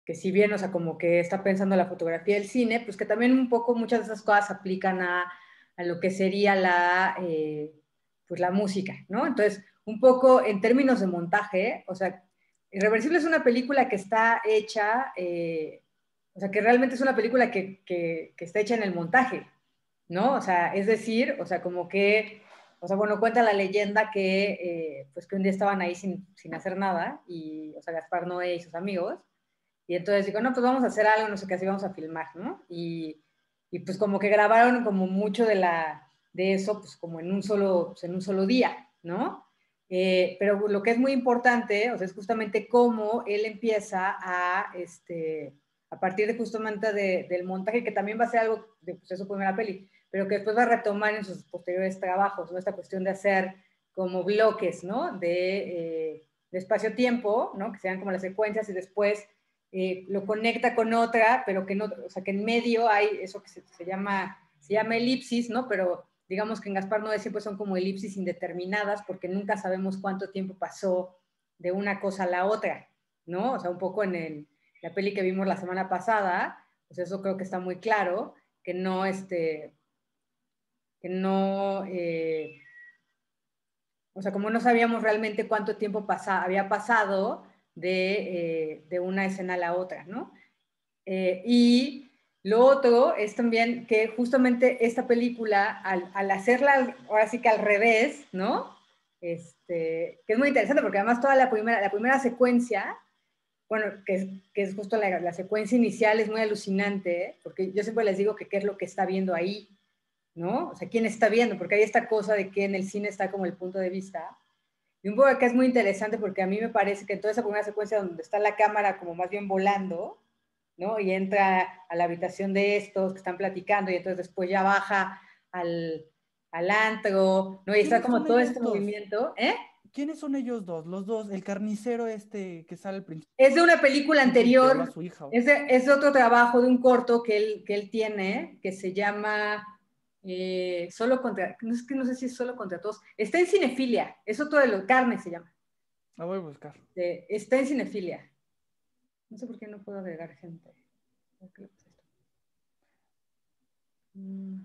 que si bien, o sea, como que está pensando la fotografía del cine, pues que también un poco muchas de esas cosas aplican a lo que sería pues la música, ¿no? Entonces, un poco en términos de montaje, o sea, Irreversible es una película que está hecha, o sea, que realmente es una película que está hecha en el montaje, ¿no? O sea, es decir, o sea, como que, o sea, bueno, cuenta la leyenda que, pues que un día estaban ahí sin hacer nada, y, o sea, Gaspar Noé y sus amigos, y entonces digo, no, pues vamos a hacer algo, no sé qué, así vamos a filmar, ¿no? Y pues como que grabaron como mucho de eso, pues como pues en un solo día, ¿no? Pero lo que es muy importante, o sea, es justamente cómo él empieza a partir de justamente del montaje, que también va a ser algo de pues, eso primera peli, pero que después va a retomar en sus posteriores trabajos, ¿no? Esta cuestión de hacer como bloques, ¿no? De espacio-tiempo, ¿no? Que sean como las secuencias y después lo conecta con otra, pero que no, o sea, que en medio hay eso que se llama elipsis, ¿no? Pero digamos que en Gaspar Noé siempre son como elipsis indeterminadas porque nunca sabemos cuánto tiempo pasó de una cosa a la otra, ¿no? O sea, un poco la peli que vimos la semana pasada, pues eso creo que está muy claro, que no, o sea, como no sabíamos realmente cuánto tiempo había pasado de una escena a la otra, ¿no? Y lo otro es también que justamente esta película, al hacerla ahora sí que al revés, ¿no? Que es muy interesante porque además toda la primera secuencia, bueno, que es justo la secuencia inicial, es muy alucinante, ¿eh? Porque yo siempre les digo que qué es lo que está viendo ahí, ¿no? O sea, quién está viendo, porque hay esta cosa de que en el cine está como el punto de vista. Y un poco acá es muy interesante porque a mí me parece que en toda esa primera secuencia donde está la cámara como más bien volando, ¿no? Y entra a la habitación de estos que están platicando y entonces después ya baja al, al antro, ¿no? Y está ¿Quiénes como son todo ellos este dos? movimiento, ¿eh? ¿Quiénes son ellos dos? Los dos, el carnicero este que sale al principio Es de una película y que viola a anterior, su hija. es de otro trabajo, de un corto que él tiene, que se llama Solo contra, no, es que no sé si es Solo contra todos, está en Cinefilia, es otro de los, Carne se llama, La voy a buscar. está en Cinefilia, no sé por qué no puedo agregar gente. ¿Qué le pasa a esto? Mm.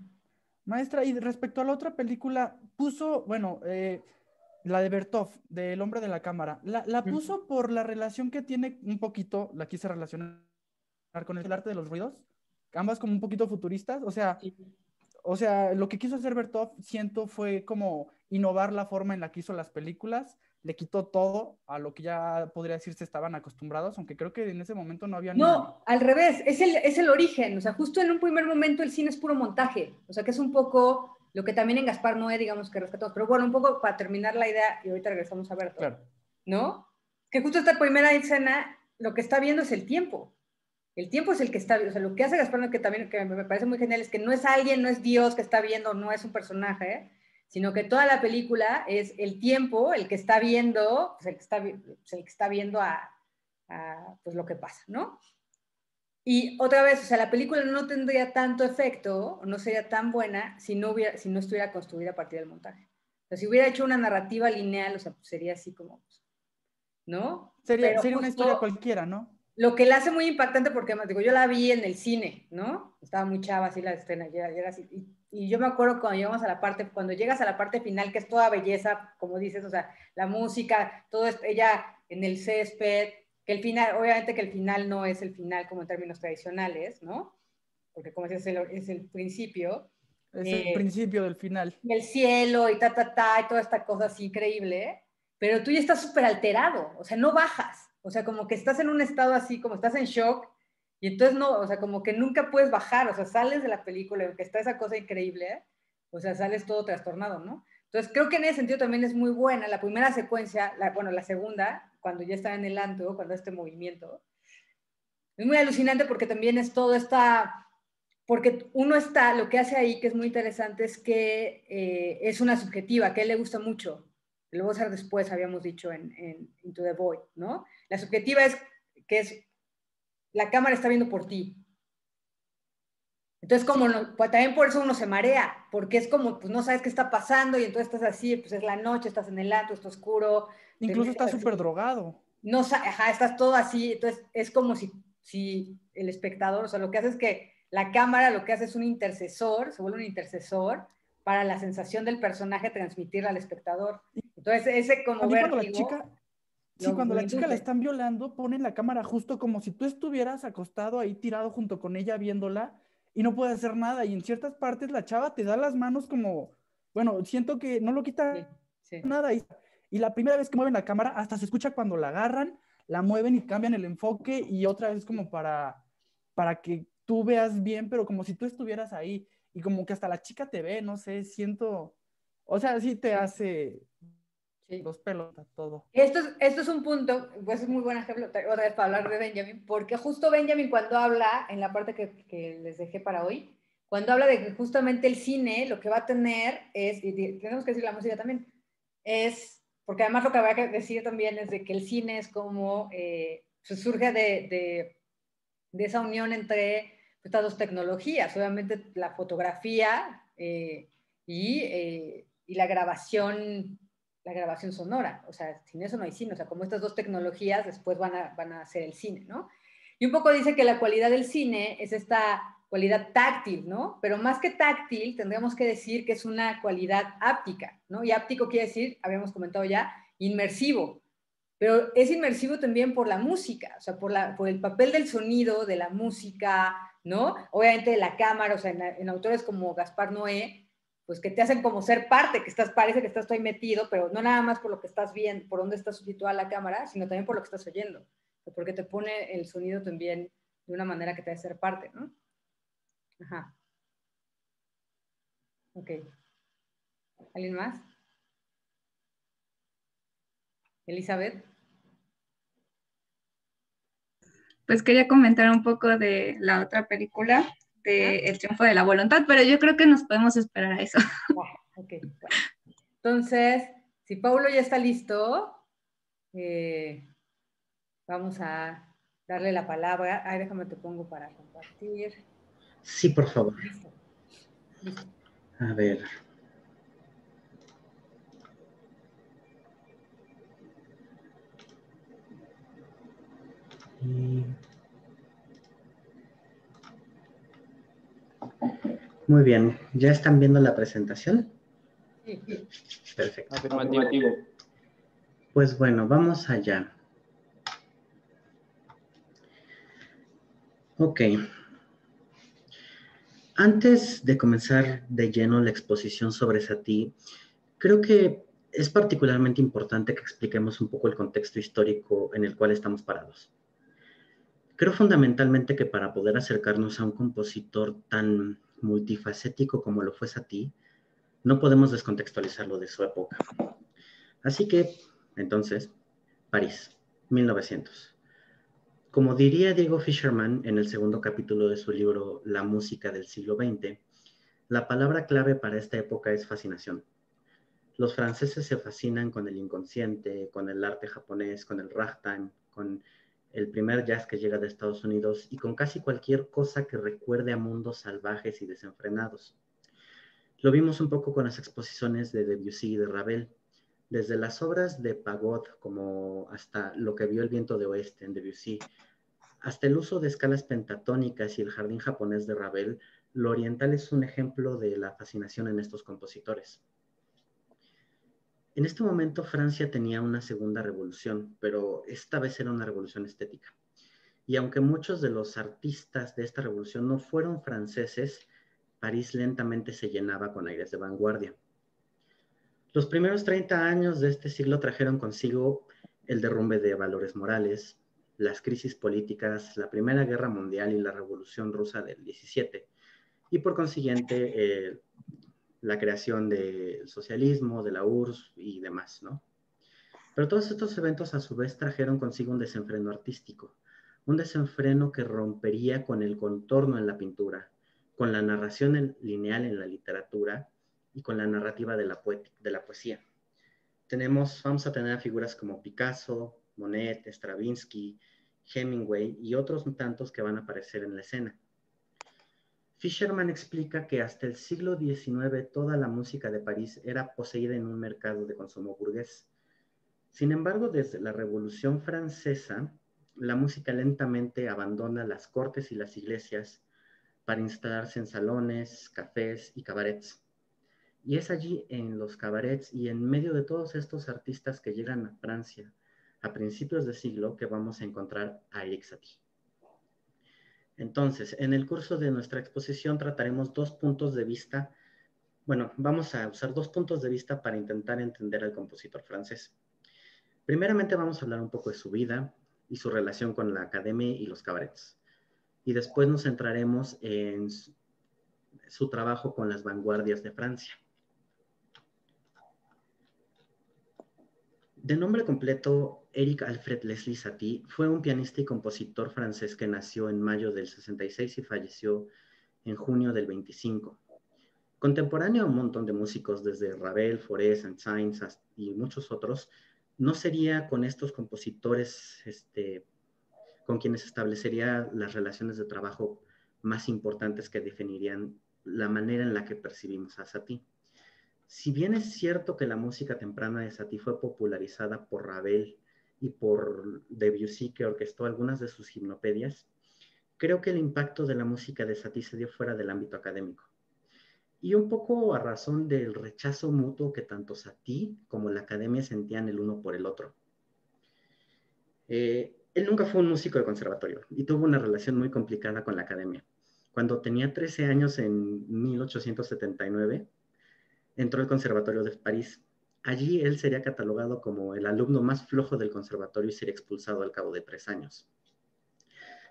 Maestra, y respecto a la otra película, puso, bueno, la de Bertov, del hombre de la cámara, la puso por la relación que tiene un poquito, la quise relacionar con el arte de los ruidos, ambas como un poquito futuristas, o sea, lo que quiso hacer Bertov, siento, fue como innovar la forma en la que hizo las películas, le quitó todo a lo que ya podría decirse estaban acostumbrados, aunque creo que en ese momento no había ni... No, al revés, es el origen, o sea, justo en un primer momento el cine es puro montaje, o sea, que es un poco lo que también en Gaspar Noé, digamos que rescatamos, pero bueno, un poco para terminar la idea, y ahorita regresamos a Berto, Claro. ¿no? Que justo esta primera escena, lo que está viendo es el tiempo es el que está viendo, o sea, lo que hace Gaspar Noé, que también que me parece muy genial, es que no es alguien, no es Dios que está viendo, no es un personaje, sino que toda la película es el tiempo, el que está viendo, pues el que está viendo pues lo que pasa, ¿no? Y otra vez, o sea, la película no tendría tanto efecto, o no sería tan buena si no estuviera construida a partir del montaje. O sea, si hubiera hecho una narrativa lineal, o sea, pues sería así como, pues, ¿no? Pero Sería una historia justo cualquiera, ¿no? lo que la hace muy impactante, porque digo, yo la vi en el cine, ¿no? Estaba muy chava así la escena, y era así. Y yo me acuerdo cuando llegas a la parte final, que es toda belleza, como dices, o sea, la música, todo esto, ella en el césped, que el final, obviamente que el final no es el final como en términos tradicionales, ¿no? Porque como decías, es el principio. Es el Eh, principio del final. y el cielo y y toda esta cosa así increíble, pero tú ya estás súper alterado, o sea, no bajas, o sea, como que estás en un estado así, como estás en shock, y entonces no, o sea, como que nunca puedes bajar, o sea, sales de la película, aunque está esa cosa increíble, o sea, sales todo trastornado, ¿no? Entonces creo que en ese sentido también es muy buena la primera secuencia, bueno, la segunda, cuando ya está en el antro, cuando este movimiento, es muy alucinante porque también es todo esta porque uno está, lo que hace ahí, que es muy interesante, es que es una subjetiva, que a él le gusta mucho. Lo voy a hacer después, habíamos dicho en Into the Void, ¿no? La subjetiva es que la cámara está viendo por ti. Entonces, como Sí, no, pues también por eso uno se marea, porque es como, pues no sabes qué está pasando y entonces estás así, pues es la noche, estás en el antro, está oscuro, te incluso metes está súper así, drogado. no, ajá, estás todo así, entonces es como si si el espectador, o sea, lo que hace es que la cámara lo que hace es un intercesor, se vuelve un intercesor para la sensación del personaje transmitirla al espectador. Entonces, ese como También cuando la vértigo chica, sí, cuando lo la chica la induce. están violando, ponen la cámara justo como si tú estuvieras acostado ahí tirado junto con ella viéndola y no puede hacer nada. Y en ciertas partes la chava te da las manos como, bueno, siento que no lo Sí, quita sí. nada. Y la primera vez que mueven la cámara, hasta se escucha cuando la agarran, la mueven y cambian el enfoque y otra vez como para que tú veas bien, pero como si tú estuvieras ahí y como que hasta la chica te ve, no sé, siento, o sea, sí te Sí, hace sí. los pelos a todo. Esto es un punto, pues es muy buen ejemplo, otra vez para hablar de Benjamin, porque justo Benjamin cuando habla, en la parte que les dejé para hoy, cuando habla de que justamente el cine lo que va a tener es, y tenemos que decir la música también, es, porque además lo que habrá que decir también es de que el cine es como, surge de esa unión entre estas dos tecnologías, obviamente la fotografía y la grabación sonora, o sea, sin eso no hay cine, o sea, como estas dos tecnologías después van a hacer el cine, ¿no? Y un poco dice que la cualidad del cine es esta cualidad táctil, ¿no? Pero más que táctil, tendríamos que decir que es una cualidad áptica, ¿no? Y áptico quiere decir, habíamos comentado ya, inmersivo, pero es inmersivo también por la música, o sea, por el papel del sonido, de la música, ¿no? Obviamente de la cámara, o sea, en autores como Gaspar Noé, pues que te hacen como ser parte, parece que estás ahí metido, pero no nada más por lo que estás viendo, por dónde está situada la cámara, sino también por lo que estás oyendo, porque te pone el sonido también de una manera que te hace ser parte, ¿no? Ajá, ok. ¿Alguien más? ¿Elizabeth? Pues quería comentar un poco de la otra película, ¿Ah? de El triunfo de la voluntad, pero yo creo que nos podemos esperar a eso. Ok, bueno. Entonces, si Paulo ya está listo, eh, vamos a darle la palabra. Ay, déjame te pongo para compartir. Sí, por favor. Listo, listo. A ver. Muy bien, ¿ya están viendo la presentación? Sí. Perfecto. Afirmativo. Pues bueno, vamos allá. Ok. Antes de comenzar de lleno la exposición sobre Satie, creo que es particularmente importante que expliquemos un poco el contexto histórico en el cual estamos parados. Creo fundamentalmente que para poder acercarnos a un compositor tan multifacético como lo fue Satie, no podemos descontextualizarlo de su época. Así que, entonces, París, 1900. Como diría Diego Fisherman en el segundo capítulo de su libro La música del siglo XX, la palabra clave para esta época es fascinación. Los franceses se fascinan con el inconsciente, con el arte japonés, con el ragtime, con el primer jazz que llega de Estados Unidos y con casi cualquier cosa que recuerde a mundos salvajes y desenfrenados. Lo vimos un poco con las exposiciones de Debussy y de Ravel, desde las obras de Pagod como hasta Lo que vio el viento de oeste en Debussy, hasta el uso de escalas pentatónicas y el jardín japonés de Ravel, lo oriental es un ejemplo de la fascinación en estos compositores. En este momento Francia tenía una segunda revolución, pero esta vez era una revolución estética. Y aunque muchos de los artistas de esta revolución no fueron franceses, París lentamente se llenaba con aires de vanguardia. Los primeros 30 años de este siglo trajeron consigo el derrumbe de valores morales, las crisis políticas, la Primera Guerra Mundial y la Revolución Rusa del 17, y por consiguiente la creación del socialismo, de la URSS y demás, ¿no? Pero todos estos eventos a su vez trajeron consigo un desenfreno artístico, un desenfreno que rompería con el contorno en la pintura, con la narración lineal en la literatura y con la narrativa de la poesía. Vamos a tener figuras como Picasso, Monet, Stravinsky, Hemingway y otros tantos que van a aparecer en la escena. Fisherman explica que hasta el siglo XIX toda la música de París era poseída en un mercado de consumo burgués. Sin embargo, desde la Revolución Francesa, la música lentamente abandona las cortes y las iglesias para instalarse en salones, cafés y cabarets. Y es allí en los cabarets y en medio de todos estos artistas que llegan a Francia a principios de siglo que vamos a encontrar a Erik Satie. Entonces, en el curso de nuestra exposición trataremos dos puntos de vista. Bueno, vamos a usar dos puntos de vista para intentar entender al compositor francés. Primeramente vamos a hablar un poco de su vida y su relación con la academia y los cabarets. Y después nos centraremos en su trabajo con las vanguardias de Francia. De nombre completo, Éric Alfred Leslie Satie fue un pianista y compositor francés que nació en mayo del 66 y falleció en junio del 25. Contemporáneo a un montón de músicos, desde Ravel, Fauré, Saint-Saëns y muchos otros, no sería con estos compositores con quienes establecería las relaciones de trabajo más importantes que definirían la manera en la que percibimos a Satie. Si bien es cierto que la música temprana de Satie fue popularizada por Ravel y por Debussy, que orquestó algunas de sus gimnopedias, creo que el impacto de la música de Satie se dio fuera del ámbito académico. Y un poco a razón del rechazo mutuo que tanto Satie como la academia sentían el uno por el otro. Él nunca fue un músico de conservatorio y tuvo una relación muy complicada con la academia. Cuando tenía 13 años en 1879, entró al Conservatorio de París. Allí él sería catalogado como el alumno más flojo del conservatorio y sería expulsado al cabo de 3 años.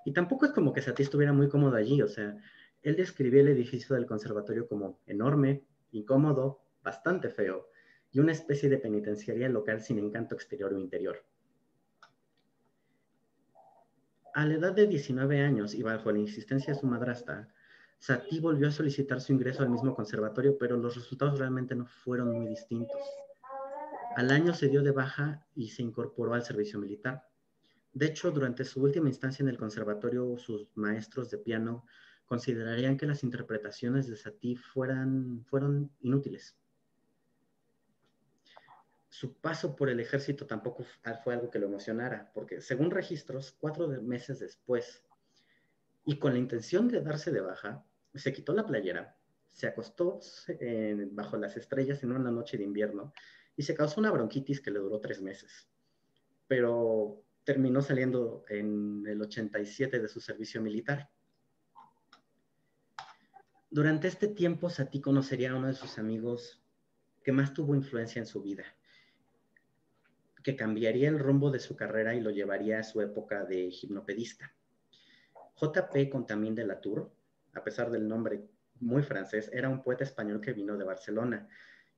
Y tampoco es como que Satie estuviera muy cómodo allí, o sea, él describía el edificio del conservatorio como enorme, incómodo, bastante feo, y una especie de penitenciaría local sin encanto exterior o interior. A la edad de 19 años y bajo la insistencia de su madrastra, Satie volvió a solicitar su ingreso al mismo conservatorio, pero los resultados realmente no fueron muy distintos. Al año se dio de baja y se incorporó al servicio militar. De hecho, durante su última instancia en el conservatorio, sus maestros de piano considerarían que las interpretaciones de Satie fueron inútiles. Su paso por el ejército tampoco fue algo que lo emocionara, porque según registros, 4 meses después, y con la intención de darse de baja, se quitó la playera, se acostó bajo las estrellas en una noche de invierno y se causó una bronquitis que le duró 3 meses. Pero terminó saliendo en el 87 de su servicio militar. Durante este tiempo, Satie conocería a uno de sus amigos que más tuvo influencia en su vida, que cambiaría el rumbo de su carrera y lo llevaría a su época de gimnopedista. J.P. Contamine de la Tour, a pesar del nombre muy francés, era un poeta español que vino de Barcelona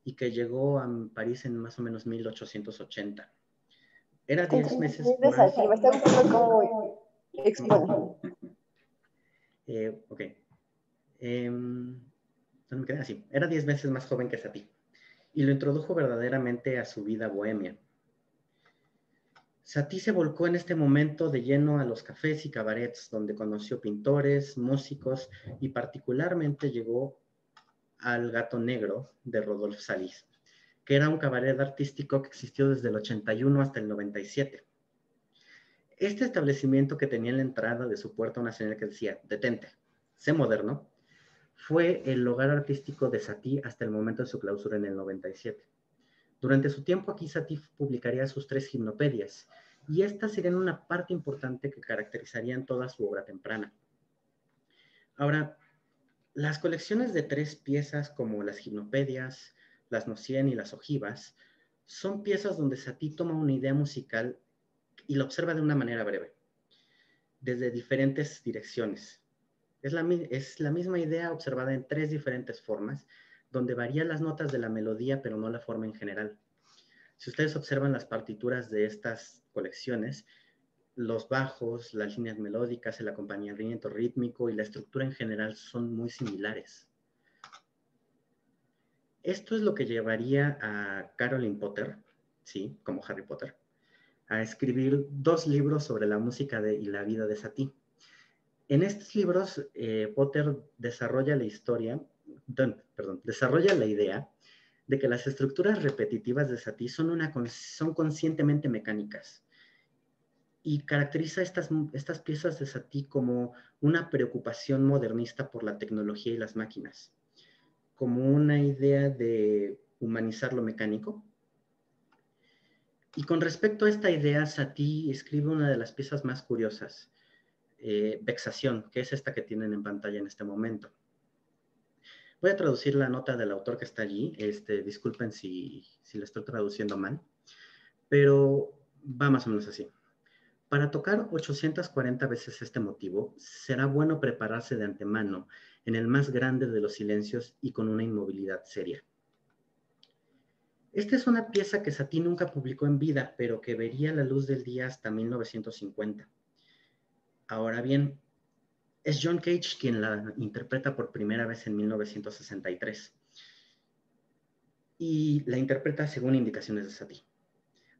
y que llegó a París en más o menos 1880. Era 10 meses más... Me está gustando cómo expone. Ok. ¿Dónde me quedé? Así. Era 10 meses más joven que Satie y lo introdujo verdaderamente a su vida bohemia. Satie se volcó en este momento de lleno a los cafés y cabarets, donde conoció pintores, músicos y particularmente llegó al Gato Negro de Rodolphe Salis, que era un cabaret artístico que existió desde el 81 hasta el 97. Este establecimiento, que tenía en la entrada de su puerta una señal que decía, detente, sé moderno, fue el hogar artístico de Satie hasta el momento de su clausura en el 97. Durante su tiempo aquí, Satie publicaría sus 3 gimnopedias, y estas serían una parte importante que caracterizarían toda su obra temprana. Ahora, las colecciones de 3 piezas como las gimnopedias, las nocien y las ojivas, son piezas donde Satie toma una idea musical y la observa de una manera breve, desde diferentes direcciones. Es la misma idea observada en 3 diferentes formas, donde varían las notas de la melodía, pero no la forma en general. Si ustedes observan las partituras de estas colecciones, los bajos, las líneas melódicas, el acompañamiento rítmico y la estructura en general son muy similares. Esto es lo que llevaría a Caroline Potter, sí, como Harry Potter, a escribir 2 libros sobre la música y la vida de Satie. En estos libros, Potter desarrolla la idea de que las estructuras repetitivas de Satie son conscientemente mecánicas y caracteriza estas piezas de Satie como una preocupación modernista por la tecnología y las máquinas, como una idea de humanizar lo mecánico. Y con respecto a esta idea, Satie escribe una de las piezas más curiosas, Vexación, que es esta que tienen en pantalla en este momento. Voy a traducir la nota del autor que está allí, disculpen si la estoy traduciendo mal, pero va más o menos así. Para tocar 840 veces este motivo, será bueno prepararse de antemano en el más grande de los silencios y con una inmovilidad seria. Esta es una pieza que Satie nunca publicó en vida, pero que vería la luz del día hasta 1950. Ahora bien, es John Cage quien la interpreta por primera vez en 1963. Y la interpreta según indicaciones de Satie.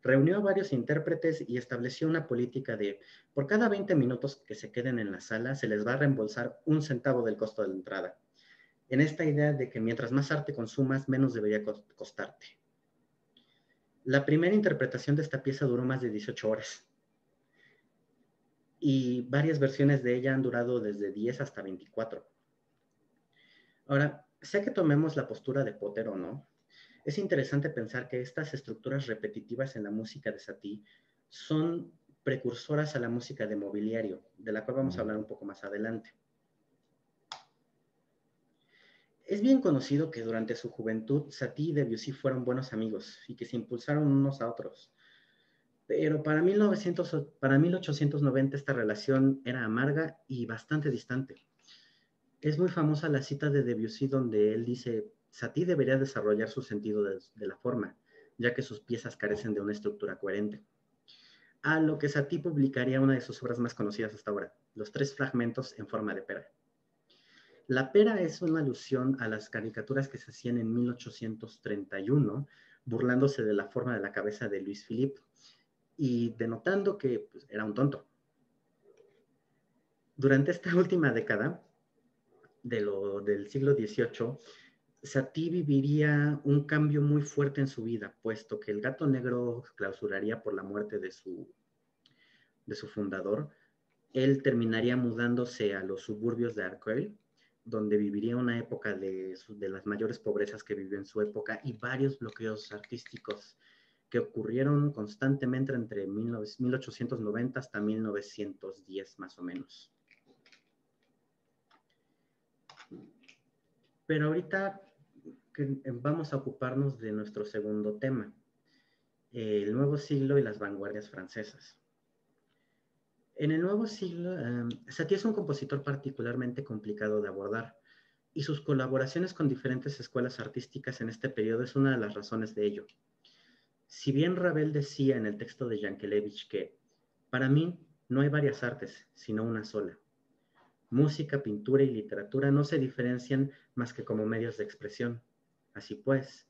Reunió a varios intérpretes y estableció una política de, por cada 20 minutos que se queden en la sala, se les va a reembolsar 1 centavo del costo de la entrada. En esta idea de que mientras más arte consumas, menos debería costarte. La primera interpretación de esta pieza duró más de 18 horas. Y varias versiones de ella han durado desde 10 hasta 24. Ahora, sea que tomemos la postura de Potter o no, es interesante pensar que estas estructuras repetitivas en la música de Satie son precursoras a la música de mobiliario, de la cual vamos a hablar un poco más adelante. Es bien conocido que durante su juventud Satie y Debussy fueron buenos amigos y que se impulsaron unos a otros. Pero para 1890 esta relación era amarga y bastante distante. Es muy famosa la cita de Debussy donde él dice: Satie debería desarrollar su sentido de la forma, ya que sus piezas carecen de una estructura coherente. A lo que Satie publicaría una de sus obras más conocidas hasta ahora, Los 3 fragmentos en forma de pera. La pera es una alusión a las caricaturas que se hacían en 1831, burlándose de la forma de la cabeza de Louis Philippe y denotando que pues, era un tonto. Durante esta última década del siglo XVIII, Satie viviría un cambio muy fuerte en su vida, puesto que el gato negro clausuraría por la muerte de su fundador. Él terminaría mudándose a los suburbios de Arcueil, donde viviría una época de las mayores pobrezas que vivió en su época y varios bloqueos artísticos que ocurrieron constantemente entre 1890 hasta 1910 más o menos. Pero ahorita vamos a ocuparnos de nuestro segundo tema, el nuevo siglo y las vanguardias francesas. En el nuevo siglo, Satie es un compositor particularmente complicado de abordar, y sus colaboraciones con diferentes escuelas artísticas en este periodo es una de las razones de ello. Si bien Ravel decía en el texto de Yankelevich que, para mí, no hay varias artes, sino una sola. Música, pintura y literatura no se diferencian más que como medios de expresión. Así pues,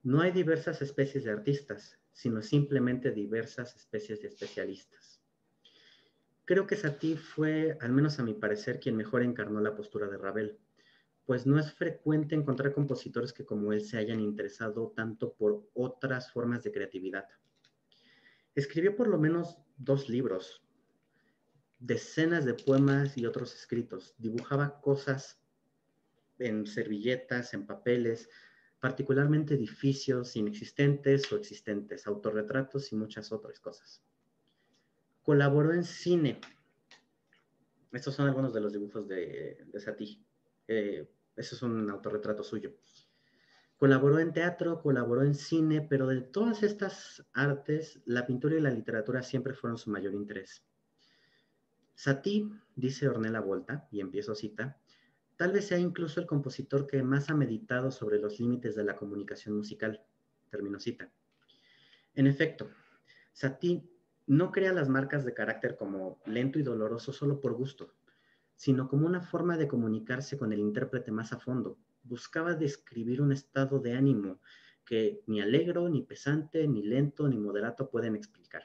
no hay diversas especies de artistas, sino simplemente diversas especies de especialistas. Creo que Satie fue, al menos a mi parecer, quien mejor encarnó la postura de Ravel, pues no es frecuente encontrar compositores que como él se hayan interesado tanto por otras formas de creatividad. Escribió por lo menos 2 libros, decenas de poemas y otros escritos. Dibujaba cosas en servilletas, en papeles, particularmente edificios inexistentes o existentes, autorretratos y muchas otras cosas. Colaboró en cine. Estos son algunos de los dibujos de Satie. Eso es un autorretrato suyo. Colaboró en teatro, colaboró en cine, pero de todas estas artes, la pintura y la literatura siempre fueron su mayor interés. Satie, dice Ornella Volta, y empiezo cita, tal vez sea incluso el compositor que más ha meditado sobre los límites de la comunicación musical. Termino cita. En efecto, Satie no crea las marcas de carácter como lento y doloroso solo por gusto, sino como una forma de comunicarse con el intérprete más a fondo. Buscaba describir un estado de ánimo que ni alegro, ni pesante, ni lento, ni moderato pueden explicar.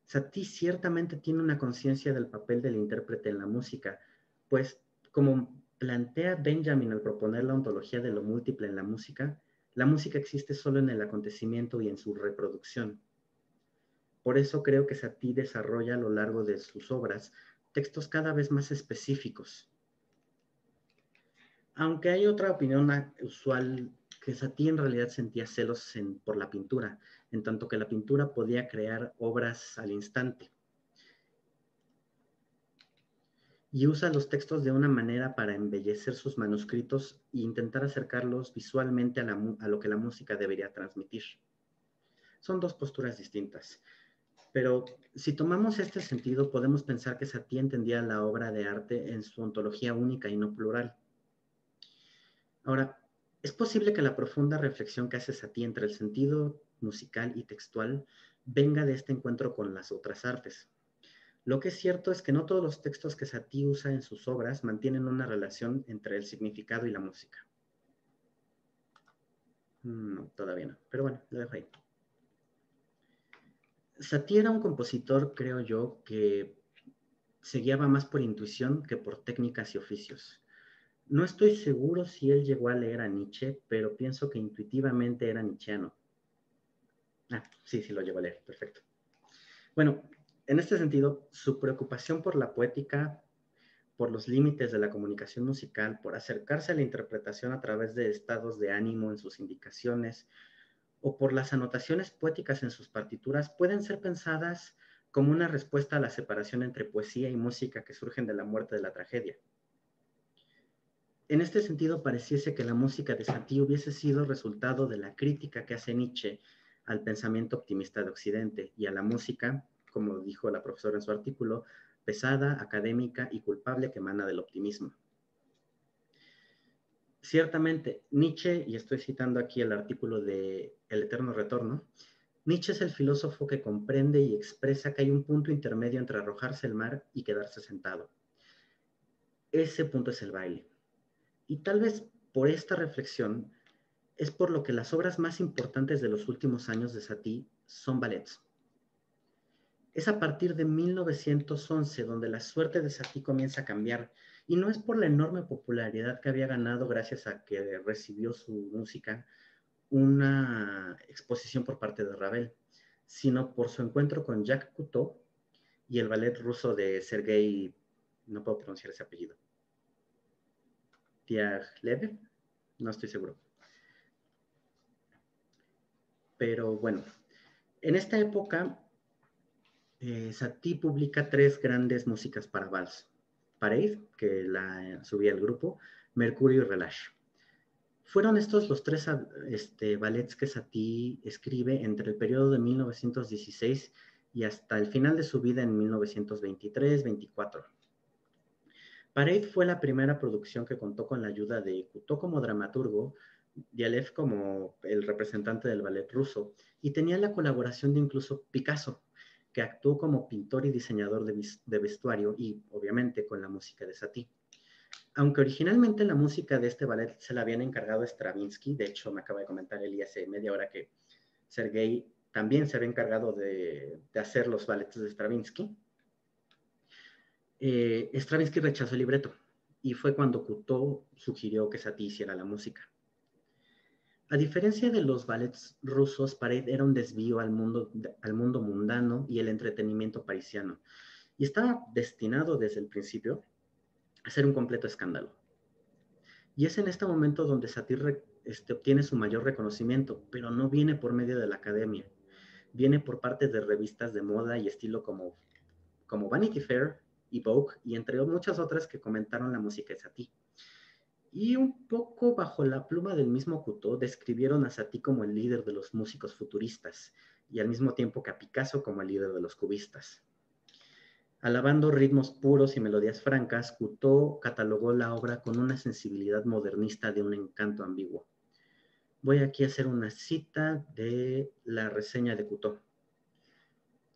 Satie ciertamente tiene una conciencia del papel del intérprete en la música, pues como plantea Benjamin al proponer la ontología de lo múltiple en la música existe solo en el acontecimiento y en su reproducción. Por eso creo que Satie desarrolla a lo largo de sus obras textos cada vez más específicos. Aunque hay otra opinión usual, que Satie en realidad sentía celos por la pintura, en tanto que la pintura podía crear obras al instante. Y usa los textos de una manera para embellecer sus manuscritos e intentar acercarlos visualmente a lo que la música debería transmitir. Son dos posturas distintas. Pero si tomamos este sentido, podemos pensar que Satie entendía la obra de arte en su ontología única y no plural. Ahora, es posible que la profunda reflexión que hace Satie entre el sentido musical y textual venga de este encuentro con las otras artes. Lo que es cierto es que no todos los textos que Satie usa en sus obras mantienen una relación entre el significado y la música. No, todavía no, pero bueno, lo dejo ahí. Satie era un compositor, creo yo, que se guiaba más por intuición que por técnicas y oficios. No estoy seguro si él llegó a leer a Nietzsche, pero pienso que intuitivamente era nietzscheano. Sí, lo llegó a leer, perfecto. Bueno, en este sentido, su preocupación por la poética, por los límites de la comunicación musical, por acercarse a la interpretación a través de estados de ánimo en sus indicaciones, o por las anotaciones poéticas en sus partituras, pueden ser pensadas como una respuesta a la separación entre poesía y música que surgen de la muerte de la tragedia. En este sentido, pareciese que la música de Satie hubiese sido resultado de la crítica que hace Nietzsche al pensamiento optimista de Occidente y a la música, como dijo la profesora en su artículo, pesada, académica y culpable que emana del optimismo. Ciertamente, Nietzsche, y estoy citando aquí el artículo de El Eterno Retorno, Nietzsche es el filósofo que comprende y expresa que hay un punto intermedio entre arrojarse al mar y quedarse sentado. Ese punto es el baile. Y tal vez por esta reflexión es por lo que las obras más importantes de los últimos años de Satie son ballets. Es a partir de 1911 donde la suerte de Satie comienza a cambiar, y no es por la enorme popularidad que había ganado gracias a que recibió su música una exposición por parte de Ravel, sino por su encuentro con Jacques Cousteau y el ballet ruso de Sergei, no puedo pronunciar ese apellido, Diaghilev, no estoy seguro. Pero bueno, en esta época, Satie publica 3 grandes músicas para vals. Parade, que la subía el grupo, Mercurio y Relâche. Fueron estos los 3 ballets que Satie escribe entre el periodo de 1916 y hasta el final de su vida en 1923-24. Parade fue la primera producción que contó con la ayuda de Cousteau como dramaturgo, Diaghilev como el representante del ballet ruso, y tenía la colaboración de incluso Picasso, que actuó como pintor y diseñador de vestuario y, obviamente, con la música de Satie. Aunque originalmente la música de este ballet se la habían encargado a Stravinsky, de hecho me acaba de comentar Eli hace media hora que Sergei también se había encargado de hacer los ballets de Stravinsky, Stravinsky rechazó el libreto y fue cuando Cousteau sugirió que Satie hiciera la música. A diferencia de los ballets rusos, Parade era un desvío al mundo mundano y el entretenimiento parisiano, y estaba destinado desde el principio a ser un completo escándalo. Y es en este momento donde Satie obtiene su mayor reconocimiento, pero no viene por medio de la academia, viene por parte de revistas de moda y estilo como Vanity Fair y Vogue, y entre muchas otras que comentaron la música de Satie. Y un poco bajo la pluma del mismo Cousteau, describieron a Satie como el líder de los músicos futuristas, y al mismo tiempo que a Picasso como el líder de los cubistas. Alabando ritmos puros y melodías francas, Cousteau catalogó la obra con una sensibilidad modernista de un encanto ambiguo. Voy aquí a hacer una cita de la reseña de Cousteau.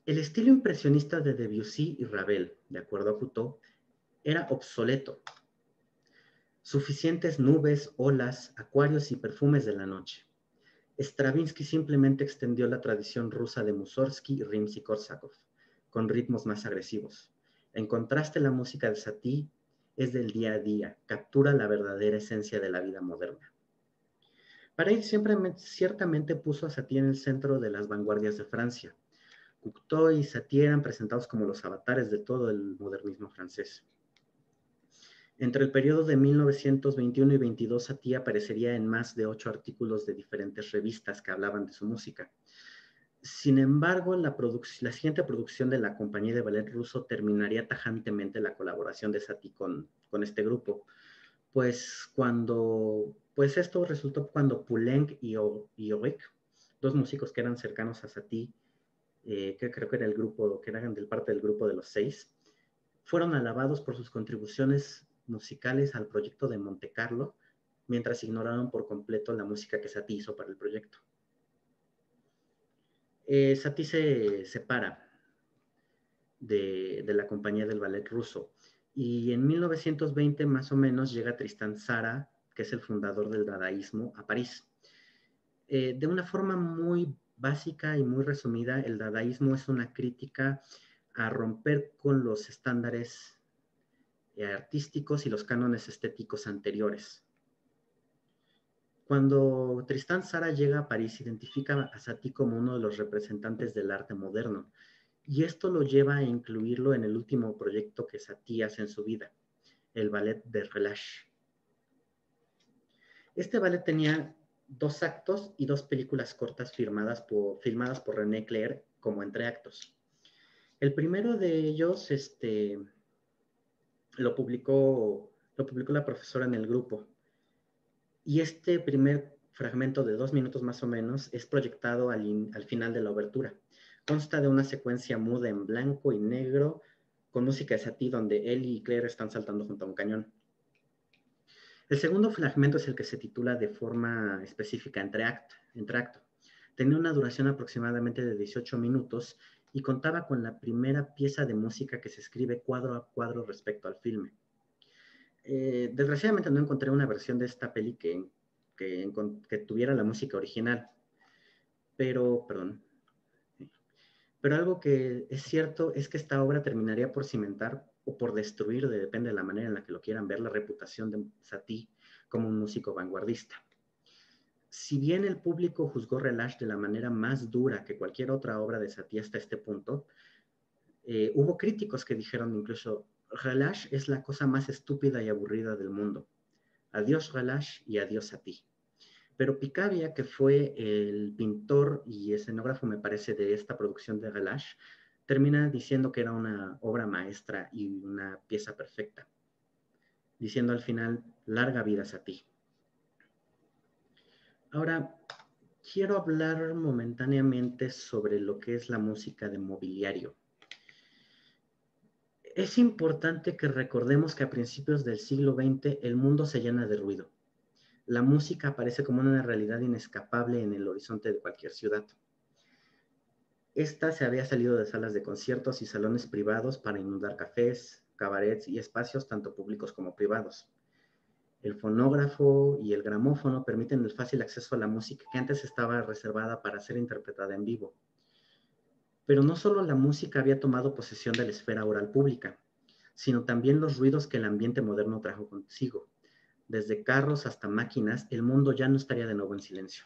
El estilo impresionista de Debussy y Ravel, de acuerdo a Cousteau, era obsoleto. Suficientes nubes, olas, acuarios y perfumes de la noche. Stravinsky simplemente extendió la tradición rusa de Mussorgsky, Rimsky-Korsakov, con ritmos más agresivos. En contraste, la música de Satie es del día a día, captura la verdadera esencia de la vida moderna. Parade ciertamente puso a Satie en el centro de las vanguardias de Francia. Cocteau y Satie eran presentados como los avatares de todo el modernismo francés. Entre el periodo de 1921 y 22, Satie aparecería en más de 8 artículos de diferentes revistas que hablaban de su música. Sin embargo, la siguiente producción de la compañía de ballet ruso terminaría tajantemente la colaboración de Satie con este grupo, pues esto resultó cuando Poulenc y Auric, dos músicos que eran cercanos a Satie, que creo que era el grupo, que eran parte del grupo de los 6, fueron alabados por sus contribuciones musicales al proyecto de Monte Carlo, mientras ignoraron por completo la música que Satie hizo para el proyecto. Satie se separa de la compañía del ballet ruso, y en 1920 más o menos llega Tristan Tzara, que es el fundador del dadaísmo, a París. De una forma muy básica y muy resumida, el dadaísmo es una crítica a romper con los estándares artísticos y los cánones estéticos anteriores. Cuando Tristan Tzara llega a París, identifica a Satie como uno de los representantes del arte moderno, y esto lo lleva a incluirlo en el último proyecto que Satie hace en su vida, el ballet de Relâche. Este ballet tenía 2 actos y 2 películas cortas filmadas por René Clair como entreactos. El primero de ellos lo publicó la profesora en el grupo, y este primer fragmento de 2 minutos más o menos es proyectado al final de la obertura. Consta de una secuencia muda en blanco y negro con música de Satie donde él y Claire están saltando junto a un cañón. El segundo fragmento es el que se titula de forma específica entreacto. Tenía una duración aproximadamente de 18 minutos y contaba con la primera pieza de música que se escribe cuadro a cuadro respecto al filme. Desgraciadamente no encontré una versión de esta peli que tuviera la música original, pero algo que es cierto es que esta obra terminaría por cimentar o por destruir, depende de la manera en la que lo quieran ver, la reputación de Satie como un músico vanguardista. Si bien el público juzgó Relâche de la manera más dura que cualquier otra obra de Satie hasta este punto, hubo críticos que dijeron incluso: Relâche es la cosa más estúpida y aburrida del mundo. Adiós Relâche y adiós Satie. Pero Picabia, que fue el pintor y escenógrafo, me parece, de esta producción de Relâche, termina diciendo que era una obra maestra y una pieza perfecta, diciendo al final: larga vida Satie. Ahora, quiero hablar momentáneamente sobre lo que es la música de mobiliario. Es importante que recordemos que a principios del siglo XX el mundo se llena de ruido. La música aparece como una realidad inescapable en el horizonte de cualquier ciudad. Esta se había salido de salas de conciertos y salones privados para inundar cafés, cabarets y espacios tanto públicos como privados. El fonógrafo y el gramófono permiten el fácil acceso a la música que antes estaba reservada para ser interpretada en vivo. Pero no solo la música había tomado posesión de la esfera oral pública, sino también los ruidos que el ambiente moderno trajo consigo. Desde carros hasta máquinas, el mundo ya no estaría de nuevo en silencio.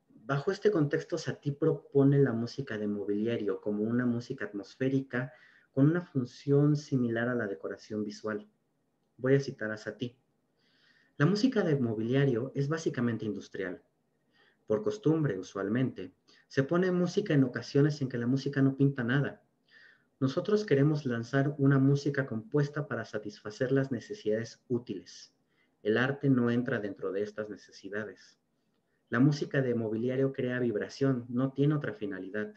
Bajo este contexto, Satie propone la música de mobiliario como una música atmosférica con una función similar a la decoración visual. Voy a citar a Satie. La música de mobiliario es básicamente industrial. Por costumbre, usualmente, se pone música en ocasiones en que la música no pinta nada. Nosotros queremos lanzar una música compuesta para satisfacer las necesidades útiles. El arte no entra dentro de estas necesidades. La música de mobiliario crea vibración, no tiene otra finalidad.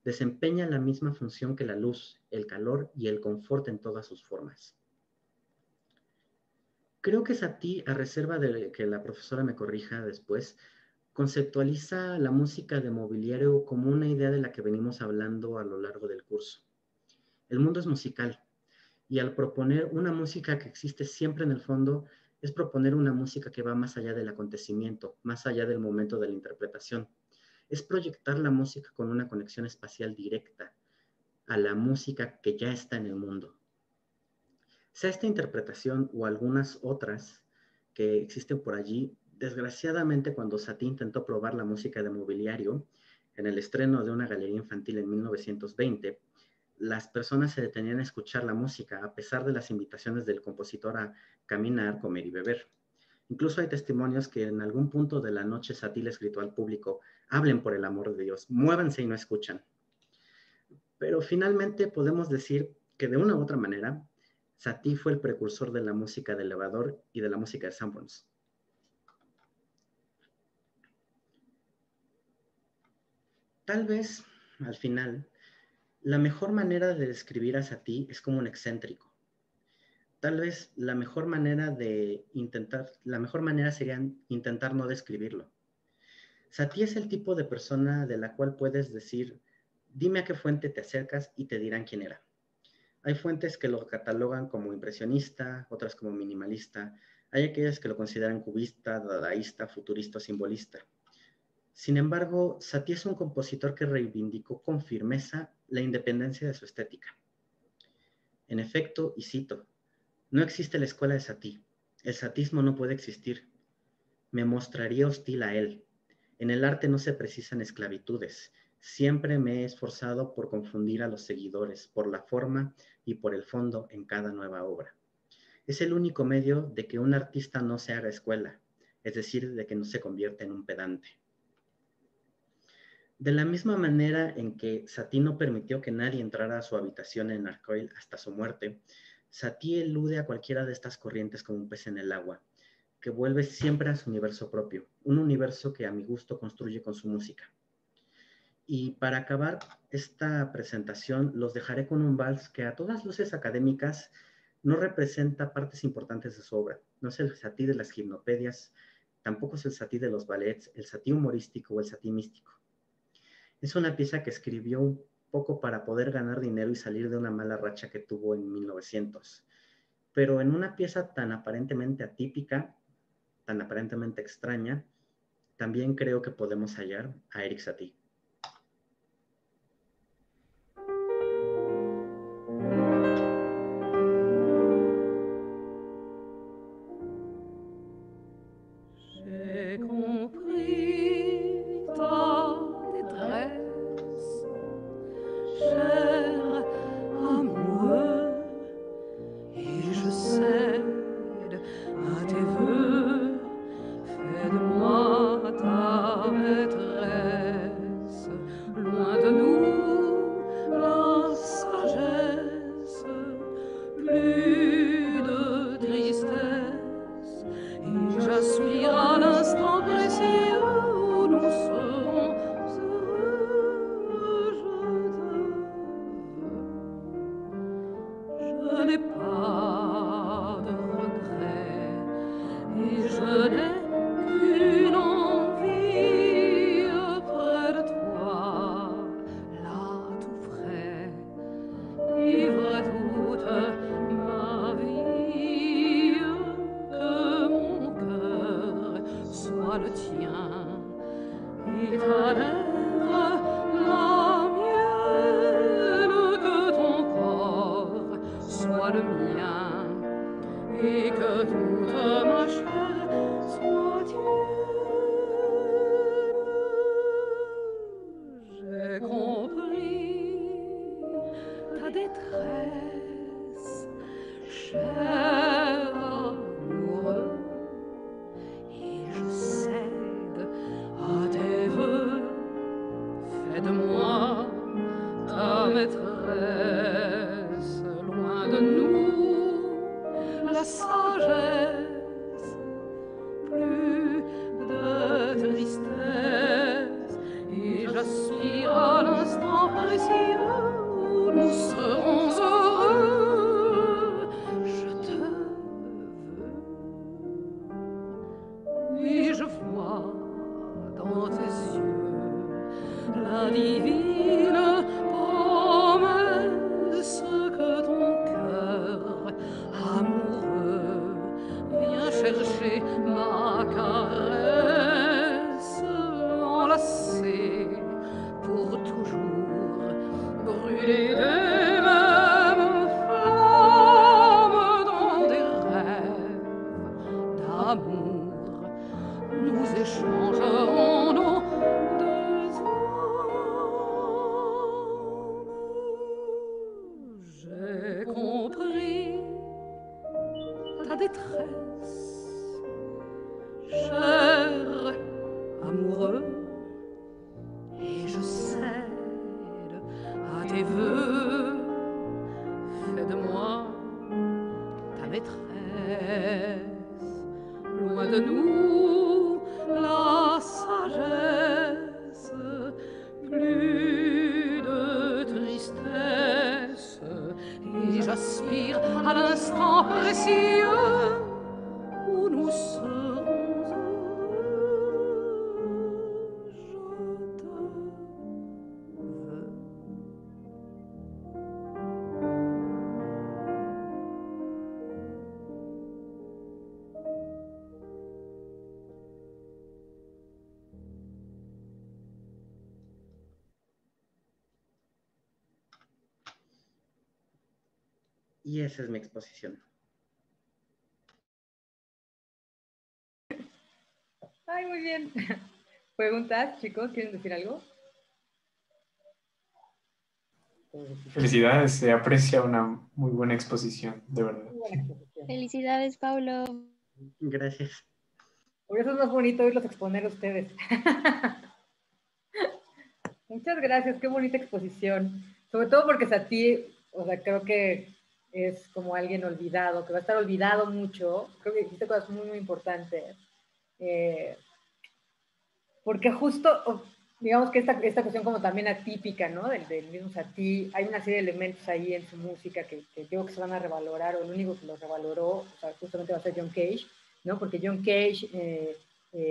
Desempeña la misma función que la luz, el calor y el confort en todas sus formas. Creo que Satie, a reserva de que la profesora me corrija después, conceptualiza la música de mobiliario como una idea de la que venimos hablando a lo largo del curso. El mundo es musical, y al proponer una música que existe siempre en el fondo, es proponer una música que va más allá del acontecimiento, más allá del momento de la interpretación. Es proyectar la música con una conexión espacial directa a la música que ya está en el mundo. Sea esta interpretación o algunas otras que existen por allí, desgraciadamente cuando Satie intentó probar la música de mobiliario, en el estreno de una galería infantil en 1920, las personas se detenían a escuchar la música a pesar de las invitaciones del compositor a caminar, comer y beber. Incluso hay testimonios que en algún punto de la noche Satie les gritó al público: hablen por el amor de Dios, muévanse y no escuchan. Pero finalmente podemos decir que de una u otra manera, Satie fue el precursor de la música de elevador y de la música de Sanborns. Tal vez, al final, la mejor manera de describir a Satie es como un excéntrico. Tal vez la mejor manera sería intentar no describirlo. Satie es el tipo de persona de la cual puedes decir: dime a qué fuente te acercas y te dirán quién era. Hay fuentes que lo catalogan como impresionista, otras como minimalista. Hay aquellas que lo consideran cubista, dadaísta, futurista o simbolista. Sin embargo, Satie es un compositor que reivindicó con firmeza la independencia de su estética. En efecto, y cito: no existe la escuela de Satie. El satismo no puede existir. Me mostraría hostil a él. En el arte no se precisan esclavitudes. Siempre me he esforzado por confundir a los seguidores, por la forma y por el fondo en cada nueva obra. Es el único medio de que un artista no se haga escuela, es decir, de que no se convierta en un pedante. De la misma manera en que Satie no permitió que nadie entrara a su habitación en Arcueil hasta su muerte, Satie elude a cualquiera de estas corrientes como un pez en el agua, que vuelve siempre a su universo propio, un universo que a mi gusto construye con su música. Y para acabar esta presentación, los dejaré con un vals que a todas luces académicas no representa partes importantes de su obra. No es el Satie de las gimnopedias, tampoco es el Satie de los ballets, el Satie humorístico o el Satie místico. Es una pieza que escribió un poco para poder ganar dinero y salir de una mala racha que tuvo en 1900. Pero en una pieza tan aparentemente atípica, tan aparentemente extraña, también creo que podemos hallar a Erik Satie. Nous échangerons nos deux âmes. ta détresse. Cher amoureux, et je cède à tes voeux. Fais de moi ta maîtresse. Loin de nous la sagesse, plus de tristesse, et j'aspire à l'instant précieux où nous serons heureux. Je te veux. Y esa es mi exposición. Ay, muy bien. ¿Preguntas, chicos? ¿Quieren decir algo? Felicidades, se aprecia una muy buena exposición, de verdad. Muy buena exposición. Felicidades, Paulo. Gracias. Por eso es más bonito oírlos exponer a ustedes. Muchas gracias, qué bonita exposición. Sobre todo porque Satie, o sea, creo que es como alguien olvidado, que va a estar olvidado mucho. Creo que dijiste cosas muy, muy importantes. Porque justo, digamos que esta cuestión como también atípica, ¿no? Del mismo Satie, hay una serie de elementos ahí en su música que creo que se van a revalorar, o el único que los revaloró, o sea, justamente va a ser John Cage, ¿no? Porque John Cage,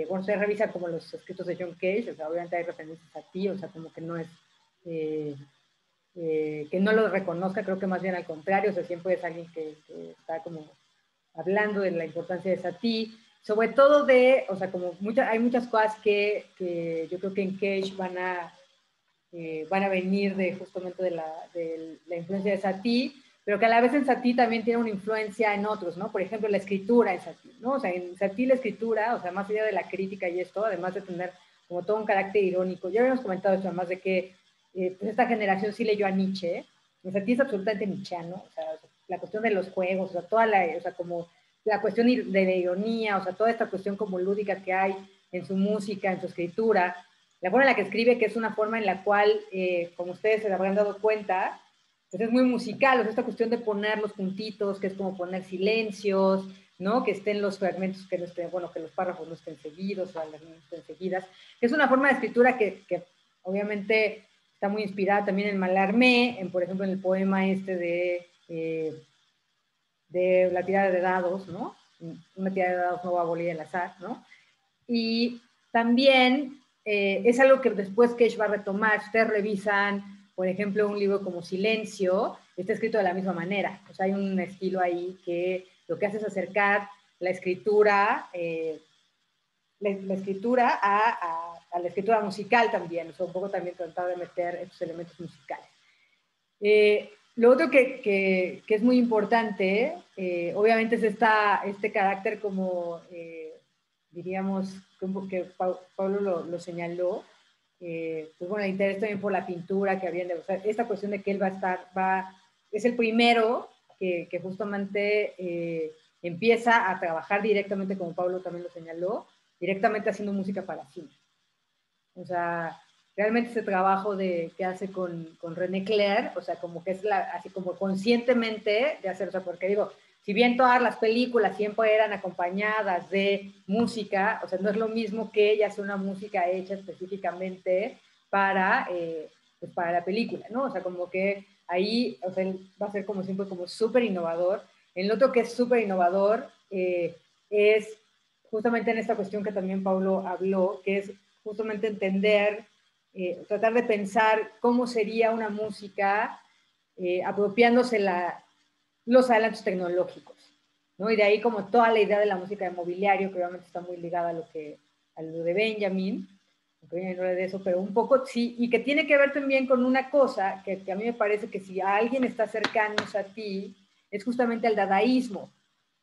bueno, se revisa como los escritos de John Cage, o sea, obviamente hay referencias a Satie, o sea, como que no es, que no lo reconozca, creo que más bien al contrario, o sea, siempre es alguien que está como hablando de la importancia de Satie, sobre todo o sea, como hay muchas cosas que yo creo que en Cage van a venir justamente de la influencia de Satie, pero que a la vez en Satie también tiene una influencia en otros, ¿no? Por ejemplo, la escritura en Satie, ¿no? O sea, en Satie la escritura, o sea, más allá de la crítica y esto, además de tener como todo un carácter irónico, ya habíamos comentado esto, además de que pues esta generación sí leyó a Nietzsche, o Satie es absolutamente nietzscheano, o sea, la cuestión de los juegos, o sea, o sea, como la cuestión de la ironía, o sea, toda esta cuestión como lúdica que hay en su música, en su escritura, la forma en la que escribe, que es una forma en la cual, como ustedes se habrán dado cuenta, pues es muy musical, o sea, esta cuestión de poner los puntitos, que es como poner silencios, ¿no? Que estén los fragmentos, que no estén, bueno, que los párrafos no estén seguidos, o las no estén seguidas, que es una forma de escritura que obviamente está muy inspirada también en Mallarmé, por ejemplo, en el poema este de la tirada de dados, ¿no? Una tirada de dados no va a abolir el azar, ¿no? Y también es algo que después Cage va a retomar. Si ustedes revisan, por ejemplo, un libro como Silencio, está escrito de la misma manera. O sea, hay un estilo ahí que lo que hace es acercar la escritura, la escritura a la escritura musical también. O sea, un poco también tratar de meter estos elementos musicales. Lo otro que es muy importante, obviamente es este carácter como, diríamos, como que Pablo lo señaló, pues bueno, el interés también por la pintura que había, o sea, esta cuestión de que él es el primero que justamente empieza a trabajar directamente, como Pablo también lo señaló, directamente haciendo música para cine. O sea, realmente ese trabajo que hace con René Clair, o sea, como que es así como conscientemente de hacer, o sea, porque digo, si bien todas las películas siempre eran acompañadas de música, o sea, no es lo mismo que ella hace una música hecha específicamente pues para la película, ¿no? O sea, como que ahí, o sea, va a ser como siempre como súper innovador. El otro que es súper innovador es justamente en esta cuestión que también Paulo habló, que es justamente entender, tratar de pensar cómo sería una música apropiándose los adelantos tecnológicos, ¿no? Y de ahí como toda la idea de la música de mobiliario, que obviamente está muy ligada a lo de Benjamin, aunque no de eso, pero un poco sí, y que tiene que ver también con una cosa que a mí me parece que si alguien está cercano a ti, es justamente el dadaísmo,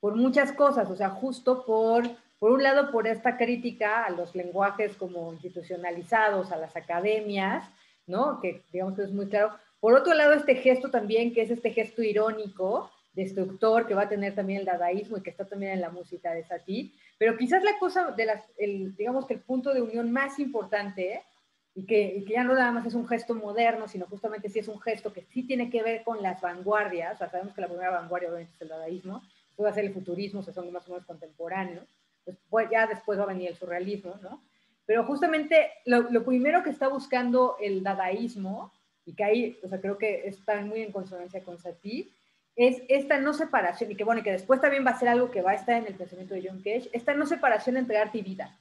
por muchas cosas, o sea, justo por un lado, por esta crítica a los lenguajes como institucionalizados, a las academias, ¿no? Que digamos que es muy claro. Por otro lado, este gesto también, que es este gesto irónico destructor que va a tener también el dadaísmo y que está también en la música de Satie, pero quizás la cosa, digamos que el punto de unión más importante, y que ya no nada más es un gesto moderno, sino justamente sí es un gesto que sí tiene que ver con las vanguardias. O sea, sabemos que la primera vanguardia obviamente es el dadaísmo, después va a ser el futurismo, o sea, son más o menos contemporáneos, ya después va a venir el surrealismo, ¿no? Pero justamente lo primero que está buscando el dadaísmo, y que ahí, o sea, creo que está muy en consonancia con Satie, es esta no separación, y que bueno, y que después también va a ser algo que va a estar en el pensamiento de John Cage, esta no separación entre arte y vida.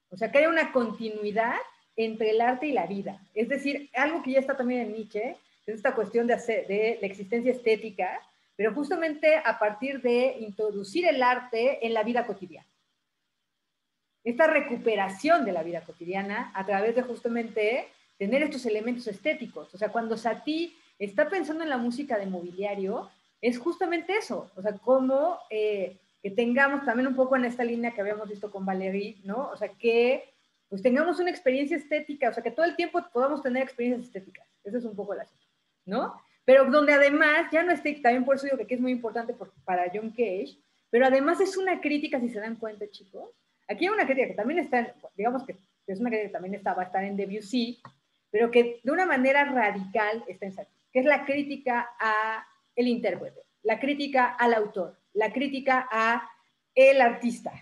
O sea, que haya una continuidad entre el arte y la vida. Es decir, algo que ya está también en Nietzsche, es esta cuestión de la existencia estética, pero justamente a partir de introducir el arte en la vida cotidiana. Esta recuperación de la vida cotidiana a través de justamente tener estos elementos estéticos. O sea, cuando Satie está pensando en la música de mobiliario, es justamente eso. O sea, como que tengamos también un poco en esta línea que habíamos visto con Valéry, ¿no? O sea, que pues tengamos una experiencia estética, o sea, que todo el tiempo podamos tener experiencias estéticas. Ese es un poco el asunto, ¿no? Pero donde además, ya no esté, también por eso digo que aquí es muy importante para John Cage, pero además es una crítica, si se dan cuenta, chicos. Aquí hay una crítica que también está, digamos que es una crítica que también va a estar en Debussy, pero que de una manera radical está en Satie, que es la crítica a el intérprete, la crítica al autor, la crítica a el artista.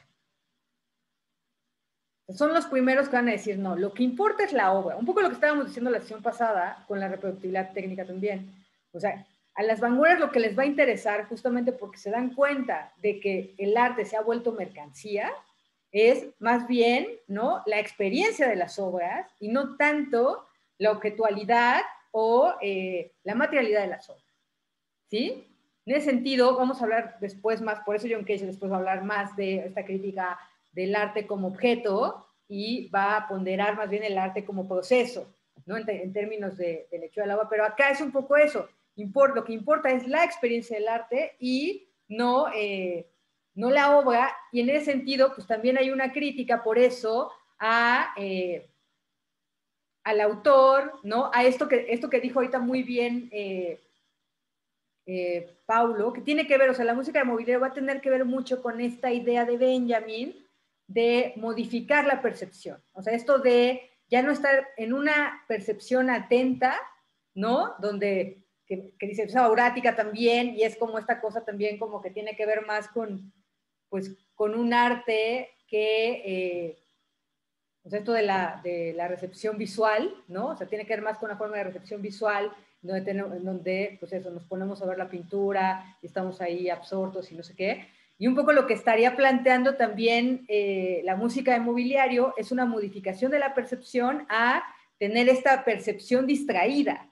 Son los primeros que van a decir, no, lo que importa es la obra. Un poco lo que estábamos diciendo la sesión pasada con la reproductibilidad técnica también. O sea, a las vanguardias lo que les va a interesar, justamente porque se dan cuenta de que el arte se ha vuelto mercancía, es más bien, ¿no?, la experiencia de las obras y no tanto la objetualidad o la materialidad de las obras. ¿Sí? En ese sentido, vamos a hablar después más, por eso John Cage después va a hablar más de esta crítica del arte como objeto y va a ponderar más bien el arte como proceso, ¿no? En términos del hecho del agua, pero acá es un poco eso. Lo que importa es la experiencia del arte y no la obra, y en ese sentido, pues también hay una crítica por eso al autor, ¿no? A esto que dijo ahorita muy bien Paulo, que tiene que ver, o sea, la música de mobiliario va a tener que ver mucho con esta idea de Benjamin de modificar la percepción. O sea, esto de ya no estar en una percepción atenta, ¿no? Donde, que dice, es aurática también, y es como esta cosa también como que tiene que ver más con, pues, con un arte que, o sea, esto de la recepción visual, ¿no? O sea, tiene que ver más con una forma de recepción visual, donde pues eso, nos ponemos a ver la pintura y estamos ahí absortos y no sé qué. Y un poco lo que estaría planteando también la música de mobiliario es una modificación de la percepción a tener esta percepción distraída.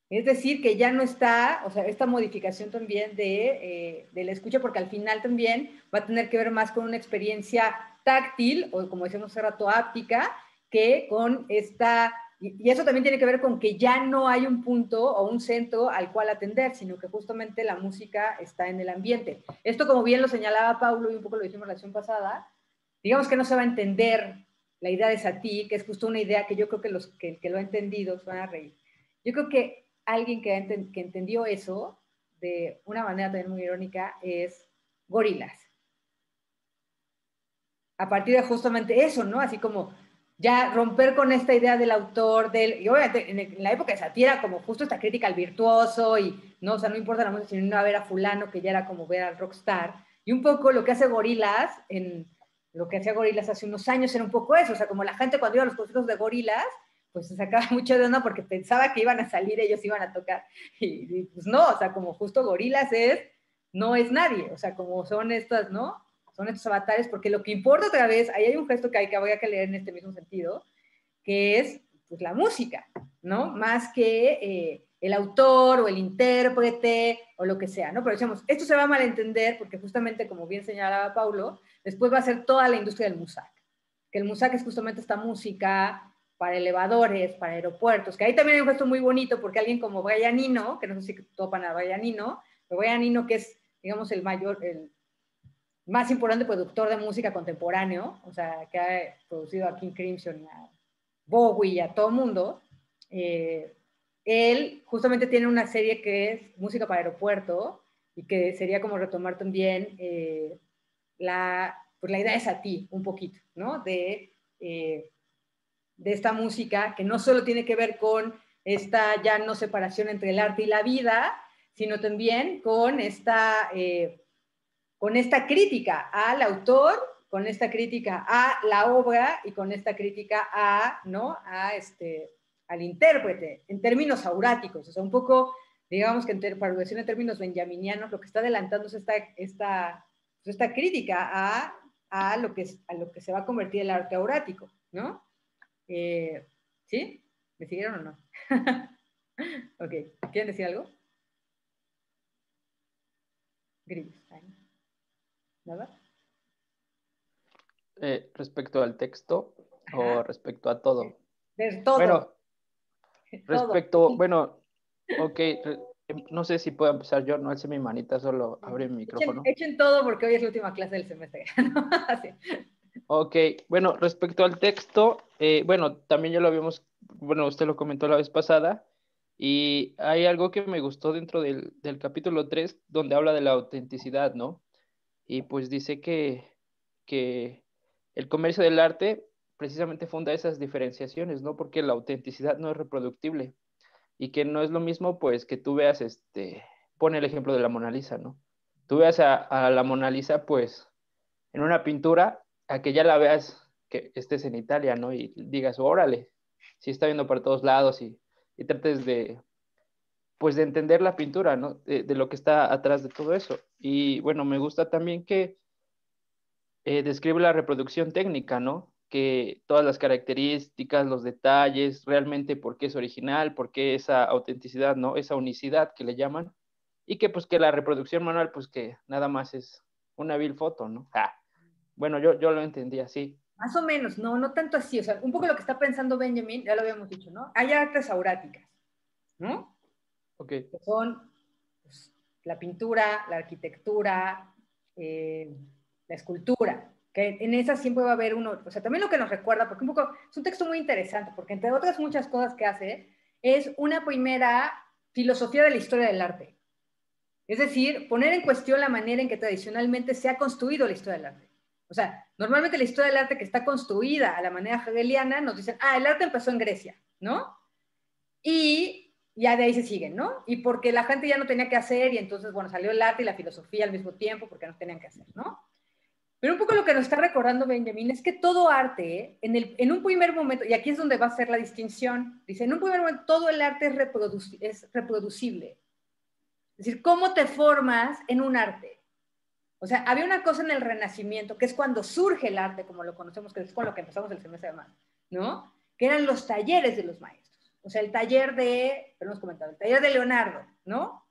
Es decir, que ya no está, o sea, esta modificación también de la escucha, porque al final también va a tener que ver más con una experiencia táctil, o como decíamos hace rato, áptica, que con esta, y eso también tiene que ver con que ya no hay un punto o un centro al cual atender, sino que justamente la música está en el ambiente. Esto, como bien lo señalaba Paulo, y un poco lo dijimos la sesión pasada, digamos que no se va a entender la idea de Satie, que es justo una idea que yo creo que los que lo han entendido se van a reír. Yo creo que alguien que entendió eso de una manera también muy irónica es Gorillaz. A partir de justamente eso, ¿no? Así como ya romper con esta idea del autor, y obviamente en la época de Satie era como justo esta crítica al virtuoso y, no, o sea, no importa la música, sino ir a ver a fulano, que ya era como ver al rockstar. Y un poco lo que hace Gorillaz, lo que hacía Gorillaz hace unos años era un poco eso, o sea, como la gente cuando iba a los conciertos de Gorillaz, pues se sacaba mucho de onda porque pensaba que iban a salir, ellos iban a tocar, y pues no, o sea, como justo Gorillaz no es nadie, o sea, como son estas, ¿no? Son estos avatares, porque lo que importa otra vez, ahí hay un gesto que habría que leer en este mismo sentido, que es pues, la música, ¿no? Más que el autor o el intérprete o lo que sea, ¿no? Pero decíamos, esto se va a malentender porque justamente, como bien señalaba Paulo, después va a ser toda la industria del musac, que el musac es justamente esta música para elevadores, para aeropuertos, que ahí también hay un gesto muy bonito porque alguien como Brian Eno, que no sé si topan a Brian Eno, pero Brian Eno, que es, digamos, el más importante productor de música contemporáneo, o sea, que ha producido a King Crimson, a Bowie y a todo el mundo, él justamente tiene una serie que es Música para Aeropuerto y que sería como retomar también pues la idea es a ti un poquito, ¿no? De esta música que no solo tiene que ver con esta ya no separación entre el arte y la vida, sino también con esta crítica al autor, con esta crítica a la obra y con esta crítica ¿no? Al intérprete, en términos auráticos, o sea, un poco, digamos que para decir en términos benjaminianos, lo que está adelantando es esta crítica a lo que se va a convertir el arte aurático, ¿no? ¿Sí? ¿Me siguieron o no? Ok, ¿quieren decir algo? Grillos. ¿Nada? Respecto al texto o Ajá. respecto a todo. De todo. Bueno, todo. respecto, bueno, ok, no sé si puedo empezar yo, no alcé mi manita, solo abrí mi micrófono. Echen todo porque hoy es la última clase del semestre. ¿No? Así. Ok, bueno, respecto al texto, bueno, también ya lo habíamos, bueno, usted lo comentó la vez pasada, y hay algo que me gustó dentro del capítulo 3, donde habla de la autenticidad, ¿no? Y pues dice que el comercio del arte precisamente funda esas diferenciaciones, ¿no? Porque la autenticidad no es reproductible y que no es lo mismo, pues, que tú veas, pone el ejemplo de la Mona Lisa, ¿no? Tú veas a la Mona Lisa, pues, en una pintura, a que ya la veas que estés en Italia, ¿no? Y digas, órale, sí está viendo para todos lados y trates pues, de entender la pintura, ¿no? De lo que está atrás de todo eso. Y bueno, me gusta también que describe la reproducción técnica, ¿no? Que todas las características, los detalles, realmente por qué es original, por qué esa autenticidad, ¿no? Esa unicidad que le llaman, y que pues que la reproducción manual, pues que nada más es una vil foto, ¿no? Bueno, yo lo entendí así. Más o menos, no tanto así. O sea, un poco lo que está pensando Benjamin, ya lo habíamos dicho, ¿no? Hay artes auráticas, ¿no? Ok. Que son pues, la pintura, la arquitectura, la escultura, que en esas siempre va a haber uno, o sea, también lo que nos recuerda, porque un poco, es un texto muy interesante, porque entre otras muchas cosas que hace, es una primera filosofía de la historia del arte. Es decir, poner en cuestión la manera en que tradicionalmente se ha construido la historia del arte. O sea, normalmente la historia del arte que está construida a la manera hegeliana nos dicen, el arte empezó en Grecia, ¿no? Y ya de ahí se siguen, ¿no? Y porque la gente ya no tenía que hacer y entonces, bueno, salió el arte y la filosofía al mismo tiempo porque no tenían que hacer, ¿no? Pero un poco lo que nos está recordando Benjamin es que todo arte, en un primer momento, y aquí es donde va a ser la distinción, dice, en un primer momento todo el arte es reproducible. Es decir, ¿cómo te formas en un arte? O sea, había una cosa en el Renacimiento, que es cuando surge el arte, como lo conocemos, que es con lo que empezamos el semestre además, ¿no? Que eran los talleres de los maestros. O sea, el taller hemos comentado, el taller de Leonardo, ¿no?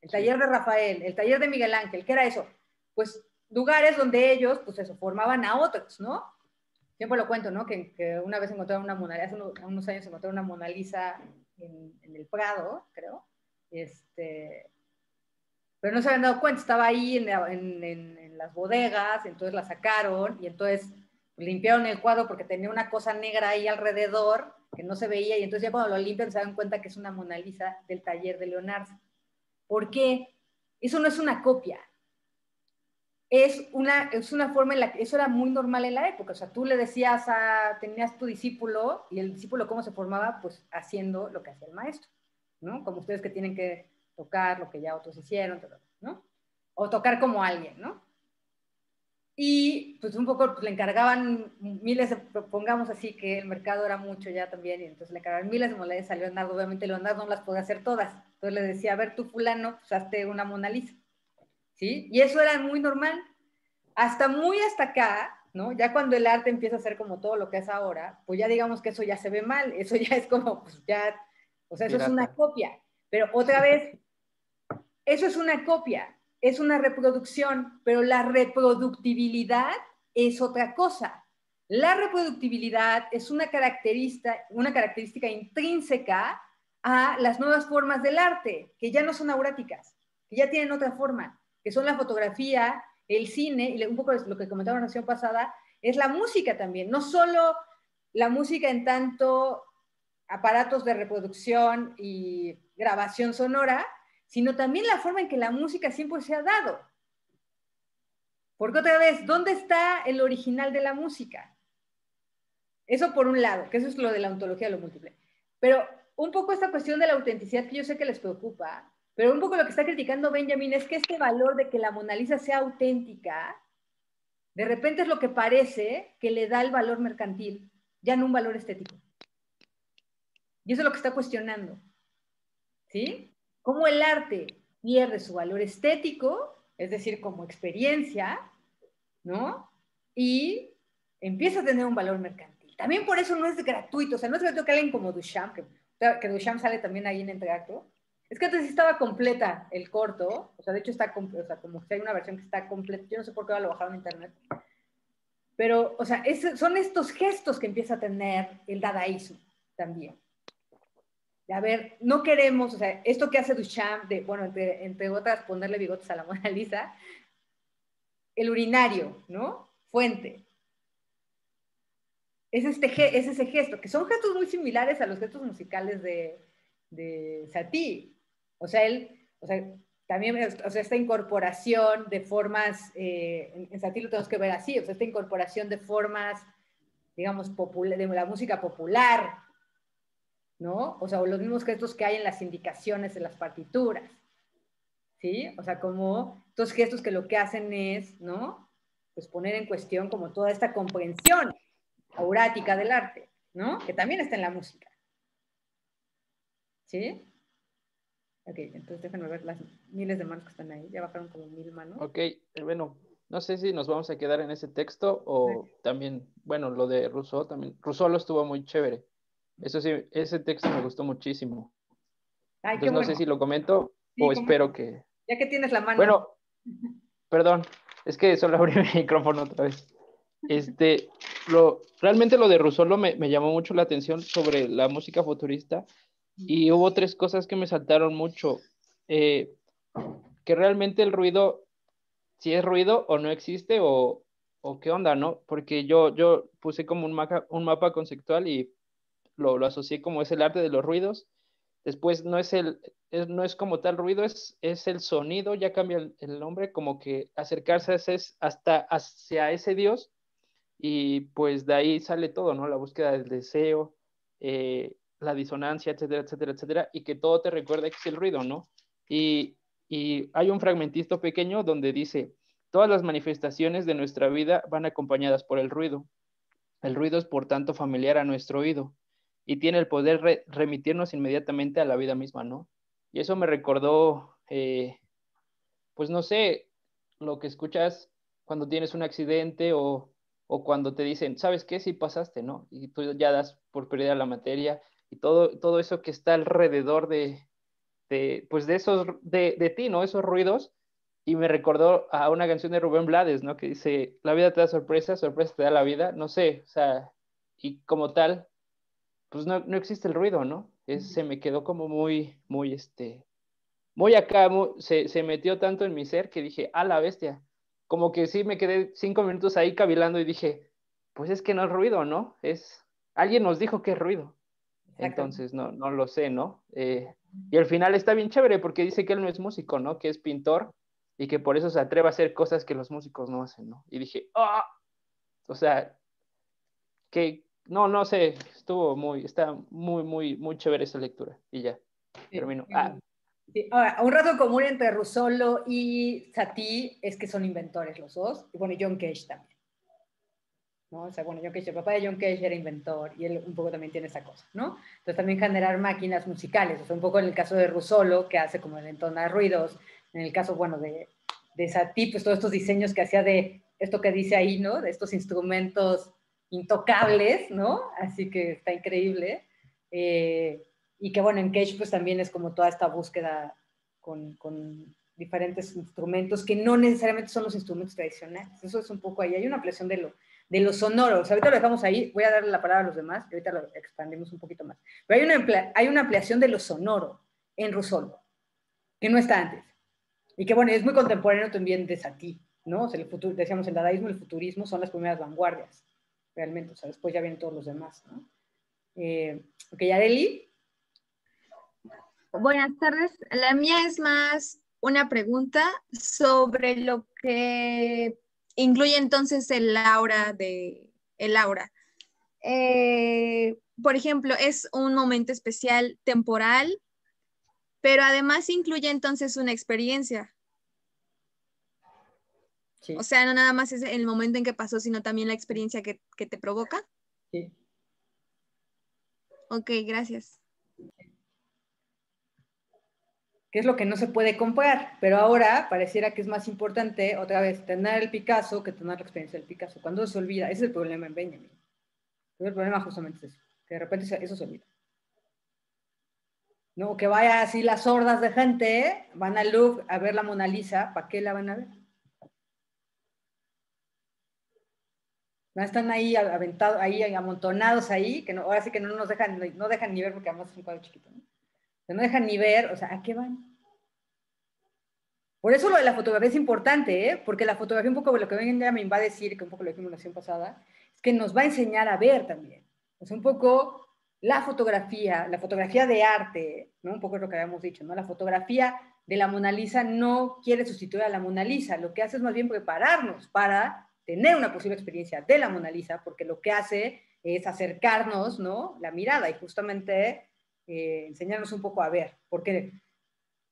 El taller de Rafael, el taller de Miguel Ángel, ¿qué era eso? Pues lugares donde ellos, pues eso, formaban a otros, ¿no? Siempre lo cuento, ¿no? Que una vez encontraron una Mona Lisa, hace unos años encontraron una Mona Lisa en el Prado, creo, pero no se habían dado cuenta, estaba ahí en las bodegas, entonces la sacaron y entonces limpiaron el cuadro porque tenía una cosa negra ahí alrededor que no se veía y entonces ya cuando lo limpian se dan cuenta que es una Mona Lisa del taller de Leonardo. ¿Por qué? Eso no es una copia. Es una forma en la que eso era muy normal en la época. O sea, tú le decías tenías tu discípulo y el discípulo cómo se formaba, pues haciendo lo que hacía el maestro, ¿no? Como ustedes que tienen que tocar lo que ya otros hicieron, ¿no? O tocar como alguien, ¿no? Y pues un poco pues, le encargaban miles, pongamos así que el mercado era mucho ya también, y entonces le encargaban miles de monedas a Leonardo. Obviamente Leonardo no las podía hacer todas. Entonces le decía, a ver, tú fulano, pues hazte una Mona Lisa. ¿Sí? Y eso era muy normal. Hasta acá, ¿no? Ya cuando el arte empieza a ser como todo lo que es ahora, pues ya digamos que eso ya se ve mal. Eso ya es como, pues ya, o sea, eso es una copia. Pero otra vez, eso es una copia, es una reproducción, pero la reproductibilidad es otra cosa. La reproductibilidad es una característica intrínseca a las nuevas formas del arte, que ya no son auráticas, que ya tienen otra forma, que son la fotografía, el cine, y un poco lo que comentaba en la sesión pasada, es la música también, no solo la música en tanto aparatos de reproducción y grabación sonora, sino también la forma en que la música siempre se ha dado. Porque otra vez, ¿dónde está el original de la música? Eso por un lado, que eso es lo de la ontología de lo múltiple. Pero un poco esta cuestión de la autenticidad que yo sé que les preocupa, pero un poco lo que está criticando Benjamin es que este valor de que la Mona Lisa sea auténtica, de repente es lo que parece que le da el valor mercantil, ya no un valor estético. Y eso es lo que está cuestionando. ¿Sí? Cómo el arte pierde su valor estético, es decir, como experiencia, ¿no? Y empieza a tener un valor mercantil. También por eso no es gratuito, o sea, no es gratuito que alguien como Duchamp, que Duchamp sale también ahí en Entre Acto. Es que antes sí estaba completa el corto, o sea, de hecho está, o sea, como que hay una versión que está completa, yo no sé por qué ahora lo bajaron en internet, pero, o sea, son estos gestos que empieza a tener el dadaísmo también. A ver, no queremos, o sea, esto que hace Duchamp, de, bueno, entre otras, ponerle bigotes a la Mona Lisa, el urinario, ¿no? Fuente. Es ese gesto, que son gestos muy similares a los gestos musicales de Satie. O sea, también, o sea, esta incorporación de formas, en Satie lo tenemos que ver así, o sea, esta incorporación de formas, digamos, de la música popular, ¿no? O sea, los mismos gestos que hay en las indicaciones de las partituras, ¿sí? O sea, como estos gestos que lo que hacen es, ¿no? Pues poner en cuestión como toda esta comprensión aurática del arte, ¿no? Que también está en la música. ¿Sí? Ok, entonces déjenme ver las miles de manos que están ahí. Ya bajaron como 1000 manos. Ok, bueno, no sé si nos vamos a quedar en ese texto o también, bueno, lo de Rousseau también. Rousseau lo estuvo muy chévere. Eso sí, ese texto me gustó muchísimo. Ay, Entonces qué no bueno. sé si lo comento Sí, o espero que... Ya que tienes la mano. Bueno, perdón, es que solo abrí mi micrófono otra vez. Realmente lo de Rousseau me llamó mucho la atención sobre la música futurista y hubo 3 cosas que me saltaron mucho. Que realmente el ruido, si es ruido o no existe o qué onda, ¿no? Porque yo puse como un mapa conceptual y lo asocié como es el arte de los ruidos. Después no es como tal ruido, es el sonido, ya cambia el nombre, como que acercarse hasta hacia ese Dios y pues de ahí sale todo, ¿no? La búsqueda del deseo, la disonancia, etcétera, etcétera, etcétera, y que todo te recuerda que es el ruido, ¿no? Y hay un fragmentito pequeño donde dice, todas las manifestaciones de nuestra vida van acompañadas por el ruido. El ruido es por tanto familiar a nuestro oído y tiene el poder remitirnos inmediatamente a la vida misma, ¿no? Y eso me recordó, pues no sé, lo que escuchas cuando tienes un accidente o cuando te dicen, ¿sabes qué? Sí pasaste, ¿no? Y tú ya das por perdida la materia y todo eso que está alrededor pues de ti, ¿no? Esos ruidos. Y me recordó a una canción de Rubén Blades, ¿no? Que dice, la vida te da sorpresas, sorpresa te da la vida, no sé, o sea, y como tal, pues no existe el ruido, ¿no? Se me quedó como muy acá, se metió tanto en mi ser que dije, a la bestia, como que sí me quedé 5 minutos ahí cavilando y dije, pues es que no es ruido, ¿no? Alguien nos dijo que es ruido. Entonces, no lo sé, ¿no? Y al final está bien chévere porque dice que él no es músico, ¿no? Que es pintor y que por eso se atreve a hacer cosas que los músicos no hacen, ¿no? Y dije, ¡ah! O sea, que no sé, está muy chévere esa lectura. Y ya, termino. Sí. Ahora, un rasgo común entre Russolo y Satie es que son inventores los dos, y bueno, John Cage también. ¿No? O sea, bueno, John Cage, el papá de John Cage era inventor y él un poco también tiene esa cosa, ¿no? Entonces también generar máquinas musicales, o sea, un poco en el caso de Russolo, que hace como el entonar ruidos, en el caso, bueno, de Satie, pues todos estos diseños que hacía de esto que dice ahí, ¿no? De estos instrumentos intocables, ¿no? Así que está increíble. Y que, bueno, en Cage pues también es como toda esta búsqueda con diferentes instrumentos que no necesariamente son los instrumentos tradicionales. Eso es un poco ahí. Hay una ampliación de lo sonoro. O sea, ahorita lo dejamos ahí, voy a darle la palabra a los demás y ahorita lo expandimos un poquito más. Pero hay una ampliación de lo sonoro en Russolo, que no está antes. Y que bueno, es muy contemporáneo también de Satie, ¿no? O sea, decíamos, el dadaísmo y el futurismo son las primeras vanguardias, realmente. O sea, después ya vienen todos los demás, ¿no? Ok, Yareli. Buenas tardes. La mía es más una pregunta sobre lo que incluye entonces el aura el aura. Por ejemplo, es un momento especial temporal, pero además incluye entonces una experiencia. Sí. O sea, no nada más es el momento en que pasó, sino también la experiencia que te provoca. Sí. Ok, gracias. Que es lo que no se puede comprar, pero ahora pareciera que es más importante, otra vez, tener el Picasso que tener la experiencia del Picasso. Cuando se olvida, ese es el problema en Benjamin. El problema justamente es eso, que de repente eso se olvida. ¿No? Que vaya así las hordas de gente, van al Louvre a ver la Mona Lisa, ¿para qué la van a ver? No están ahí aventados, ahí amontonados ahí, que no, ahora sí que no nos dejan, no dejan ni ver porque además es un cuadro chiquito, ¿no? Que no dejan ni ver, o sea, ¿a qué van? Por eso lo de la fotografía es importante, ¿eh? Porque la fotografía un poco lo que Benjamin va a decir, que un poco lo dijimos la sesión pasada, es que nos va a enseñar a ver también. O sea, un poco la fotografía de arte, ¿no? Un poco es lo que habíamos dicho, ¿no? La fotografía de la Mona Lisa no quiere sustituir a la Mona Lisa, lo que hace es más bien prepararnos para tener una posible experiencia de la Mona Lisa, porque lo que hace es acercarnos, ¿no? La mirada y justamente enseñarnos un poco a ver, porque,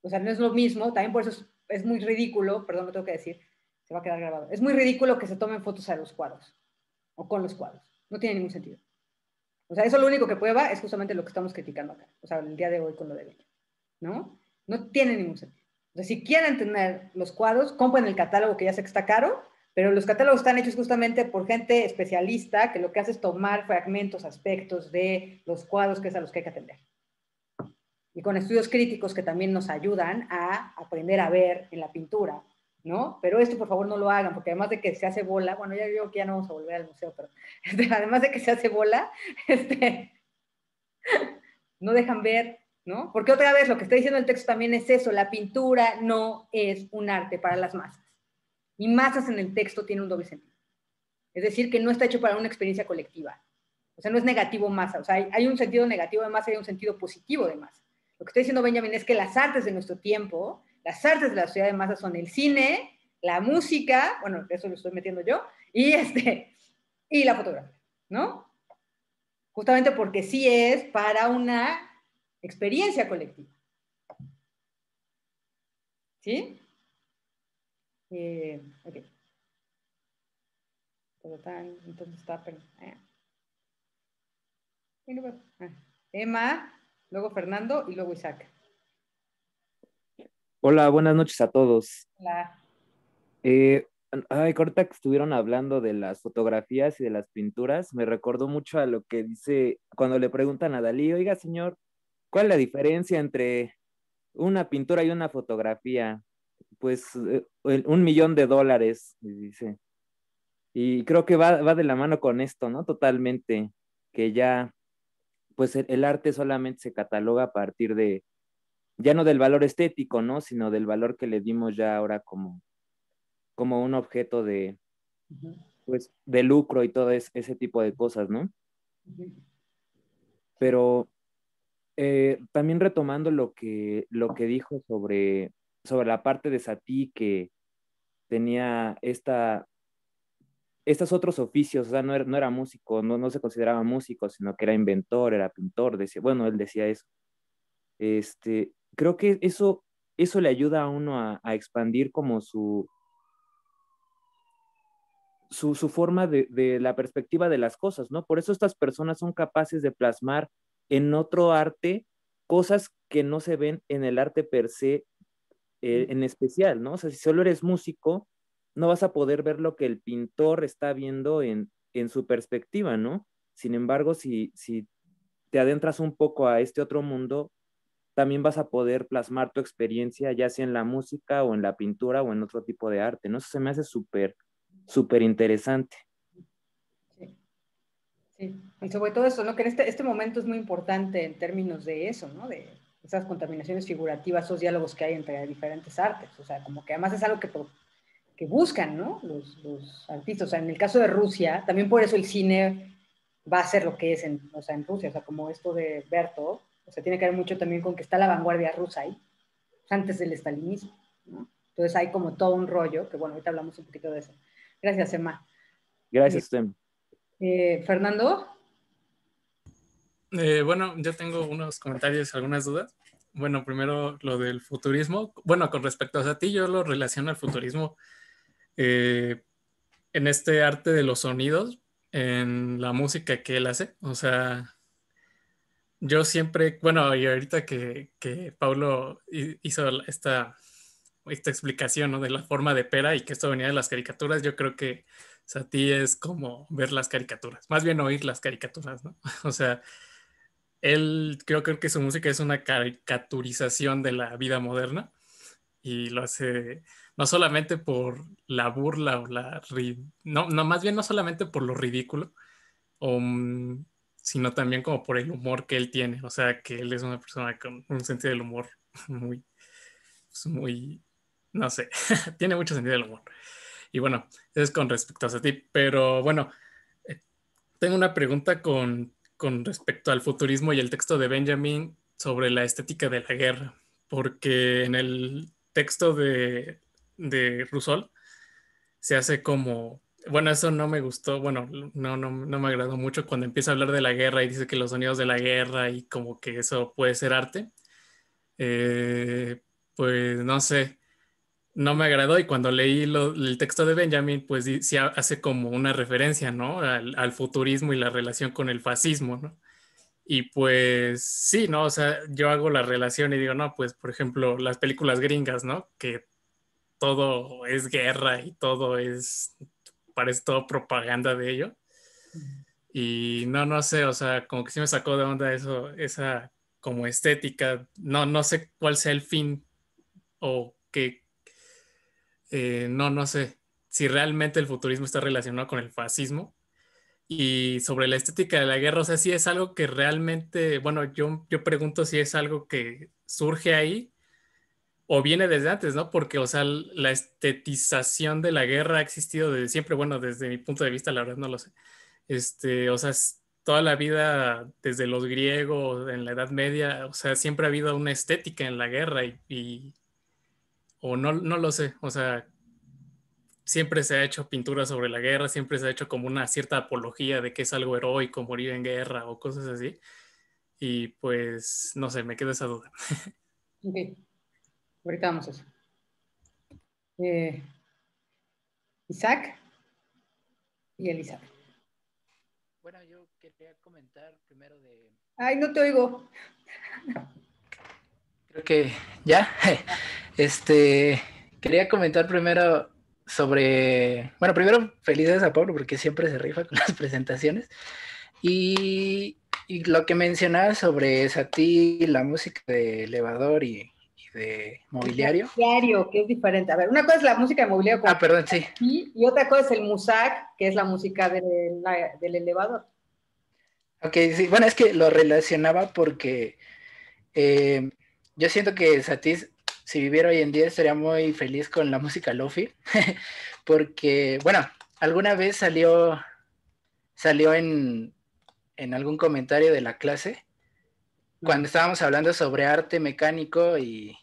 o sea, no es lo mismo, también por eso es muy ridículo, perdón, lo tengo que decir, se va a quedar grabado, es muy ridículo que se tomen fotos a los cuadros, o con los cuadros, no tiene ningún sentido. O sea, eso lo único que prueba es justamente lo que estamos criticando acá, o sea, el día de hoy con lo de Benjamin, ¿no? No tiene ningún sentido. O sea, si quieren tener los cuadros, compren el catálogo, que ya sé que está caro, pero los catálogos están hechos justamente por gente especialista que lo que hace es tomar fragmentos, aspectos de los cuadros, que es a los que hay que atender. Y con estudios críticos que también nos ayudan a aprender a ver en la pintura, ¿no? Pero esto, por favor, no lo hagan, porque además de que se hace bola, bueno, ya digo que ya no vamos a volver al museo, pero además de que se hace bola, no dejan ver, ¿no? Porque otra vez lo que está diciendo el texto también es eso, la pintura no es un arte para las masas. Y masas en el texto tiene un doble sentido. Es decir, que no está hecho para una experiencia colectiva. O sea, no es negativo masa. O sea, hay un sentido negativo de masa y hay un sentido positivo de masa. Lo que está diciendo Benjamin es que las artes de nuestro tiempo, las artes de la sociedad de masa son el cine, la música, bueno, eso lo estoy metiendo yo, y la fotografía, ¿no? Justamente porque sí es para una experiencia colectiva. ¿Sí? Ok. Entonces está... Emma, luego Fernando y luego Isaac. Hola, buenas noches a todos. Hola. Ahorita que estuvieron hablando de las fotografías y de las pinturas, me recordó mucho a lo que dice cuando le preguntan a Dalí, oiga, señor, ¿cuál es la diferencia entre una pintura y una fotografía? Pues $1,000,000, dice. Y creo que va de la mano con esto, ¿no? Totalmente, que ya, pues el arte solamente se cataloga a partir de, ya no del valor estético, ¿no? Sino del valor que le dimos ya ahora como un objeto de, pues, de lucro y todo ese tipo de cosas, ¿no? Pero también retomando lo que dijo sobre la parte de Satie, que tenía estos otros oficios, o sea, no era músico, no se consideraba músico, sino que era inventor, era pintor, decía, bueno, él decía eso. Creo que eso le ayuda a uno a expandir como su forma de la perspectiva de las cosas, ¿no? Por eso estas personas son capaces de plasmar en otro arte cosas que no se ven en el arte per se, en especial, ¿no? O sea, si solo eres músico, no vas a poder ver lo que el pintor está viendo en su perspectiva, ¿no? Sin embargo, si te adentras un poco a este otro mundo, también vas a poder plasmar tu experiencia, ya sea en la música o en la pintura o en otro tipo de arte, ¿no? Eso se me hace súper interesante. Sí, sí. Y sobre todo eso, ¿no? Que en este momento es muy importante en términos de eso, ¿no? De esas contaminaciones figurativas, esos diálogos que hay entre diferentes artes. O sea, como que además es algo que buscan, ¿no? Los artistas. O sea, en el caso de Rusia, también por eso el cine va a ser lo que es en Rusia, o sea, como esto de Berto, o sea, tiene que ver mucho también con que está la vanguardia rusa ahí, antes del estalinismo, ¿no? Entonces hay como todo un rollo, que bueno, ahorita hablamos un poquito de eso. Gracias, Emma. Gracias, Tem. Fernando. Bueno, yo tengo unos comentarios, algunas dudas. Bueno, primero lo del futurismo. Bueno, con respecto a ti, yo lo relaciono al futurismo en este arte de los sonidos, en la música que él hace. O sea, yo siempre, bueno, y ahorita que Paulo hizo esta explicación, ¿no? De la forma de pera y que esto venía de las caricaturas, yo creo que Satie es como ver las caricaturas, más bien oír las caricaturas, ¿no? O sea, él creo que su música es una caricaturización de la vida moderna y lo hace no solamente por la burla o no, más bien no solamente por lo ridículo, o, sino también como por el humor que él tiene. O sea, que él es una persona con un sentido del humor muy, pues, muy, no sé, tiene mucho sentido del humor. Y bueno, eso es con respecto a ti. Pero bueno, tengo una pregunta con respecto al futurismo y el texto de Benjamin sobre la estética de la guerra, porque en el texto de Rousseau se hace como, bueno, eso no me gustó, bueno, no me agradó mucho cuando empieza a hablar de la guerra y dice que los sonidos de la guerra y como que eso puede ser arte. Pues no sé, no me agradó y cuando leí el texto de Benjamin, pues sí hace como una referencia, ¿no? Al futurismo y la relación con el fascismo, ¿no? Y pues sí, ¿no? O sea, yo hago la relación y digo, no, pues por ejemplo, las películas gringas, ¿no? Que todo es guerra y parece todo propaganda de ello. Y no sé, o sea, como que sí me sacó de onda eso, esa como estética, no sé cuál sea el fin o qué, no sé si realmente el futurismo está relacionado con el fascismo. Y sobre la estética de la guerra, o sea, si es algo que realmente, bueno, yo pregunto si es algo que surge ahí o viene desde antes, ¿no? Porque, o sea, la estetización de la guerra ha existido desde siempre, bueno, desde mi punto de vista, la verdad no lo sé. O sea, toda la vida, desde los griegos, en la Edad Media, o sea, siempre ha habido una estética en la guerra o no lo sé, o sea, siempre se ha hecho pintura sobre la guerra, siempre se ha hecho como una cierta apología de que es algo heroico morir en guerra o cosas así. Y pues, no sé, me queda esa duda. Ok, ahorita vamos a eso. Isaac y Elizabeth. Bueno, yo quería comentar primero de... Ay, no te oigo. Creo que ya. Quería comentar primero sobre... Bueno, primero felicidades a Pablo porque siempre se rifa con las presentaciones. Y lo que mencionabas sobre Satie, la música de elevador y de mobiliario. Mobiliario, que es diferente. A ver, una cosa es la música de mobiliario. Perdón, sí. Y otra cosa es el musac, que es la música del elevador. Ok, sí. Bueno, es que lo relacionaba porque yo siento que Satie, si viviera hoy en día, estaría muy feliz con la música lofi. Porque, bueno, alguna vez salió en algún comentario de la clase cuando estábamos hablando sobre arte mecánico y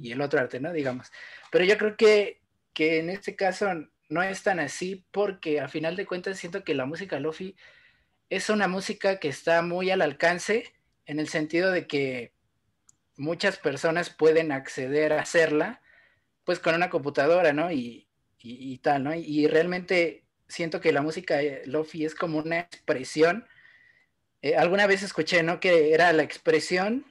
el otro arte, ¿no? Digamos. Pero yo creo que en este caso no es tan así porque a final de cuentas siento que la música lofi es una música que está muy al alcance en el sentido de que muchas personas pueden acceder a hacerla pues con una computadora, ¿no? Y tal, ¿no? Y realmente siento que la música lofi es como una expresión. Alguna vez escuché, ¿no? Que era la expresión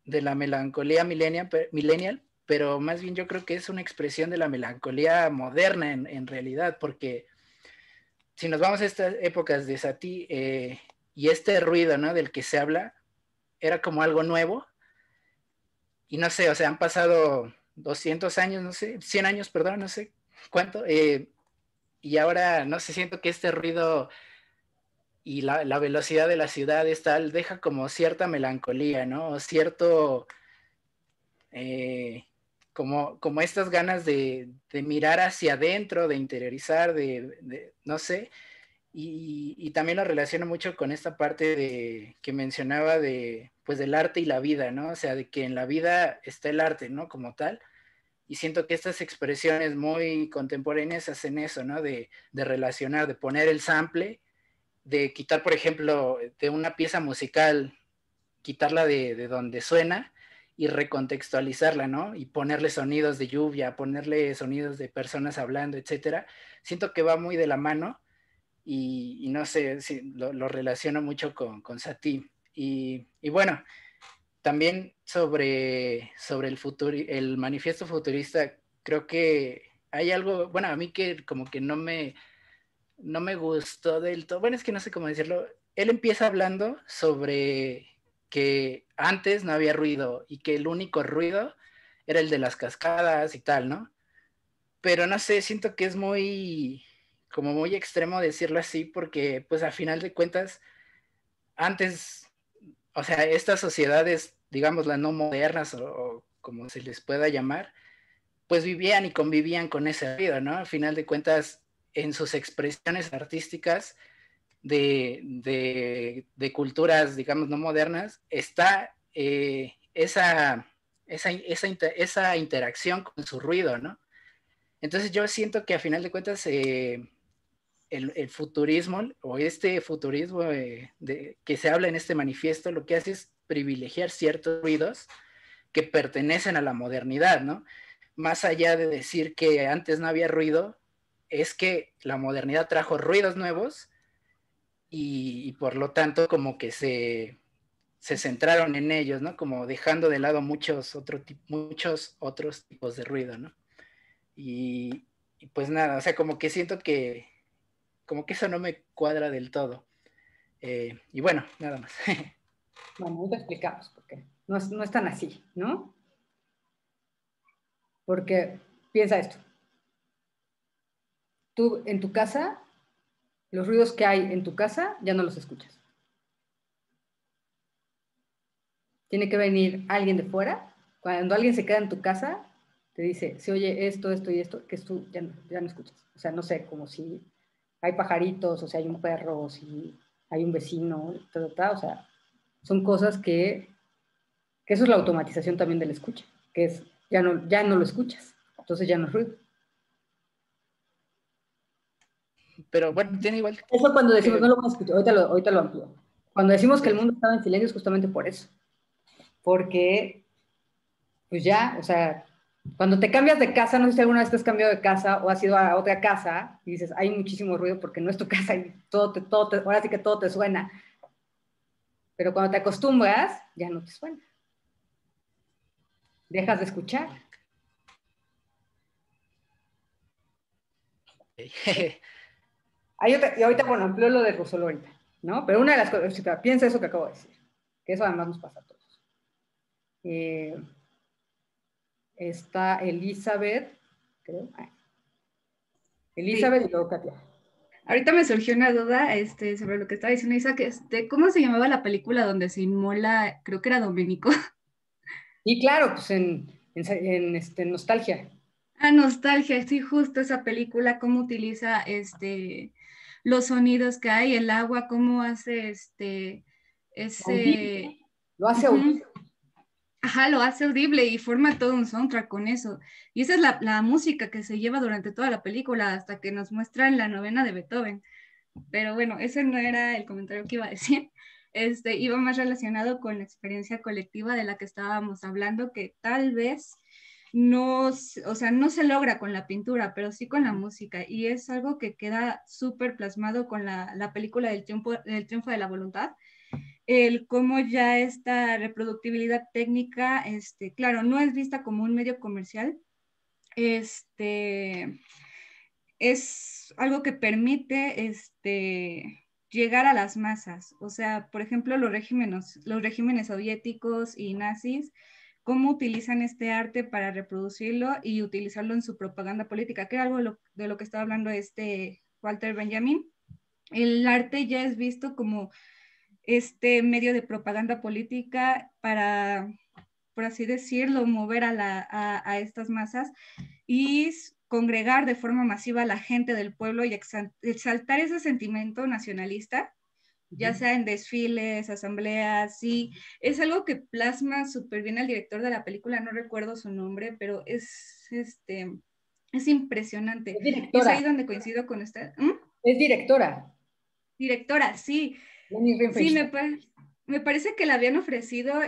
de la melancolía millennial, pero más bien yo creo que es una expresión de la melancolía moderna en realidad, porque si nos vamos a estas épocas de Satie y este ruido, ¿no? Del que se habla, era como algo nuevo, y no sé, o sea, han pasado 200 años, no sé, 100 años, perdón, no sé cuánto, y ahora, no sé, siento que este ruido y la velocidad de la ciudad es tal, deja como cierta melancolía, ¿no? O cierto, como estas ganas de mirar hacia adentro, de interiorizar, no sé, Y también lo relaciono mucho con esta parte que mencionaba pues del arte y la vida, ¿no? O sea, de que en la vida está el arte, ¿no? Como tal. Y siento que estas expresiones muy contemporáneas hacen eso, ¿no? De relacionar, de poner el sample, de quitar, por ejemplo, de una pieza musical, quitarla de donde suena y recontextualizarla, ¿no? Y ponerle sonidos de lluvia, ponerle sonidos de personas hablando, etcétera. Siento que va muy de la mano y no sé, si lo relaciono mucho con Satie. Y bueno, también sobre el manifiesto futurista, creo que hay algo, bueno, a mí que como que no me gustó del todo, bueno, es que no sé cómo decirlo. Él empieza hablando sobre que antes no había ruido y que el único ruido era el de las cascadas y tal, ¿no? Pero no sé, siento que es como muy extremo decirlo así, porque pues a final de cuentas, antes, o sea, estas sociedades, digamos, las no modernas o como se les pueda llamar, pues vivían y convivían con ese ruido, ¿no? A final de cuentas, en sus expresiones artísticas de culturas, digamos, no modernas, está esa interacción con su ruido, ¿no? Entonces yo siento que a final de cuentas el futurismo o este futurismo que se habla en este manifiesto lo que hace es privilegiar ciertos ruidos que pertenecen a la modernidad, ¿no? Más allá de decir que antes no había ruido, es que la modernidad trajo ruidos nuevos y por lo tanto como que se centraron en ellos, ¿no? Como dejando de lado muchos otros tipos de ruido, ¿no? Y pues nada, o sea, como que siento como que eso no me cuadra del todo. Y bueno, nada más. Bueno, ahorita explicamos por qué. No es tan así, ¿no? Porque piensa esto. Tú en tu casa, los ruidos que hay en tu casa ya no los escuchas. Tiene que venir alguien de fuera. Cuando alguien se queda en tu casa, te dice, se oye esto, esto y esto, que tú ya no escuchas. O sea, no sé, como si hay pajaritos, o si hay un perro, o si hay un vecino, o sea, son cosas que eso es la automatización también del escucha, que es, ya no lo escuchas, entonces ya no es ruido. Pero bueno, tiene igual. Eso cuando decimos, no lo vamos a escuchar, ahorita lo amplío. Cuando decimos que el mundo estaba en silencio es justamente por eso. Porque, pues ya, o sea, cuando te cambias de casa, no sé si alguna vez te has cambiado de casa o has ido a otra casa y dices, hay muchísimo ruido porque no es tu casa y ahora sí que todo te suena. Pero cuando te acostumbras, ya no te suena. Dejas de escuchar. Y ahorita, bueno, amplío lo de Rousseau ahorita, ¿no? Pero una de las cosas, piensa eso que acabo de decir, que eso además nos pasa a todos. Está Elizabeth, creo. Elizabeth y luego Katia. Ahorita me surgió una duda sobre lo que estaba diciendo Isa, ¿cómo se llamaba la película donde se inmola, creo que era Domenico? Y claro, pues en Nostalgia. Ah, Nostalgia, sí, justo esa película, cómo utiliza los sonidos que hay, el agua, cómo hace ese... Lo hace audible. Ajá, lo hace audible y forma todo un soundtrack con eso. Y esa es la música que se lleva durante toda la película hasta que nos muestran la novena de Beethoven. Pero bueno, ese no era el comentario que iba a decir. Iba más relacionado con la experiencia colectiva de la que estábamos hablando, que tal vez no, o sea, no se logra con la pintura, pero sí con la música. Y es algo que queda súper plasmado con la película del triunfo de la voluntad. El cómo ya esta reproductibilidad técnica, claro, no es vista como un medio comercial, es algo que permite llegar a las masas. O sea, por ejemplo, los regímenes soviéticos y nazis, cómo utilizan este arte para reproducirlo y utilizarlo en su propaganda política, que era algo de lo que estaba hablando Walter Benjamin. El arte ya es visto como este medio de propaganda política para, por así decirlo, mover a estas masas. Y congregar de forma masiva a la gente del pueblo y exaltar ese sentimiento nacionalista, ya sea en desfiles, asambleas, sí, es algo que plasma súper bien el director de la película, no recuerdo su nombre, pero es impresionante. Es Y es directora. ahí donde coincido con usted. Es directora. Directora, sí. Leni Sí, Riefenstahl. me parece que le habían ofrecido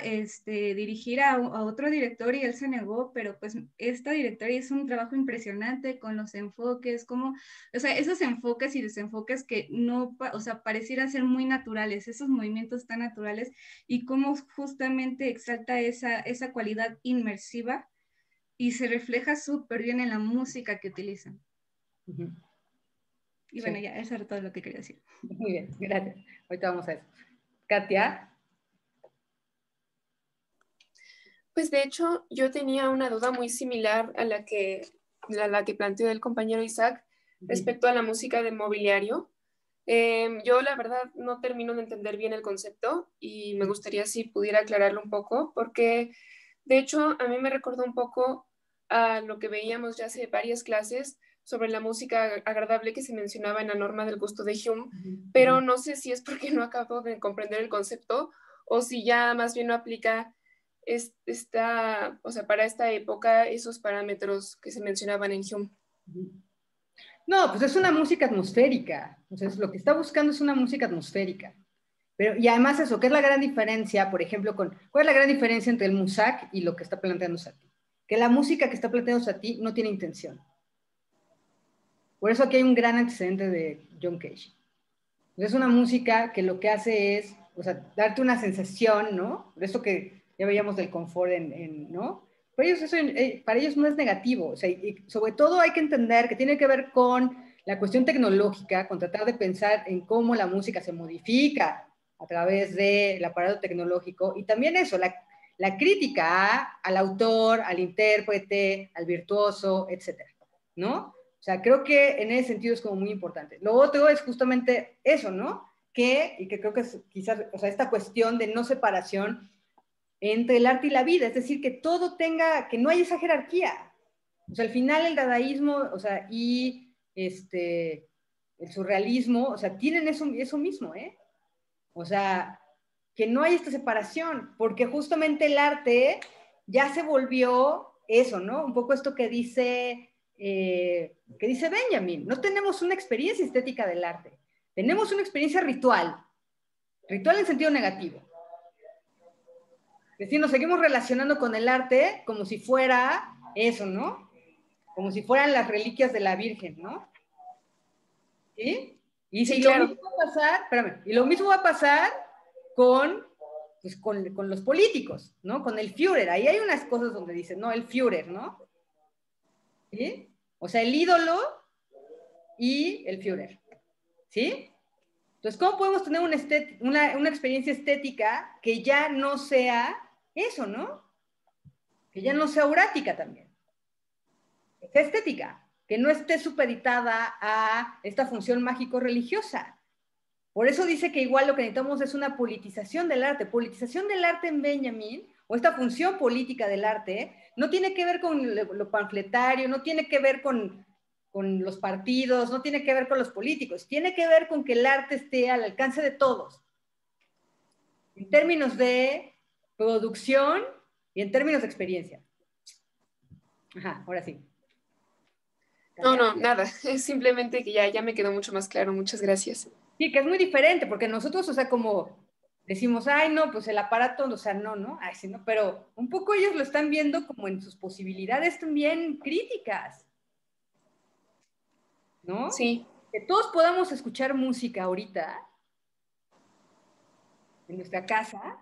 dirigir a otro director y él se negó, pero pues esta directora hizo un trabajo impresionante con los enfoques, como, o sea, esos enfoques y desenfoques que no, o sea, parecieran ser muy naturales, esos movimientos tan naturales, y cómo justamente exalta esa cualidad inmersiva y se refleja súper bien en la música que utilizan. Ujú. Y bueno, ya, eso era todo lo que quería decir. Muy bien, gracias. Ahorita vamos a eso. Katia. Pues de hecho, yo tenía una duda muy similar a la que planteó el compañero Isaac respecto a la música de mobiliario. Yo la verdad no termino de entender bien el concepto y me gustaría si pudiera aclararlo un poco, porque de hecho a mí me recordó un poco a lo que veíamos ya hace varias clases sobre la música agradable que se mencionaba en la norma del gusto de Hume, pero no sé si es porque no acabo de comprender el concepto o si ya más bien no aplica o sea, para esta época esos parámetros que se mencionaban en Hume. No, pues es una música atmosférica. Entonces, lo que está buscando es una música atmosférica. Pero, y además eso, ¿qué es la gran diferencia, por ejemplo, ¿cuál es la gran diferencia entre el Musak y lo que está planteando Satie? Que la música que está planteando Satie no tiene intención. Por eso aquí hay un gran antecedente de John Cage. Es una música que lo que hace es, o sea, darte una sensación, ¿no? De esto que ya veíamos del confort, ¿no? Para ellos no es negativo, o sea, y sobre todo hay que entender que tiene que ver con la cuestión tecnológica, con tratar de pensar en cómo la música se modifica a través del aparato tecnológico, y también eso, la crítica al autor, al intérprete, al virtuoso, etcétera, ¿no? O sea, creo que en ese sentido es como muy importante. Lo otro es justamente eso, ¿no? Y que creo que es quizás, o sea, esta cuestión de no separación entre el arte y la vida, es decir, que todo que no hay esa jerarquía. O sea, al final el dadaísmo, o sea, y el surrealismo, o sea, tienen eso mismo, ¿eh? O sea, que no hay esta separación, porque justamente el arte ya se volvió eso, ¿no? Un poco esto que dice Benjamin, no tenemos una experiencia estética del arte, tenemos una experiencia ritual en sentido negativo. Es decir, nos seguimos relacionando con el arte como si fuera eso, ¿no? Como si fueran las reliquias de la Virgen, ¿no? ¿Sí? Y sí, claro. Lo mismo va a pasar con los políticos, ¿no? Con el Führer. Ahí hay unas cosas donde dicen, no, el Führer, ¿no? ¿Sí? O sea, el ídolo y el Führer. ¿Sí? Entonces, ¿cómo podemos tener una experiencia estética que ya no sea eso, ¿no? Que ya no sea aurática también. Que sea estética, que no esté supeditada a esta función mágico-religiosa. Por eso dice que igual lo que necesitamos es una politización del arte. Politización del arte en Benjamin, o esta función política del arte, no tiene que ver con lo panfletario, no tiene que ver con los partidos, no tiene que ver con los políticos, tiene que ver con que el arte esté al alcance de todos. En términos de producción y en términos de experiencia. Ajá, ahora sí. No, nada, es simplemente que ya me quedó mucho más claro, muchas gracias. Sí, que es muy diferente, porque nosotros, o sea, como decimos, ay, no, pues el aparato, o sea, no, ay, sí, no, pero un poco ellos lo están viendo como en sus posibilidades también críticas, ¿no? Sí. Que todos podamos escuchar música ahorita en nuestra casa,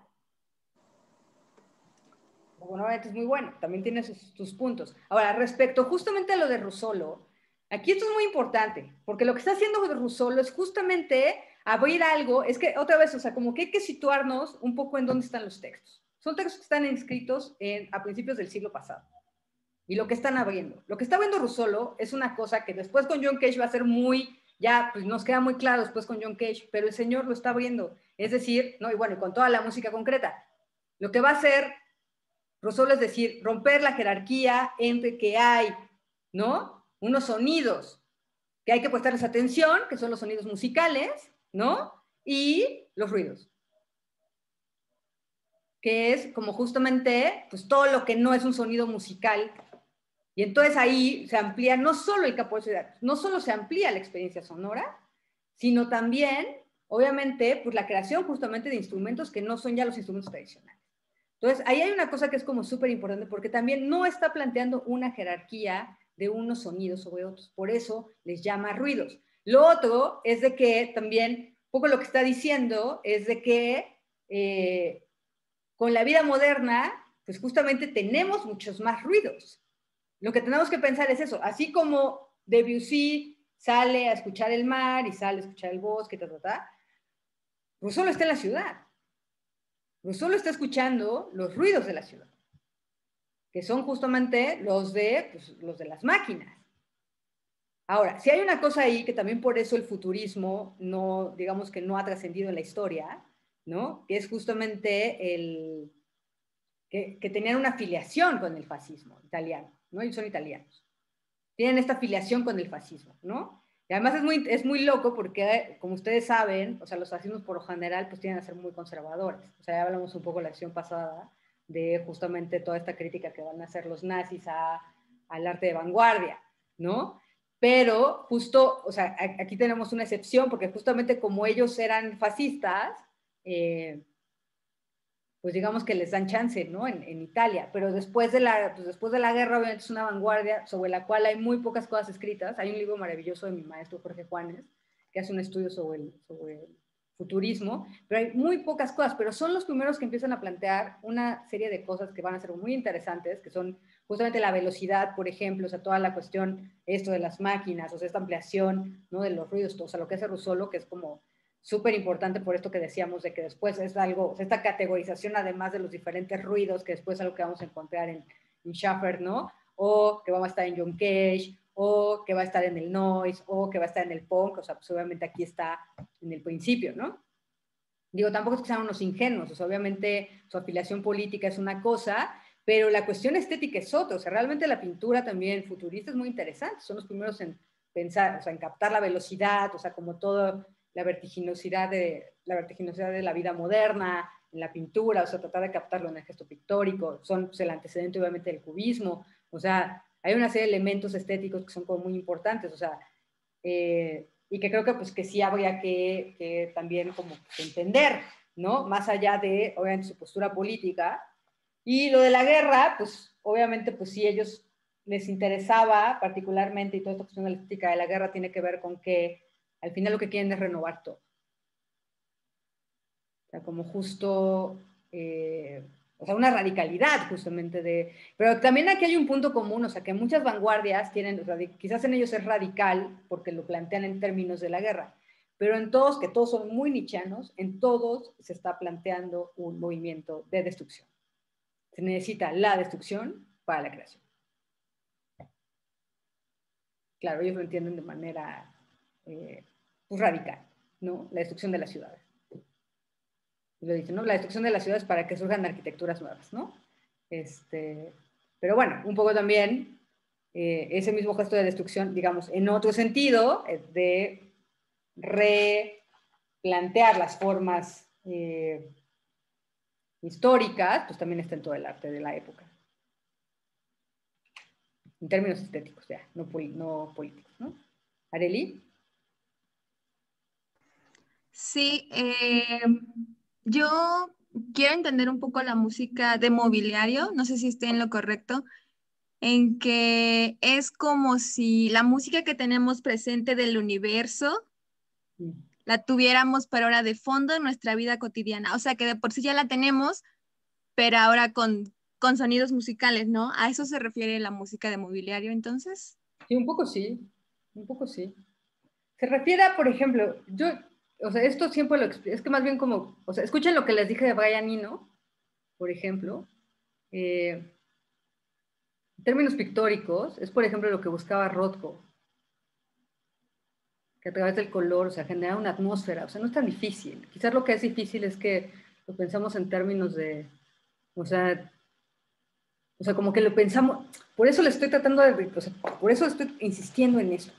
bueno, es muy bueno, también tiene sus puntos. Ahora, respecto justamente a lo de Russolo, aquí esto es muy importante, porque lo que está haciendo Russolo es justamente abrir algo, es que otra vez, o sea, como que hay que situarnos un poco en dónde están los textos. Son textos que están escritos a principios del siglo pasado. Y lo que están abriendo. Lo que está abriendo Russolo es una cosa que después con John Cage va a ser ya pues nos queda muy claro después con John Cage, pero el señor lo está abriendo. Es decir, ¿no? Y bueno, y con toda la música concreta. Lo que va a hacer Russolo es decir, romper la jerarquía entre que hay, ¿no? unos sonidos que hay que prestarles atención, que son los sonidos musicales, ¿no? Y los ruidos, que es como justamente pues, todo lo que no es un sonido musical. Y entonces ahí se amplía no solo el campo de ciudad, no solo se amplía la experiencia sonora, sino también, obviamente, pues la creación justamente de instrumentos que no son ya los instrumentos tradicionales. Entonces, ahí hay una cosa que es como súper importante, porque también no está planteando una jerarquía de unos sonidos sobre otros, por eso les llama ruidos. Lo otro es de que también, un poco lo que está diciendo es de que con la vida moderna, pues justamente tenemos muchos más ruidos. Lo que tenemos que pensar es eso, así como Debussy sale a escuchar el mar y sale a escuchar el bosque, pues solo está en la ciudad. Pues solo está escuchando los ruidos de la ciudad, que son justamente los de las máquinas. Ahora, si hay una cosa ahí que también por eso el futurismo no, digamos que no ha trascendido en la historia, ¿no? Que es justamente que tenían una afiliación con el fascismo italiano, ¿no? Ellos son italianos. Tienen esta afiliación con el fascismo, ¿no? Y además es muy loco porque, como ustedes saben, o sea, los fascismos por lo general pues tienden a ser muy conservadores. O sea, ya hablamos un poco en la sesión pasada de justamente toda esta crítica que van a hacer los nazis al arte de vanguardia, ¿no? Pero justo, o sea, aquí tenemos una excepción porque justamente como ellos eran fascistas, pues digamos que les dan chance, ¿no? En Italia, pero después de la guerra obviamente es una vanguardia sobre la cual hay muy pocas cosas escritas. Hay un libro maravilloso de mi maestro Jorge Juanes, que hace un estudio sobre el futurismo, pero hay muy pocas cosas, pero son los primeros que empiezan a plantear una serie de cosas que van a ser muy interesantes, que son justamente la velocidad, por ejemplo, o sea, toda la cuestión, esto de las máquinas, o sea, esta ampliación, ¿no? De los ruidos, o sea, lo que hace Russolo, que es como súper importante por esto que decíamos de que después es algo, esta categorización además de los diferentes ruidos, que después es algo que vamos a encontrar en Schaffer, ¿no? O que va a estar en John Cage, o que va a estar en el noise, o que va a estar en el punk, o sea, pues obviamente aquí está en el principio, ¿no? Digo, tampoco es que sean unos ingenuos, o sea, obviamente su afiliación política es una cosa, pero la cuestión estética es otra, o sea, realmente la pintura también futurista es muy interesante, son los primeros en pensar, o sea, en captar la velocidad, o sea, como todo la vertiginosidad de la vida moderna, en la pintura, o sea, tratar de captarlo en el gesto pictórico, son pues, el antecedente obviamente del cubismo, o sea, hay una serie de elementos estéticos que son como muy importantes, o sea, y que creo que pues que sí habría que también como entender, ¿no? Más allá de, obviamente, su postura política. Y lo de la guerra, pues obviamente, pues sí, ellos les interesaba particularmente, y toda esta cuestión de la estética de la guerra tiene que ver con que al final lo que quieren es renovar todo. O sea, como justo, o sea, una radicalidad justamente de... Pero también aquí hay un punto común, o sea, que muchas vanguardias tienen, o sea, quizás en ellos es radical porque lo plantean en términos de la guerra, pero en todos, que todos son muy nichianos, en todos se está planteando un movimiento de destrucción. Se necesita la destrucción para la creación. Claro, ellos lo entienden de manera pues radical, ¿no? La destrucción de las ciudades. Lo dicen, ¿no? La destrucción de las ciudades para que surjan arquitecturas nuevas, ¿no? Pero bueno, un poco también ese mismo gesto de destrucción, digamos, en otro sentido, de replantear las formas históricas, pues también está en todo el arte de la época. En términos estéticos, ya, no políticos, ¿no? ¿Arely? Sí, yo quiero entender un poco la música de mobiliario, no sé si estoy en lo correcto, en que es como si la música que tenemos presente del universo la tuviéramos pero ahora de fondo en nuestra vida cotidiana, o sea que de por sí ya la tenemos, pero ahora con sonidos musicales, ¿no? ¿A eso se refiere la música de mobiliario entonces? Sí, un poco sí, un poco sí. Se refiere a, por ejemplo, o sea, esto siempre lo explico, es que más bien como, o sea, escuchen lo que les dije de Brian Eno, por ejemplo, en términos pictóricos, es por ejemplo lo que buscaba Rothko, que a través del color, o sea, generar una atmósfera, o sea, no es tan difícil. Quizás lo que es difícil es que lo pensamos en términos de, o sea, O sea, como que lo pensamos, por eso le estoy tratando de, o sea, por eso estoy insistiendo en eso.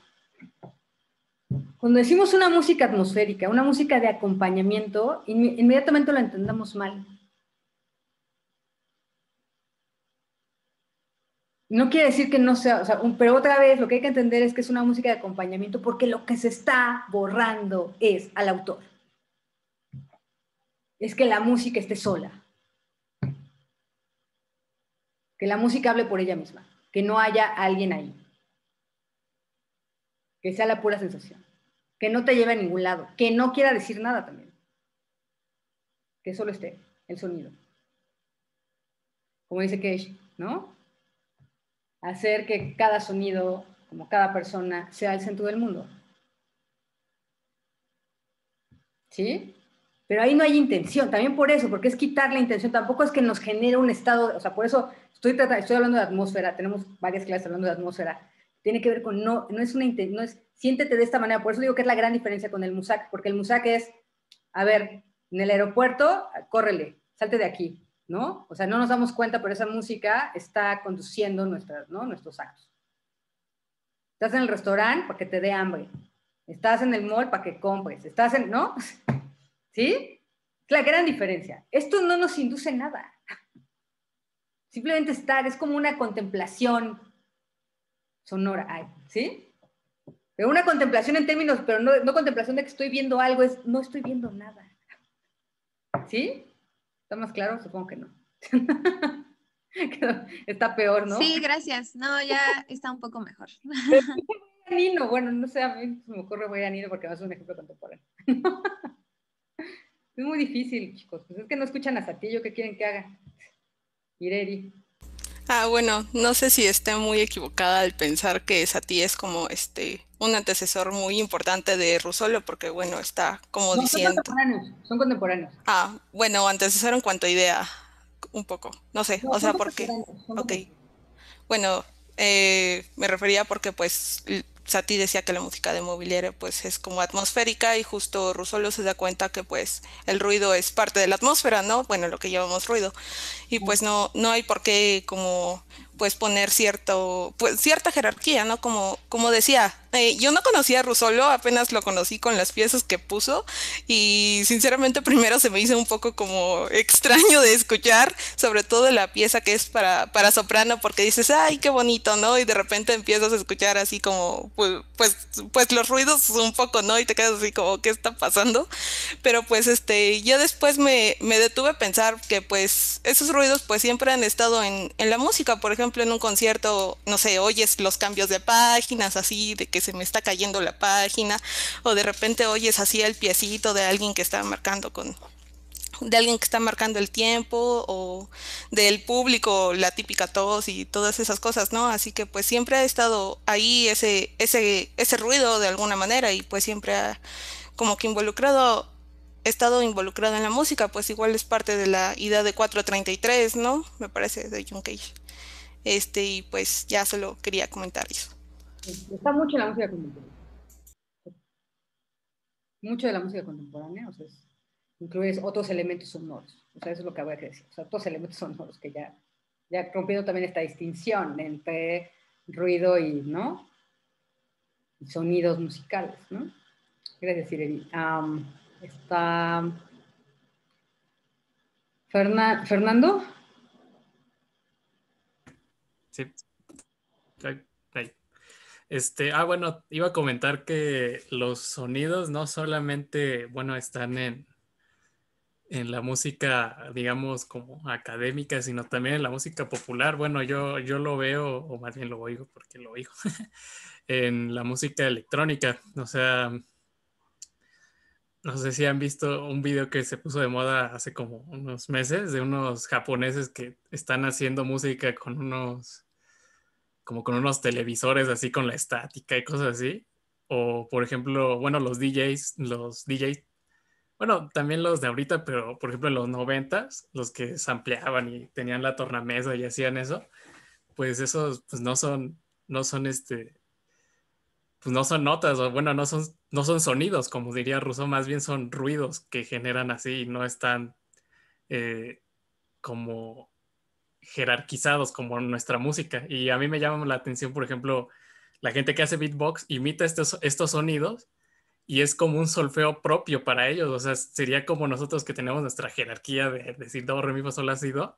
Cuando decimos una música atmosférica, una música de acompañamiento, inmediatamente lo entendamos mal. No quiere decir que no sea, o sea, pero otra vez lo que hay que entender es que es una música de acompañamiento porque lo que se está borrando es al autor. Es que la música esté sola. Que la música hable por ella misma. Que no haya alguien ahí. Que sea la pura sensación. Que no te lleve a ningún lado. Que no quiera decir nada también. Que solo esté el sonido. Como dice Cage, ¿no? Hacer que cada sonido, como cada persona, sea el centro del mundo. ¿Sí? Pero ahí no hay intención, también por eso, porque es quitar la intención, tampoco es que nos genere un estado, o sea, por eso estoy hablando de atmósfera, tenemos varias clases hablando de atmósfera, tiene que ver con, no es una intención, no es, siéntete de esta manera, por eso digo que es la gran diferencia con el musak, porque el musak es, a ver, en el aeropuerto, córrele, salte de aquí, ¿no? O sea, no nos damos cuenta, pero esa música está conduciendo nuestros actos. Estás en el restaurante para que te dé hambre, estás en el mall para que compres, estás en, ¿no? ¿Sí? Es la gran diferencia. Esto no nos induce nada. Simplemente estar, es como una contemplación sonora, ¿sí? Pero una contemplación en términos, pero no contemplación de que estoy viendo algo, es no estoy viendo nada. ¿Sí? ¿Está más claro? Supongo que no. Está peor, ¿no? Sí, gracias. No, ya está un poco mejor. Nino, bueno, no sé, a mí se me ocurre voy a Nino porque va a ser un ejemplo contemporáneo. Es muy difícil, chicos. Pues es que no escuchan a Satillo, ¿qué quieren que haga? Ireri. Bueno, no sé si esté muy equivocada al pensar que Satie es como un antecesor muy importante de Russolo, porque bueno, está como No, diciendo. Son contemporáneos. Bueno, antecesor en cuanto a idea, un poco, no sé, No, o sea, porque, ok, bueno, me refería porque pues Satie decía que la música de Mobiliario pues es como atmosférica y justo Russolo se da cuenta que pues el ruido es parte de la atmósfera, ¿no? Bueno, lo que llamamos ruido. Y pues no hay por qué como pues poner cierta jerarquía, ¿no? Como decía, yo no conocía a Russolo, apenas lo conocí con las piezas que puso y sinceramente primero se me hizo un poco como extraño de escuchar, sobre todo la pieza que es para soprano, porque dices, ay, qué bonito, ¿no? Y de repente empiezas a escuchar así como, pues los ruidos un poco, ¿no? Y te quedas así como, ¿qué está pasando? Pero pues yo después me detuve a pensar que pues esos ruidos pues siempre han estado en la música. Por ejemplo, en un concierto, no sé, oyes los cambios de páginas así, de que se me está cayendo la página, o de repente oyes así el piecito de alguien que está marcando el tiempo, o del público la típica tos y todas esas cosas, ¿no? Así que pues siempre ha estado ahí ese ruido de alguna manera y pues siempre ha como que estado involucrado en la música, pues igual es parte de la idea de 433, ¿no? Me parece, de John Cage. Y pues ya solo quería comentar eso. Está mucho en la música contemporánea. Mucho de la música contemporánea, o sea, incluye otros elementos sonoros. O sea, eso es lo que voy a decir. O sea, otros elementos sonoros que ya rompiendo también esta distinción entre ruido y, ¿no? Y sonidos musicales, ¿no? Gracias, Irene. Está Fernando. Sí. Bueno, iba a comentar que los sonidos no solamente, bueno, están en la música, digamos, como académica, sino también en la música popular. Bueno, yo lo veo, o más bien lo oigo porque lo oigo, en la música electrónica. O sea, no sé si han visto un video que se puso de moda hace como unos meses de unos japoneses que están haciendo música con unos televisores así con la estática y cosas así. O, por ejemplo, bueno, los DJs, bueno, también los de ahorita, pero por ejemplo en los 90s, los que sampleaban y tenían la tornamesa y hacían eso, pues esos pues pues no son notas, o bueno, no son sonidos, como diría Rousseau, más bien son ruidos que generan así, no están como jerarquizados como nuestra música. Y a mí me llama la atención, por ejemplo, la gente que hace beatbox imita estos sonidos y es como un solfeo propio para ellos. O sea, sería como nosotros que tenemos nuestra jerarquía de decir do, re, mi, fa, sol, la, si, do.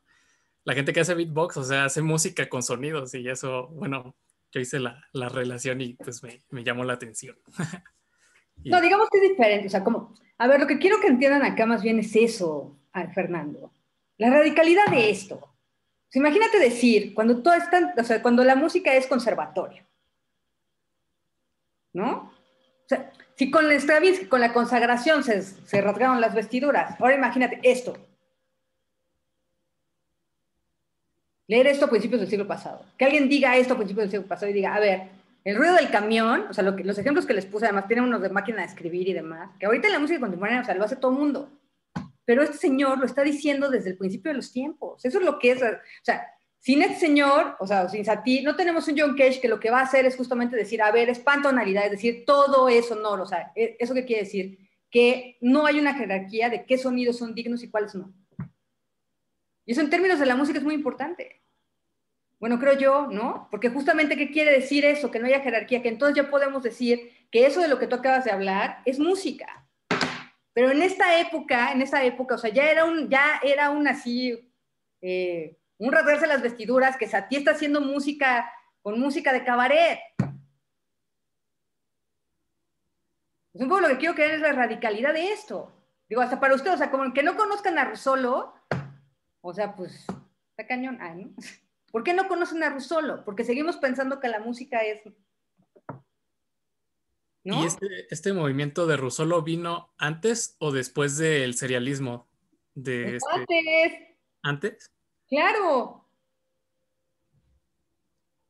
La gente que hace beatbox, o sea, hace música con sonidos y eso, bueno, yo hice la relación y pues me llamó la atención. No, digamos que es diferente, o sea, como, a ver, lo que quiero que entiendan acá más bien es eso, Fernando, la radicalidad de esto. O sea, imagínate decir, cuando todo está, o sea, cuando la música es conservatorio, ¿no? O sea, si con Stravinsky, con la consagración se rasgaron las vestiduras, ahora imagínate esto. Leer esto a principios del siglo pasado. Que alguien diga esto a principios del siglo pasado y diga, a ver, el ruido del camión, o sea, los ejemplos que les puse, además tienen unos de máquina de escribir y demás, que ahorita en la música contemporánea, o sea, lo hace todo el mundo. Pero este señor lo está diciendo desde el principio de los tiempos. Eso es lo que es, o sea, sin este señor, o sea, sin Satie, no tenemos un John Cage que lo que va a hacer es justamente decir, a ver, es pantonalidad, es decir, todo es sonoro, o sea, ¿eso qué quiere decir? Que no hay una jerarquía de qué sonidos son dignos y cuáles no. Y eso en términos de la música es muy importante. Bueno, creo yo, ¿no? Porque justamente, ¿qué quiere decir eso? Que no haya jerarquía, que entonces ya podemos decir que eso de lo que tú acabas de hablar es música. Pero en esa época, o sea, ya era un así, un rasgarse las vestiduras, que Satie está haciendo música con música de cabaret. Es un poco lo que quiero creer es la radicalidad de esto. Digo, hasta para usted, o sea, como que no conozcan a Russolo, o sea, pues, está cañón, ¿no? ¿Por qué no conocen a Russolo? Porque seguimos pensando que la música es... ¿no? ¿Y este movimiento de Russolo vino antes o después del serialismo? Antes. ¿Antes? Claro.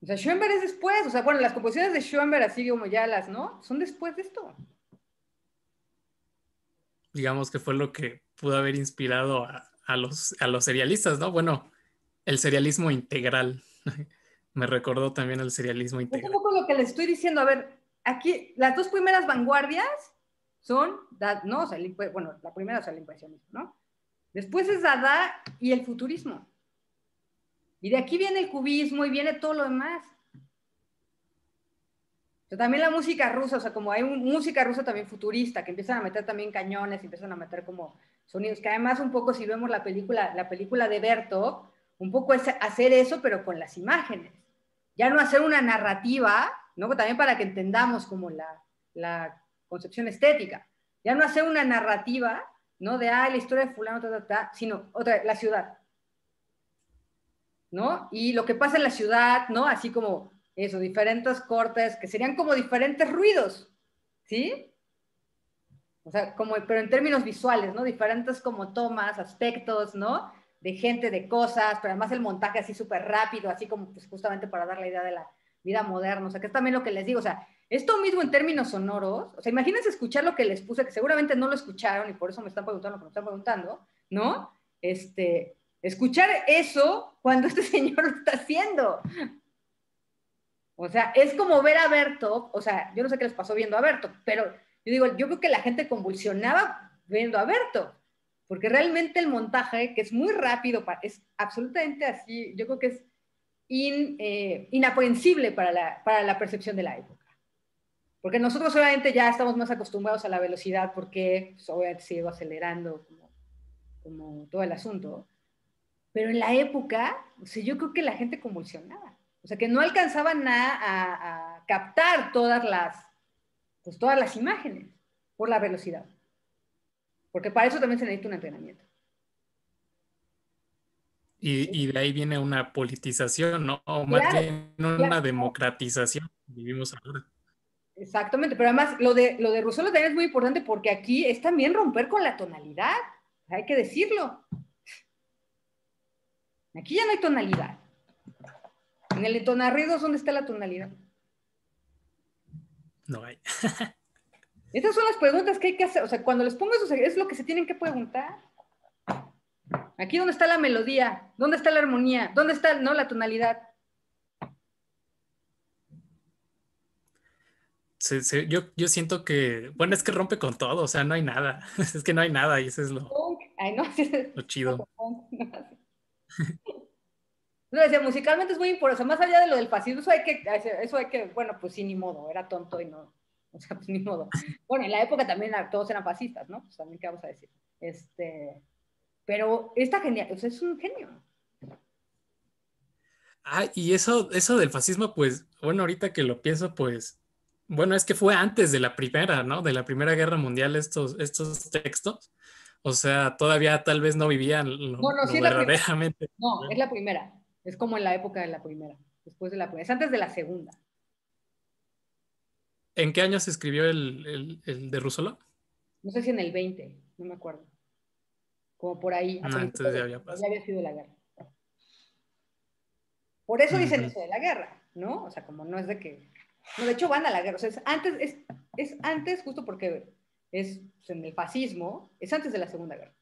O sea, Schoenberg es después. O sea, bueno, las composiciones de Schoenberg, así como ya las, ¿no? Son después de esto. Digamos que fue lo que pudo haber inspirado a los serialistas, ¿no? Bueno, el serialismo integral. Me recordó también el serialismo integral. Es un poco lo que les estoy diciendo. A ver, aquí las dos primeras vanguardias son, ¿no? O sea, bueno, la primera es el impresionismo, ¿no? Después es Dada y el futurismo. Y de aquí viene el cubismo y viene todo lo demás. O sea, también la música rusa, o sea, como hay música rusa también futurista, que empiezan a meter también cañones, empiezan a meter como sonidos, que además un poco si vemos la película de Bertov, un poco es hacer eso, pero con las imágenes. Ya no hacer una narrativa, ¿no? También para que entendamos como la concepción estética. Ya no hacer una narrativa, ¿no? De, la historia de fulano, sino otra, la ciudad. ¿No? Y lo que pasa en la ciudad, ¿no? Así como eso, diferentes cortes, que serían como diferentes ruidos, ¿sí? O sea, pero en términos visuales, ¿no? Diferentes como tomas, aspectos, ¿no? De gente, de cosas, pero además el montaje así súper rápido, así como pues justamente para dar la idea de la vida moderna, o sea, que es también lo que les digo, o sea, esto mismo en términos sonoros, o sea, imagínense escuchar lo que les puse, que seguramente no lo escucharon y por eso me están preguntando lo que me están preguntando, ¿no? Escuchar eso cuando este señor lo está haciendo. O sea, es como ver a Bertov, o sea, yo no sé qué les pasó viendo a Bertov, pero yo digo, yo creo que la gente convulsionaba viendo a Bertov, porque realmente el montaje, que es muy rápido, es absolutamente así, yo creo que es inaprehensible para la percepción de la época. Porque nosotros obviamente ya estamos más acostumbrados a la velocidad, porque pues, obviamente se iba acelerando como todo el asunto. Pero en la época, o sea, yo creo que la gente convulsionaba. O sea, que no alcanzaban a captar todas las imágenes por la velocidad. Porque para eso también se necesita un entrenamiento. Y de ahí viene una politización, ¿no? O más bien una democratización. Vivimos ahora. Exactamente, pero además lo de Russolo también es muy importante porque aquí es también romper con la tonalidad. Hay que decirlo. Aquí ya no hay tonalidad. En el entonarridos, ¿dónde está la tonalidad? No hay. Estas son las preguntas que hay que hacer. O sea, cuando les pongo eso, es lo que se tienen que preguntar. Aquí, ¿dónde está la melodía? ¿Dónde está la armonía? ¿Dónde está, no, la tonalidad? Yo siento que, bueno, es que rompe con todo, o sea, no hay nada. Es que no hay nada y eso es lo chido. No, decía, musicalmente es muy importante, o sea, más allá de lo del fascismo, eso hay que, bueno, pues sí, ni modo, era tonto y no, o sea, pues ni modo. Bueno, en la época también todos eran fascistas, ¿no? Pues también, ¿qué vamos a decir? Pero está genial, o sea, es un genio. Ah, y eso del fascismo, pues, bueno, ahorita que lo pienso, pues, bueno, es que fue antes de la primera, ¿no? De la Primera Guerra Mundial estos textos. O sea, todavía tal vez no vivían No, sí lo es la primera. verdaderamente. No, es la primera. Es como en la época de la primera, después de la primera. Es antes de la segunda. ¿En qué año se escribió el de Russolo? No sé si en el 20, no me acuerdo. Como por ahí, No, entonces ya había pasado. ya había sido la guerra. Por eso dicen Ujú. eso de la guerra, ¿no? O sea, como no es de que... No, de hecho van a la guerra. O sea, es antes justo porque es pues, en el fascismo, es antes de la Segunda Guerra.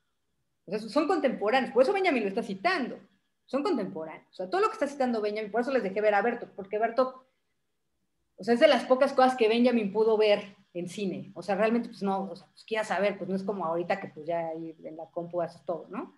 O sea, son contemporáneos. Por eso Benjamin lo está citando. Son contemporáneos. O sea, todo lo que está citando Benjamin, por eso les dejé ver a Bertolt, porque Bertolt, o sea, es de las pocas cosas que Benjamin pudo ver en cine. O sea, realmente, pues no, o sea, pues quiera saber, pues no es como ahorita que pues ya ahí en la compu haces todo, ¿no?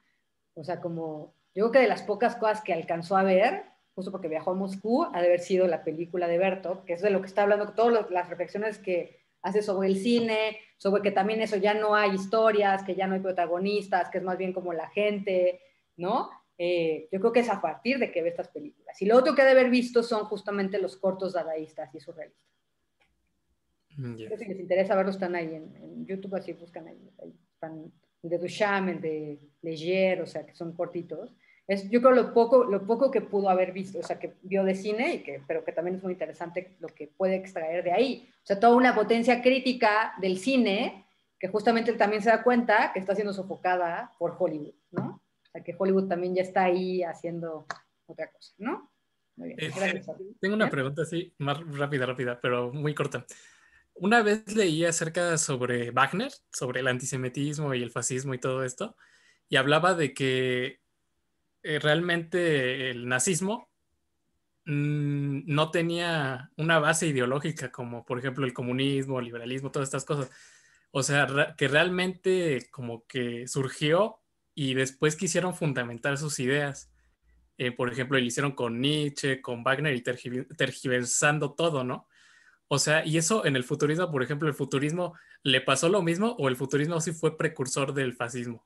O sea, como, yo creo que de las pocas cosas que alcanzó a ver, justo porque viajó a Moscú, ha de haber sido la película de Bertolt, que es de lo que está hablando, todas las reflexiones que hace sobre el cine, sobre que también eso ya no hay historias, que ya no hay protagonistas, que es más bien como la gente, ¿no? Yo creo que es a partir de que ve estas películas. Y lo otro que ha de haber visto son justamente los cortos dadaístas y surrealistas. Yeah. Si les interesa verlos, están ahí en YouTube, así buscan ahí están el de Duchamp, el de Leger, o sea, que son cortitos. Yo creo lo poco que pudo haber visto, o sea, que vio de cine, pero que también es muy interesante lo que puede extraer de ahí. O sea, toda una potencia crítica del cine, que justamente él también se da cuenta que está siendo sofocada por Hollywood, ¿no? O sea, que Hollywood también ya está ahí haciendo otra cosa, ¿no? Muy bien, gracias. Tengo una pregunta así, más rápida, pero muy corta. Una vez leí acerca sobre Wagner, sobre el antisemitismo y el fascismo y todo esto, y hablaba de que realmente el nazismo no tenía una base ideológica como por ejemplo el comunismo, el liberalismo, todas estas cosas. O sea, que realmente como que surgió y después quisieron fundamentar sus ideas. Por ejemplo, lo hicieron con Nietzsche, con Wagner y tergiversando todo, ¿no? O sea, y eso en el futurismo, por ejemplo, ¿el futurismo le pasó lo mismo o el futurismo sí fue precursor del fascismo?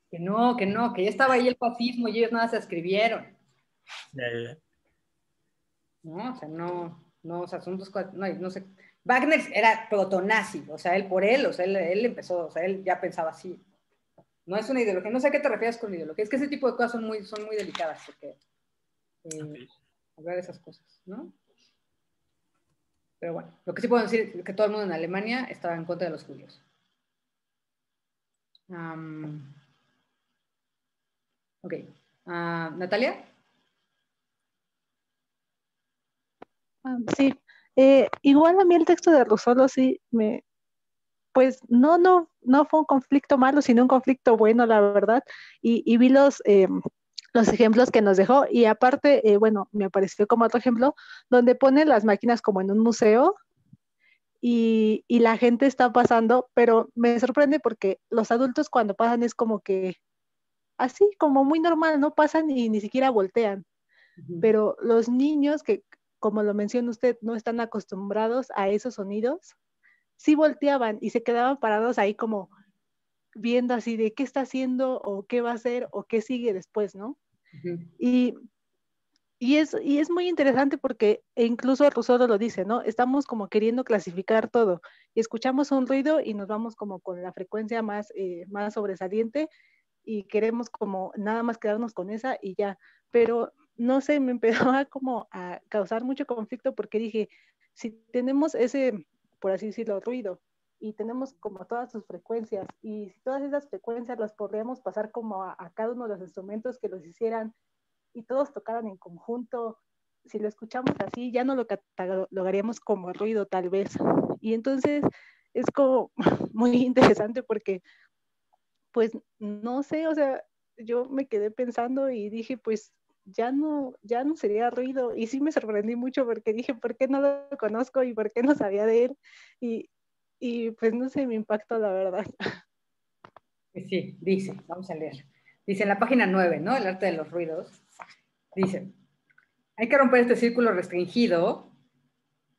Que no, que ya estaba ahí el fascismo y ellos nada se escribieron. Ya. ¿No? O sea, no, o sea, son dos cosas, no sé. Wagner era protonazi, o sea, o sea, él empezó, o sea, él ya pensaba así. No es una ideología, no sé a qué te refieres con ideología, es que ese tipo de cosas son muy delicadas, porque hablar de esas cosas, ¿no? Pero bueno, lo que sí puedo decir es que todo el mundo en Alemania estaba en contra de los judíos. Ok. ¿Natalia? Sí, igual a mí el texto de Rusolo sí pues no fue un conflicto malo, sino un conflicto bueno, la verdad, y vi los ejemplos que nos dejó, y aparte, bueno, me apareció como otro ejemplo, donde pone las máquinas como en un museo, y la gente está pasando, pero me sorprende porque los adultos cuando pasan es como que así, como muy normal, no pasan y ni siquiera voltean, pero los niños que, como lo menciona usted, no están acostumbrados a esos sonidos, sí volteaban y se quedaban parados ahí como viendo así de qué está haciendo o qué va a hacer o qué sigue después, ¿no? Y es muy interesante porque incluso Rousseau lo dice, ¿no? Estamos como queriendo clasificar todo y escuchamos un ruido y nos vamos como con la frecuencia más sobresaliente y queremos como nada más quedarnos con esa y ya, pero no sé, me empezó como a causar mucho conflicto porque dije, si tenemos ese, por así decirlo, ruido y tenemos como todas sus frecuencias y si todas esas frecuencias las podríamos pasar como a cada uno de los instrumentos que los hicieran y todos tocaran en conjunto, si lo escuchamos así ya no lo catalogaríamos como ruido tal vez, y entonces es como muy interesante porque pues no sé, o sea, yo me quedé pensando y dije, pues ya no sería ruido. Y sí me sorprendí mucho porque dije, ¿por qué no lo conozco y por qué no sabía de él? Y pues no sé, me impactó la verdad. Sí, dice, vamos a leer. Dice en la página 9, ¿no? El arte de los ruidos. Dice, hay que romper este círculo restringido.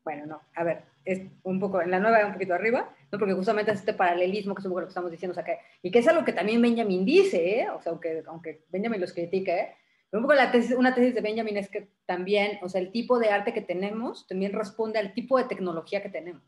Bueno, no, a ver, es un poco, en la nueva un poquito arriba, ¿no? Porque justamente es este paralelismo que es un poco lo que estamos diciendo, o sea, y que es algo que también Benjamin dice, ¿eh? O sea, aunque Benjamin los critique, pero un poco una tesis de Benjamin es que también, o sea, el tipo de arte que tenemos también responde al tipo de tecnología que tenemos.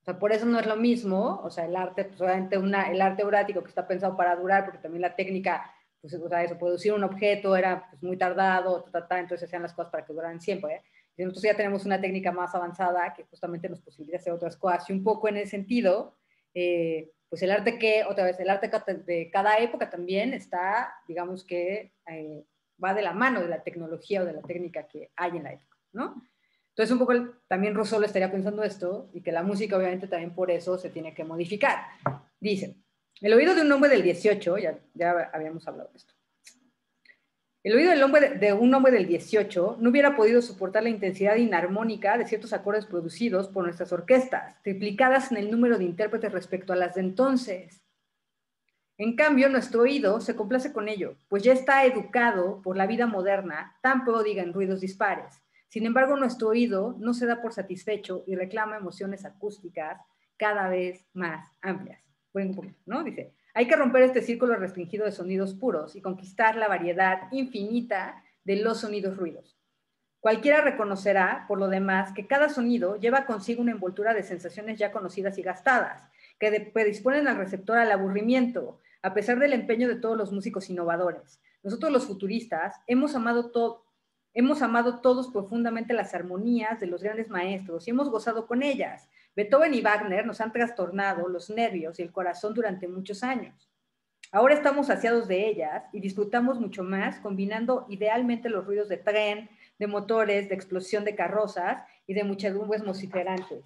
O sea, por eso no es lo mismo, o sea, el arte, pues obviamente el arte eurático que está pensado para durar, porque también la técnica, pues, o sea, eso, producir un objeto era pues, muy tardado, entonces hacían las cosas para que duraran siempre, ¿eh? Y nosotros ya tenemos una técnica más avanzada que justamente nos posibilita hacer otras cosas. Y un poco en ese sentido, pues el arte otra vez, el arte de cada época también está, digamos que va de la mano de la tecnología o de la técnica que hay en la época, ¿no? Entonces, un poco también Rousseau estaría pensando esto, y que la música obviamente también por eso se tiene que modificar. Dice, el oído de un hombre del 18, ya habíamos hablado de esto, el oído de un hombre del 18 no hubiera podido soportar la intensidad inarmónica de ciertos acordes producidos por nuestras orquestas, triplicadas en el número de intérpretes respecto a las de entonces. En cambio, nuestro oído se complace con ello, pues ya está educado por la vida moderna, tan pródiga en ruidos dispares. Sin embargo, nuestro oído no se da por satisfecho y reclama emociones acústicas cada vez más amplias. Bueno, ¿no? Dice, hay que romper este círculo restringido de sonidos puros y conquistar la variedad infinita de los sonidos ruidos. Cualquiera reconocerá, por lo demás, que cada sonido lleva consigo una envoltura de sensaciones ya conocidas y gastadas, que predisponen al receptor al aburrimiento, a pesar del empeño de todos los músicos innovadores. Nosotros los futuristas hemos amado todos profundamente las armonías de los grandes maestros y hemos gozado con ellas. Beethoven y Wagner nos han trastornado los nervios y el corazón durante muchos años. Ahora estamos saciados de ellas y disfrutamos mucho más combinando idealmente los ruidos de tren, de motores, de explosión de carrozas y de muchedumbres vociferantes.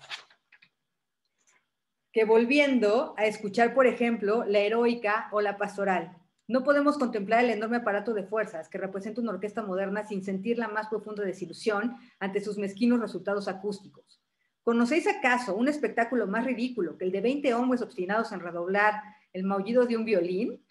Que volviendo a escuchar, por ejemplo, la heroica o la pastoral. No podemos contemplar el enorme aparato de fuerzas que representa una orquesta moderna sin sentir la más profunda desilusión ante sus mezquinos resultados acústicos. ¿Conocéis acaso un espectáculo más ridículo que el de 20 hombres obstinados en redoblar el maullido de un violín?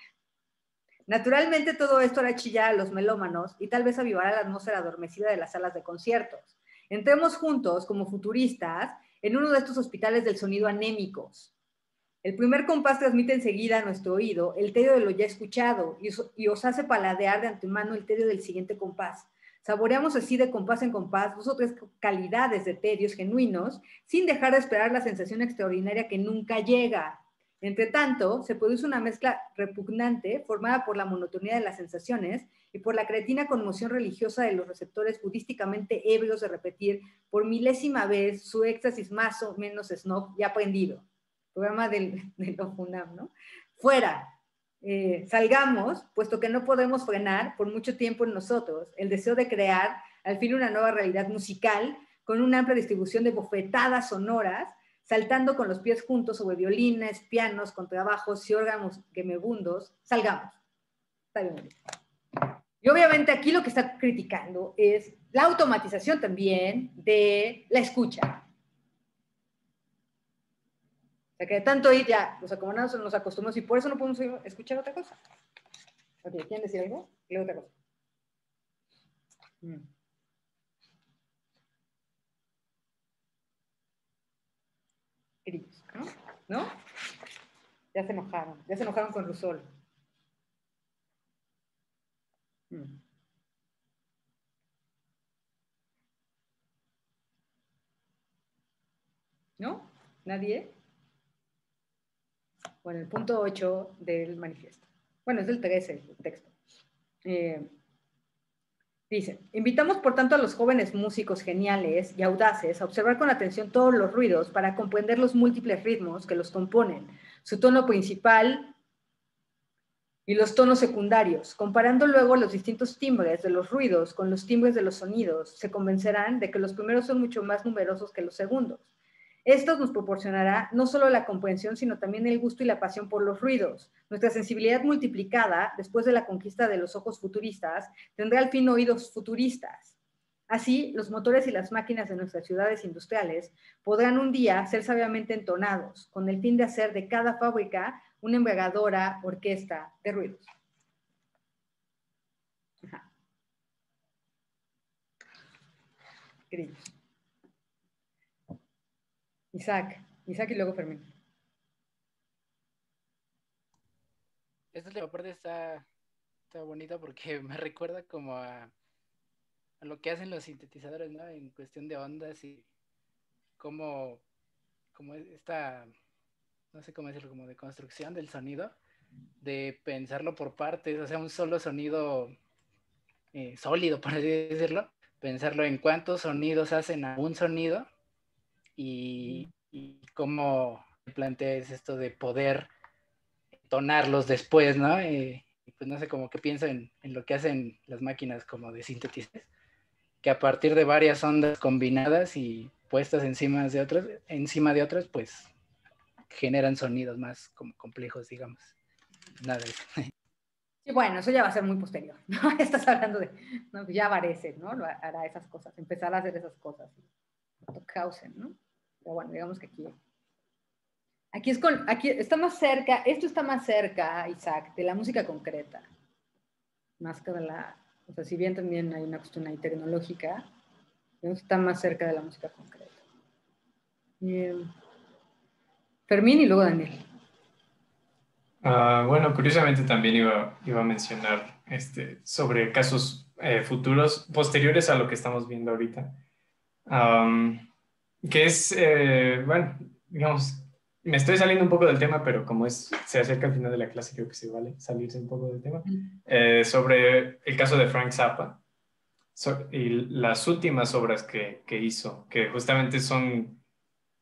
Naturalmente todo esto hará chillar a los melómanos y tal vez avivará la atmósfera adormecida de las salas de conciertos. Entremos juntos, como futuristas, en uno de estos hospitales del sonido anémicos. El primer compás transmite enseguida a nuestro oído el tedio de lo ya escuchado y os hace paladear de antemano el tedio del siguiente compás. Saboreamos así de compás en compás 2 o 3 calidades de tedios genuinos sin dejar de esperar la sensación extraordinaria que nunca llega. Entre tanto, se produce una mezcla repugnante formada por la monotonía de las sensaciones y por la cretina conmoción religiosa de los receptores budísticamente ebrios de repetir por milésima vez su éxtasis más o menos snob ya aprendido. Programa del OFUNAM, ¿no? Fuera, salgamos, puesto que no podemos frenar por mucho tiempo en nosotros el deseo de crear al fin una nueva realidad musical con una amplia distribución de bofetadas sonoras, saltando con los pies juntos sobre violines, pianos, contrabajos y órganos gemebundos. Salgamos. Está bien. Y obviamente aquí lo que está criticando es la automatización también de la escucha. O sea, que de tanto ir ya, o sea, como nada nos acostumbramos y por eso no podemos escuchar otra cosa. Ok, ¿quieren decir algo? Y luego otra cosa. Grillos, ¿no? ¿No? Ya se enojaron con Rousseau. ¿No? ¿Nadie? Bueno, el punto 8 del manifiesto. Bueno, es del 13 el texto. Dice, invitamos por tanto a los jóvenes músicos geniales y audaces a observar con atención todos los ruidos para comprender los múltiples ritmos que los componen, su tono principal y los tonos secundarios. Comparando luego los distintos timbres de los ruidos con los timbres de los sonidos, se convencerán de que los primeros son mucho más numerosos que los segundos. Esto nos proporcionará no solo la comprensión, sino también el gusto y la pasión por los ruidos. Nuestra sensibilidad multiplicada, después de la conquista de los ojos futuristas, tendrá al fin oídos futuristas. Así, los motores y las máquinas de nuestras ciudades industriales podrán un día ser sabiamente entonados, con el fin de hacer de cada fábrica una embriagadora orquesta de ruidos. Ajá. Grillos. Isaac y luego Fermín. Esta última parte está bonita porque me recuerda como a lo que hacen los sintetizadores, ¿no? En cuestión de ondas y como esta, no sé cómo decirlo, como de construcción del sonido, de pensarlo por partes, o sea, un solo sonido sólido, por así decirlo, pensarlo en cuántos sonidos hacen a un sonido y cómo planteas esto de poder tonarlos después, ¿no? Y pues no sé, como que pienso en lo que hacen las máquinas como de sintetizadores, que a partir de varias ondas combinadas y puestas encima de otras, pues generan sonidos más como complejos, digamos. Nada de eso. Sí, bueno, eso ya va a ser muy posterior, ¿no? Estás hablando de, no, ya Varese, ¿no? Hará esas cosas, empezar a hacer esas cosas. Stockhausen, ¿no? Pero bueno, digamos que aquí está más cerca, esto está más cerca, Isaac, de la música concreta, más que de o sea, si bien también hay una cuestión ahí tecnológica, está más cerca de la música concreta. Fermín y luego Daniel. Bueno, curiosamente también iba a mencionar sobre casos futuros, posteriores a lo que estamos viendo ahorita, que es, bueno, digamos, me estoy saliendo un poco del tema, pero como se acerca al final de la clase, creo que se vale salirse un poco del tema, sobre el caso de Frank Zappa y las últimas obras que hizo, que justamente son,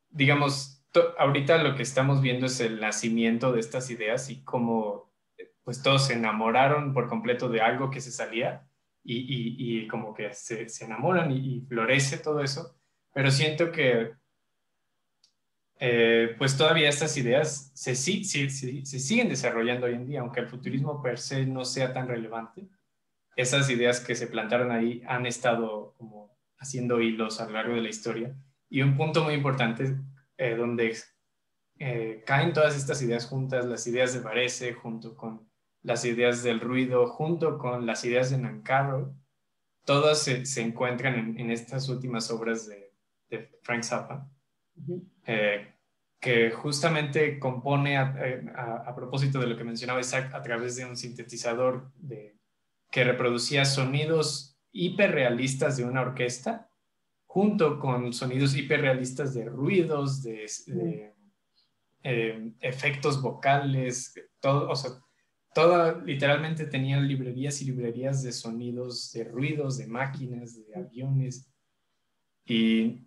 digamos, ahorita lo que estamos viendo es el nacimiento de estas ideas y cómo pues todos se enamoraron por completo de algo que se salía y como que se enamoran y florece todo eso, pero siento que pues todavía estas ideas se siguen desarrollando hoy en día, aunque el futurismo per se no sea tan relevante. Esas ideas que se plantaron ahí han estado como haciendo hilos a lo largo de la historia. Y un punto muy importante donde caen todas estas ideas juntas, las ideas de Varese junto con las ideas del ruido, junto con las ideas de Nancarrow, todas se encuentran en estas últimas obras de Frank Zappa, que justamente compone a propósito de lo que mencionaba Isaac, a través de un sintetizador que reproducía sonidos hiperrealistas de una orquesta, junto con sonidos hiperrealistas de ruidos, de efectos vocales, todo, o sea, literalmente tenían librerías y librerías de sonidos, de ruidos, de máquinas, de aviones, y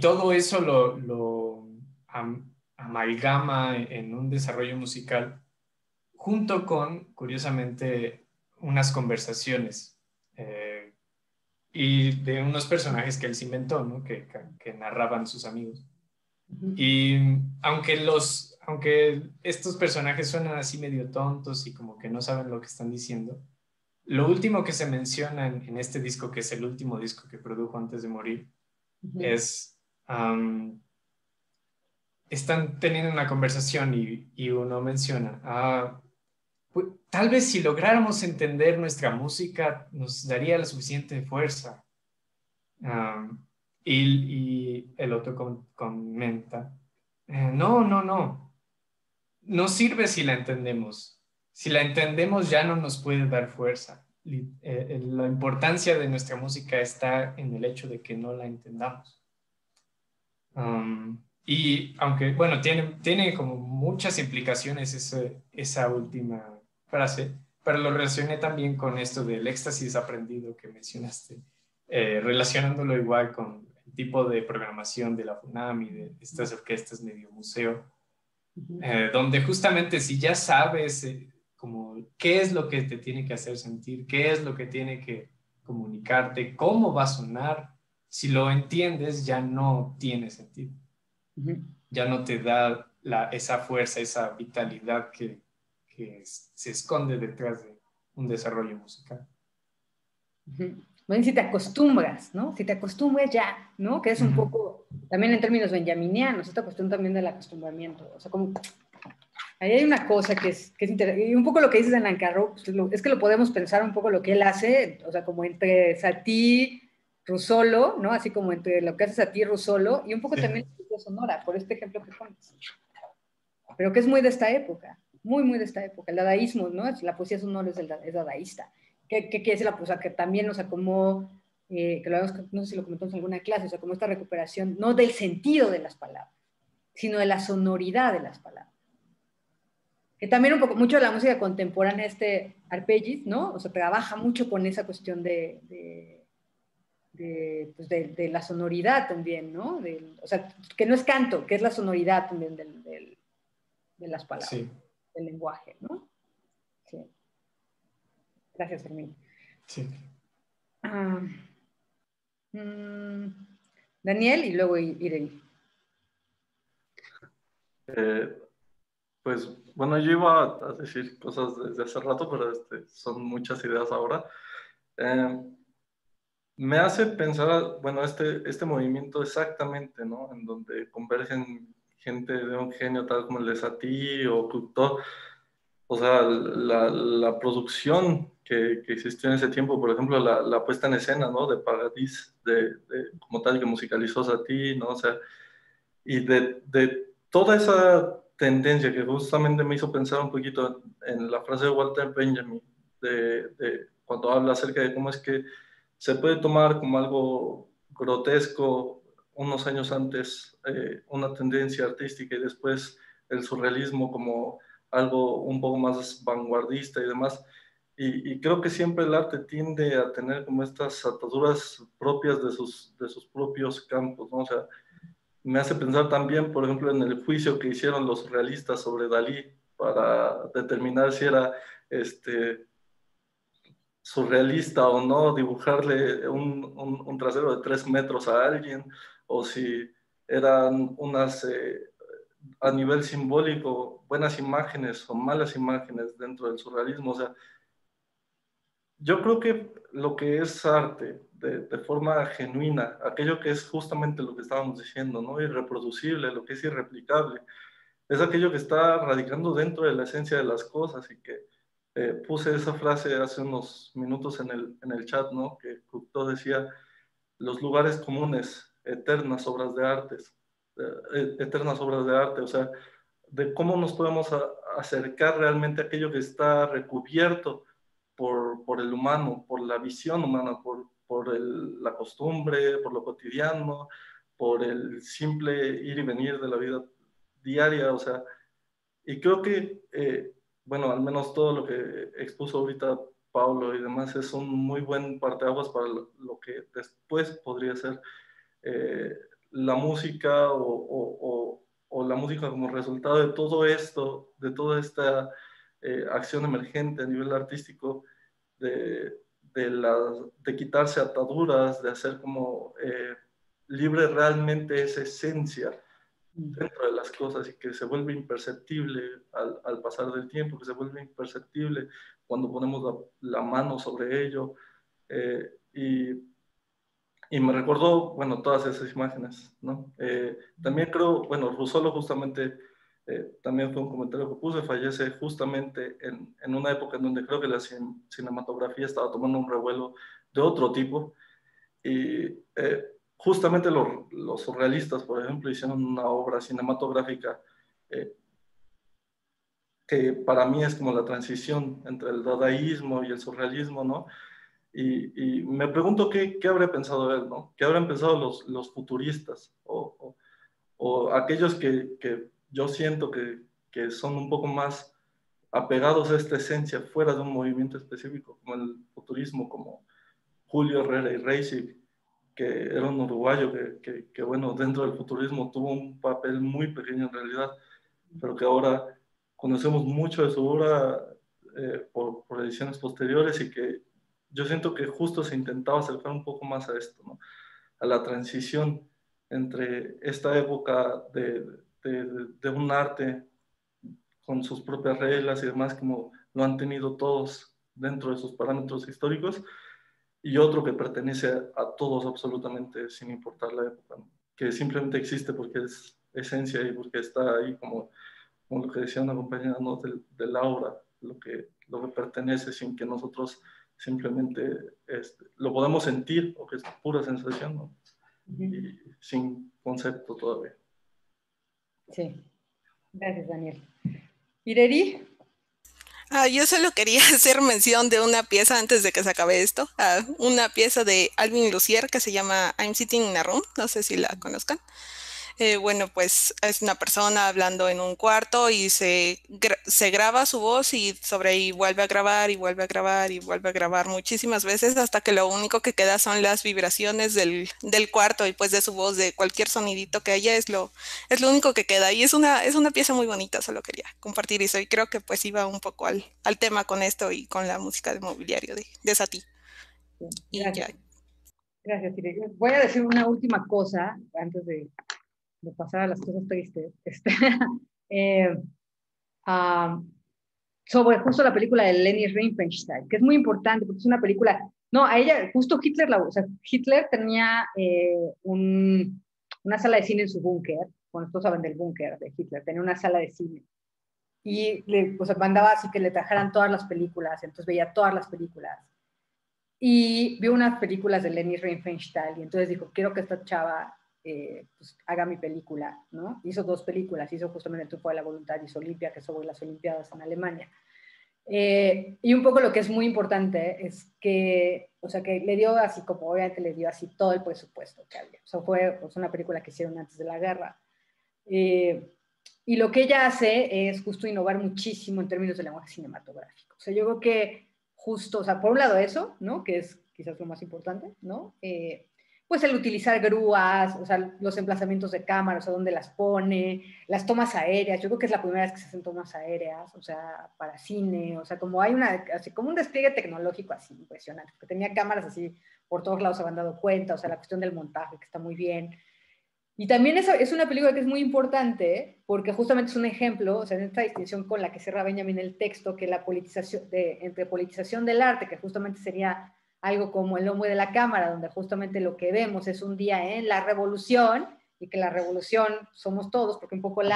todo eso lo amalgama en un desarrollo musical, junto con, curiosamente, unas conversaciones y de unos personajes que él se inventó, ¿no? que narraban sus amigos. Y aunque estos personajes suenan así medio tontos y como que no saben lo que están diciendo, lo último que se menciona en este disco, que es el último disco que produjo antes de morir, es están teniendo una conversación y uno menciona, pues, tal vez si lográramos entender nuestra música nos daría la suficiente fuerza. Y el otro comenta, no sirve si la entendemos. Si la entendemos ya no nos puede dar fuerza. La importancia de nuestra música está en el hecho de que no la entendamos. Y aunque, bueno, tiene como muchas implicaciones esa última frase, pero lo relacioné también con esto del éxtasis aprendido que mencionaste, relacionándolo igual con el tipo de programación de la FUNAM y de estas orquestas medio museo, donde justamente si ya sabes como qué es lo que te tiene que hacer sentir, qué es lo que tiene que comunicarte, cómo va a sonar, si lo entiendes ya no tiene sentido. Ya no te da esa fuerza, esa vitalidad que se esconde detrás de un desarrollo musical. Bueno, si te acostumbras, ¿no? Si te acostumbras ya, ¿no? Que es un poco, también en términos benjaminianos, esta cuestión también del acostumbramiento. O sea, como, ahí hay una cosa que es interesante, y un poco lo que dices de Nancarrow, pues es que lo podemos pensar un poco lo que él hace, o sea, como entre Satie, Russolo, ¿no? Así como entre lo que haces a ti, Russolo, y un poco Sí. también la poesía sonora, por este ejemplo que pones. Pero que es muy de esta época, muy, muy de esta época. El dadaísmo, ¿no? La poesía sonora es dadaísta. ¿Qué quiere decir la poesía? Que también, o sea, como, que lo habíamos, no sé si lo comentamos en alguna clase, o sea, como esta recuperación, no del sentido de las palabras, sino de la sonoridad de las palabras. Que también un poco, mucho de la música contemporánea, arpeggis, ¿no? O sea, trabaja mucho con esa cuestión pues de la sonoridad también, ¿no? O sea, que no es canto, que es la sonoridad también de las palabras, Sí, del lenguaje, ¿no? Sí. Gracias, Fermín. sí. Ah, Daniel y luego Irene. Pues bueno, yo iba a decir cosas desde hace rato, pero son muchas ideas ahora. Me hace pensar, bueno, este movimiento exactamente, ¿no? En donde convergen gente de un genio tal como el de Satie o Cocteau. O sea, la producción que existió en ese tiempo, por ejemplo, la puesta en escena, ¿no? De Paradis, como tal que musicalizó Satie, ¿no? O sea, y de toda esa tendencia que justamente me hizo pensar un poquito en la frase de Walter Benjamin, cuando habla acerca de cómo es que se puede tomar como algo grotesco unos años antes una tendencia artística y después el surrealismo como algo un poco más vanguardista y demás. Y creo que siempre el arte tiende a tener como estas ataduras propias de sus propios campos, ¿no? O sea, me hace pensar también, por ejemplo, en el juicio que hicieron los surrealistas sobre Dalí para determinar si era surrealista o no dibujarle un trasero de 3 metros a alguien, o si eran a nivel simbólico, buenas imágenes o malas imágenes dentro del surrealismo. O sea, yo creo que lo que es arte de forma genuina, aquello que es justamente lo que estábamos diciendo, ¿no? Irreproducible, lo que es irreplicable, es aquello que está radicando dentro de la esencia de las cosas y que puse esa frase hace unos minutos en el chat, ¿no? Que Cocteau decía, los lugares comunes, eternas obras de artes, eternas obras de arte, o sea, de cómo nos podemos acercar realmente a aquello que está recubierto por el humano, por la visión humana, por la costumbre, por lo cotidiano, por el simple ir y venir de la vida diaria, o sea, y creo que, bueno, al menos todo lo que expuso ahorita Pablo y demás es un muy buen parteaguas para lo que después podría ser eh, la música o la música como resultado de todo esto, de toda esta acción emergente a nivel artístico, de, de quitarse ataduras, de hacer como libre realmente esa esencia dentro de las cosas y que se vuelve imperceptible al pasar del tiempo, que se vuelve imperceptible cuando ponemos la mano sobre ello. Y me recordó, bueno, todas esas imágenes, ¿no? También creo, bueno, Russolo justamente, también fue un comentario que puse, fallece justamente en una época en donde creo que la cinematografía estaba tomando un revuelo de otro tipo. Y justamente los surrealistas, por ejemplo, hicieron una obra cinematográfica eh, que para mí es como la transición entre el dadaísmo y el surrealismo, ¿no? Y me pregunto qué habría pensado él, ¿no? ¿Qué habrían pensado los futuristas o aquellos que yo siento que son un poco más apegados a esta esencia fuera de un movimiento específico, como el futurismo, como Julio Herrera y Reisig, que era un uruguayo que, bueno, dentro del futurismo tuvo un papel muy pequeño en realidad, pero que ahora conocemos mucho de su obra por ediciones posteriores y que yo siento que justo se intentaba acercar un poco más a esto, ¿no? A la transición entre esta época de un arte con sus propias reglas y demás, como lo han tenido todos dentro de sus parámetros históricos, y otro que pertenece a todos absolutamente sin importar la época, ¿no? Que simplemente existe porque es esencia y porque está ahí como lo que decía una compañera, ¿no? De la obra, lo que pertenece sin que nosotros simplemente lo podemos sentir, o que es pura sensación, ¿no? Y sin concepto todavía. Sí, gracias, Daniel. ¿Ireri? Yo solo quería hacer mención de una pieza antes de que se acabe esto, una pieza de Alvin Lucier que se llama I'm Sitting in a Room, no sé si la conozcan. Bueno, pues es una persona hablando en un cuarto y se graba su voz y sobre ahí vuelve a grabar y vuelve a grabar y vuelve a grabar muchísimas veces hasta que lo único que queda son las vibraciones del cuarto y pues de su voz, de cualquier sonidito que haya, es lo único que queda. Y es una pieza muy bonita, solo quería compartir eso y creo que pues iba un poco al tema con esto y con la música de mobiliario de Satie. Gracias. Gracias, Ireri. Voy a decir una última cosa antes de pasar a las cosas tristes, sobre justo la película de Leni Riefenstahl, que es muy importante porque es una película, no, a ella, justo Hitler, o sea, Hitler tenía una sala de cine en su búnker, bueno, todos saben del búnker de Hitler, tenía una sala de cine, y o sea, mandaba así que le trajeran todas las películas, entonces veía todas las películas, y vio unas películas de Leni Riefenstahl, y entonces dijo, quiero que esta chava pues, haga mi película, ¿no? Hizo 2 películas, hizo justamente El Triunfo de la Voluntad, hizo Olimpia, que es sobre las Olimpiadas en Alemania. Y un poco lo que es muy importante es que, o sea, que le dio así, como obviamente le dio así todo el presupuesto que había. O sea, fue pues, una película que hicieron antes de la guerra. Y lo que ella hace es justo innovar muchísimo en términos de lenguaje cinematográfico. O sea, yo creo que justo, o sea, por un lado eso, ¿no? Que es quizás lo más importante, ¿no? Pues el utilizar grúas, o sea, los emplazamientos de cámara, o sea, dónde las pone, las tomas aéreas, yo creo que es la primera vez que se hacen tomas aéreas, o sea, para cine, o sea, como hay así como un despliegue tecnológico así impresionante, que tenía cámaras así por todos lados, se habían dado cuenta, o sea, la cuestión del montaje, que está muy bien. Y también es una película que es muy importante, porque justamente es un ejemplo, o sea, en esta distinción con la que cierra Benjamin el texto, que la politización, entre politización del arte, que justamente sería algo como El hombre de la cámara, donde justamente lo que vemos es un día en la revolución, y que la revolución somos todos, porque un poco el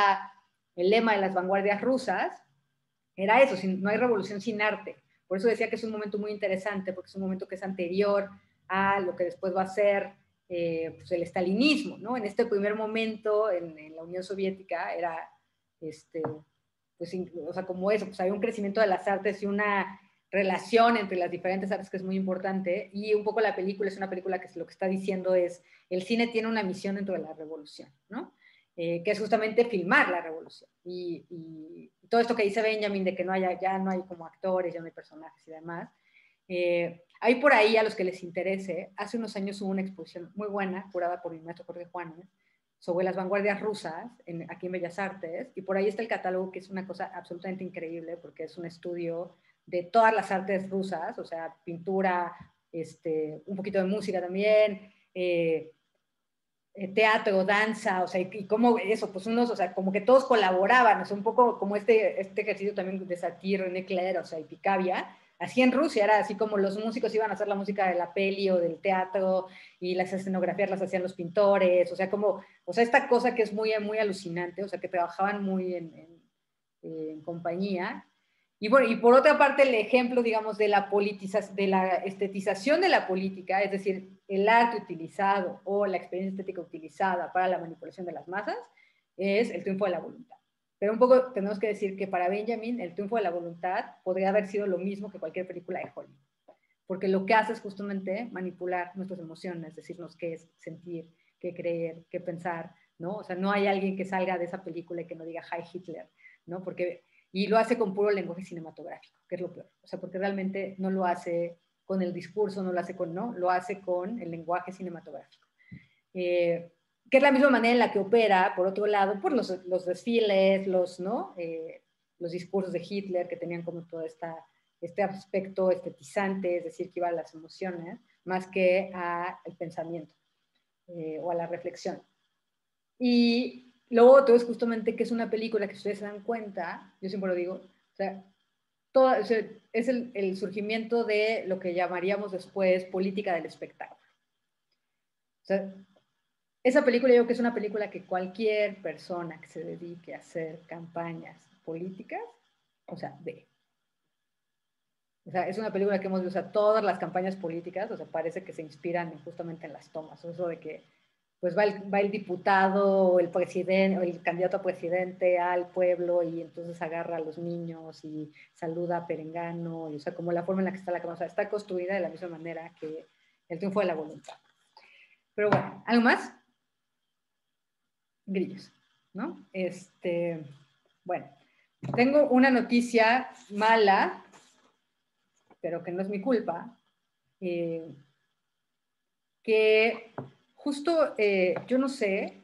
lema de las vanguardias rusas era eso, no hay revolución sin arte. Por eso decía que es un momento muy interesante, porque es un momento que es anterior a lo que después va a ser pues el estalinismo, ¿no? En este primer momento en la Unión Soviética era, pues, o sea, como eso, pues hay un crecimiento de las artes y una relación entre las diferentes artes que es muy importante, y un poco la película es una película que lo que está diciendo es, el cine tiene una misión dentro de la revolución, ¿no? Que es justamente filmar la revolución, y todo esto que dice Benjamin de que ya no hay como actores, ya no hay personajes y demás, hay por ahí, a los que les interese, hace unos años hubo una exposición muy buena, curada por mi maestro Jorge Juanes, sobre las vanguardias rusas aquí en Bellas Artes, y por ahí está el catálogo, que es una cosa absolutamente increíble, porque es un estudio de todas las artes rusas, o sea, pintura, un poquito de música también, teatro, danza, o sea, y cómo eso, pues o sea, como que todos colaboraban, o sea, un poco como este ejercicio también de Satie, René Clair, o sea, y Picabia. Así en Rusia era así como los músicos iban a hacer la música de la peli o del teatro, y las escenografías las hacían los pintores, o sea, esta cosa que es muy, muy alucinante, o sea, que trabajaban muy en compañía. Y bueno, y por otra parte el ejemplo, digamos, de la estetización de la política, es decir, el arte utilizado o la experiencia estética utilizada para la manipulación de las masas, es El Triunfo de la Voluntad. Pero un poco tenemos que decir que para Benjamin El Triunfo de la Voluntad podría haber sido lo mismo que cualquier película de Hollywood, porque lo que hace es justamente manipular nuestras emociones, decirnos qué es sentir, qué creer, qué pensar, ¿no? O sea, no hay alguien que salga de esa película y que no diga Hi Hitler, ¿no? Y lo hace con puro lenguaje cinematográfico, que es lo peor. O sea, porque realmente no lo hace con el discurso, no lo hace lo hace con el lenguaje cinematográfico. Que es la misma manera en la que opera, por otro lado, por los desfiles, los discursos de Hitler, que tenían como todo este aspecto estetizante, es decir, que iba a las emociones, más que al pensamiento o a la reflexión. Y lo otro es justamente que es una película que ustedes se dan cuenta, yo siempre lo digo, o sea, es el surgimiento de lo que llamaríamos después política del espectáculo. O sea, esa película yo creo que es una película que cualquier persona que se dedique a hacer campañas políticas, o sea, ve. O sea, es una película que hemos visto, o sea, todas las campañas políticas, o sea, parece que se inspiran justamente en las tomas. Eso de que pues va el diputado o el presidente o el candidato a presidente al pueblo y entonces agarra a los niños y saluda a Perengano, y, o sea, como la forma en la que está la cámara, o sea, está construida de la misma manera que El triunfo de la voluntad. Pero bueno, ¿algo más? Grillos, ¿no? Bueno, tengo una noticia mala, pero que no es mi culpa, que justo, yo no sé,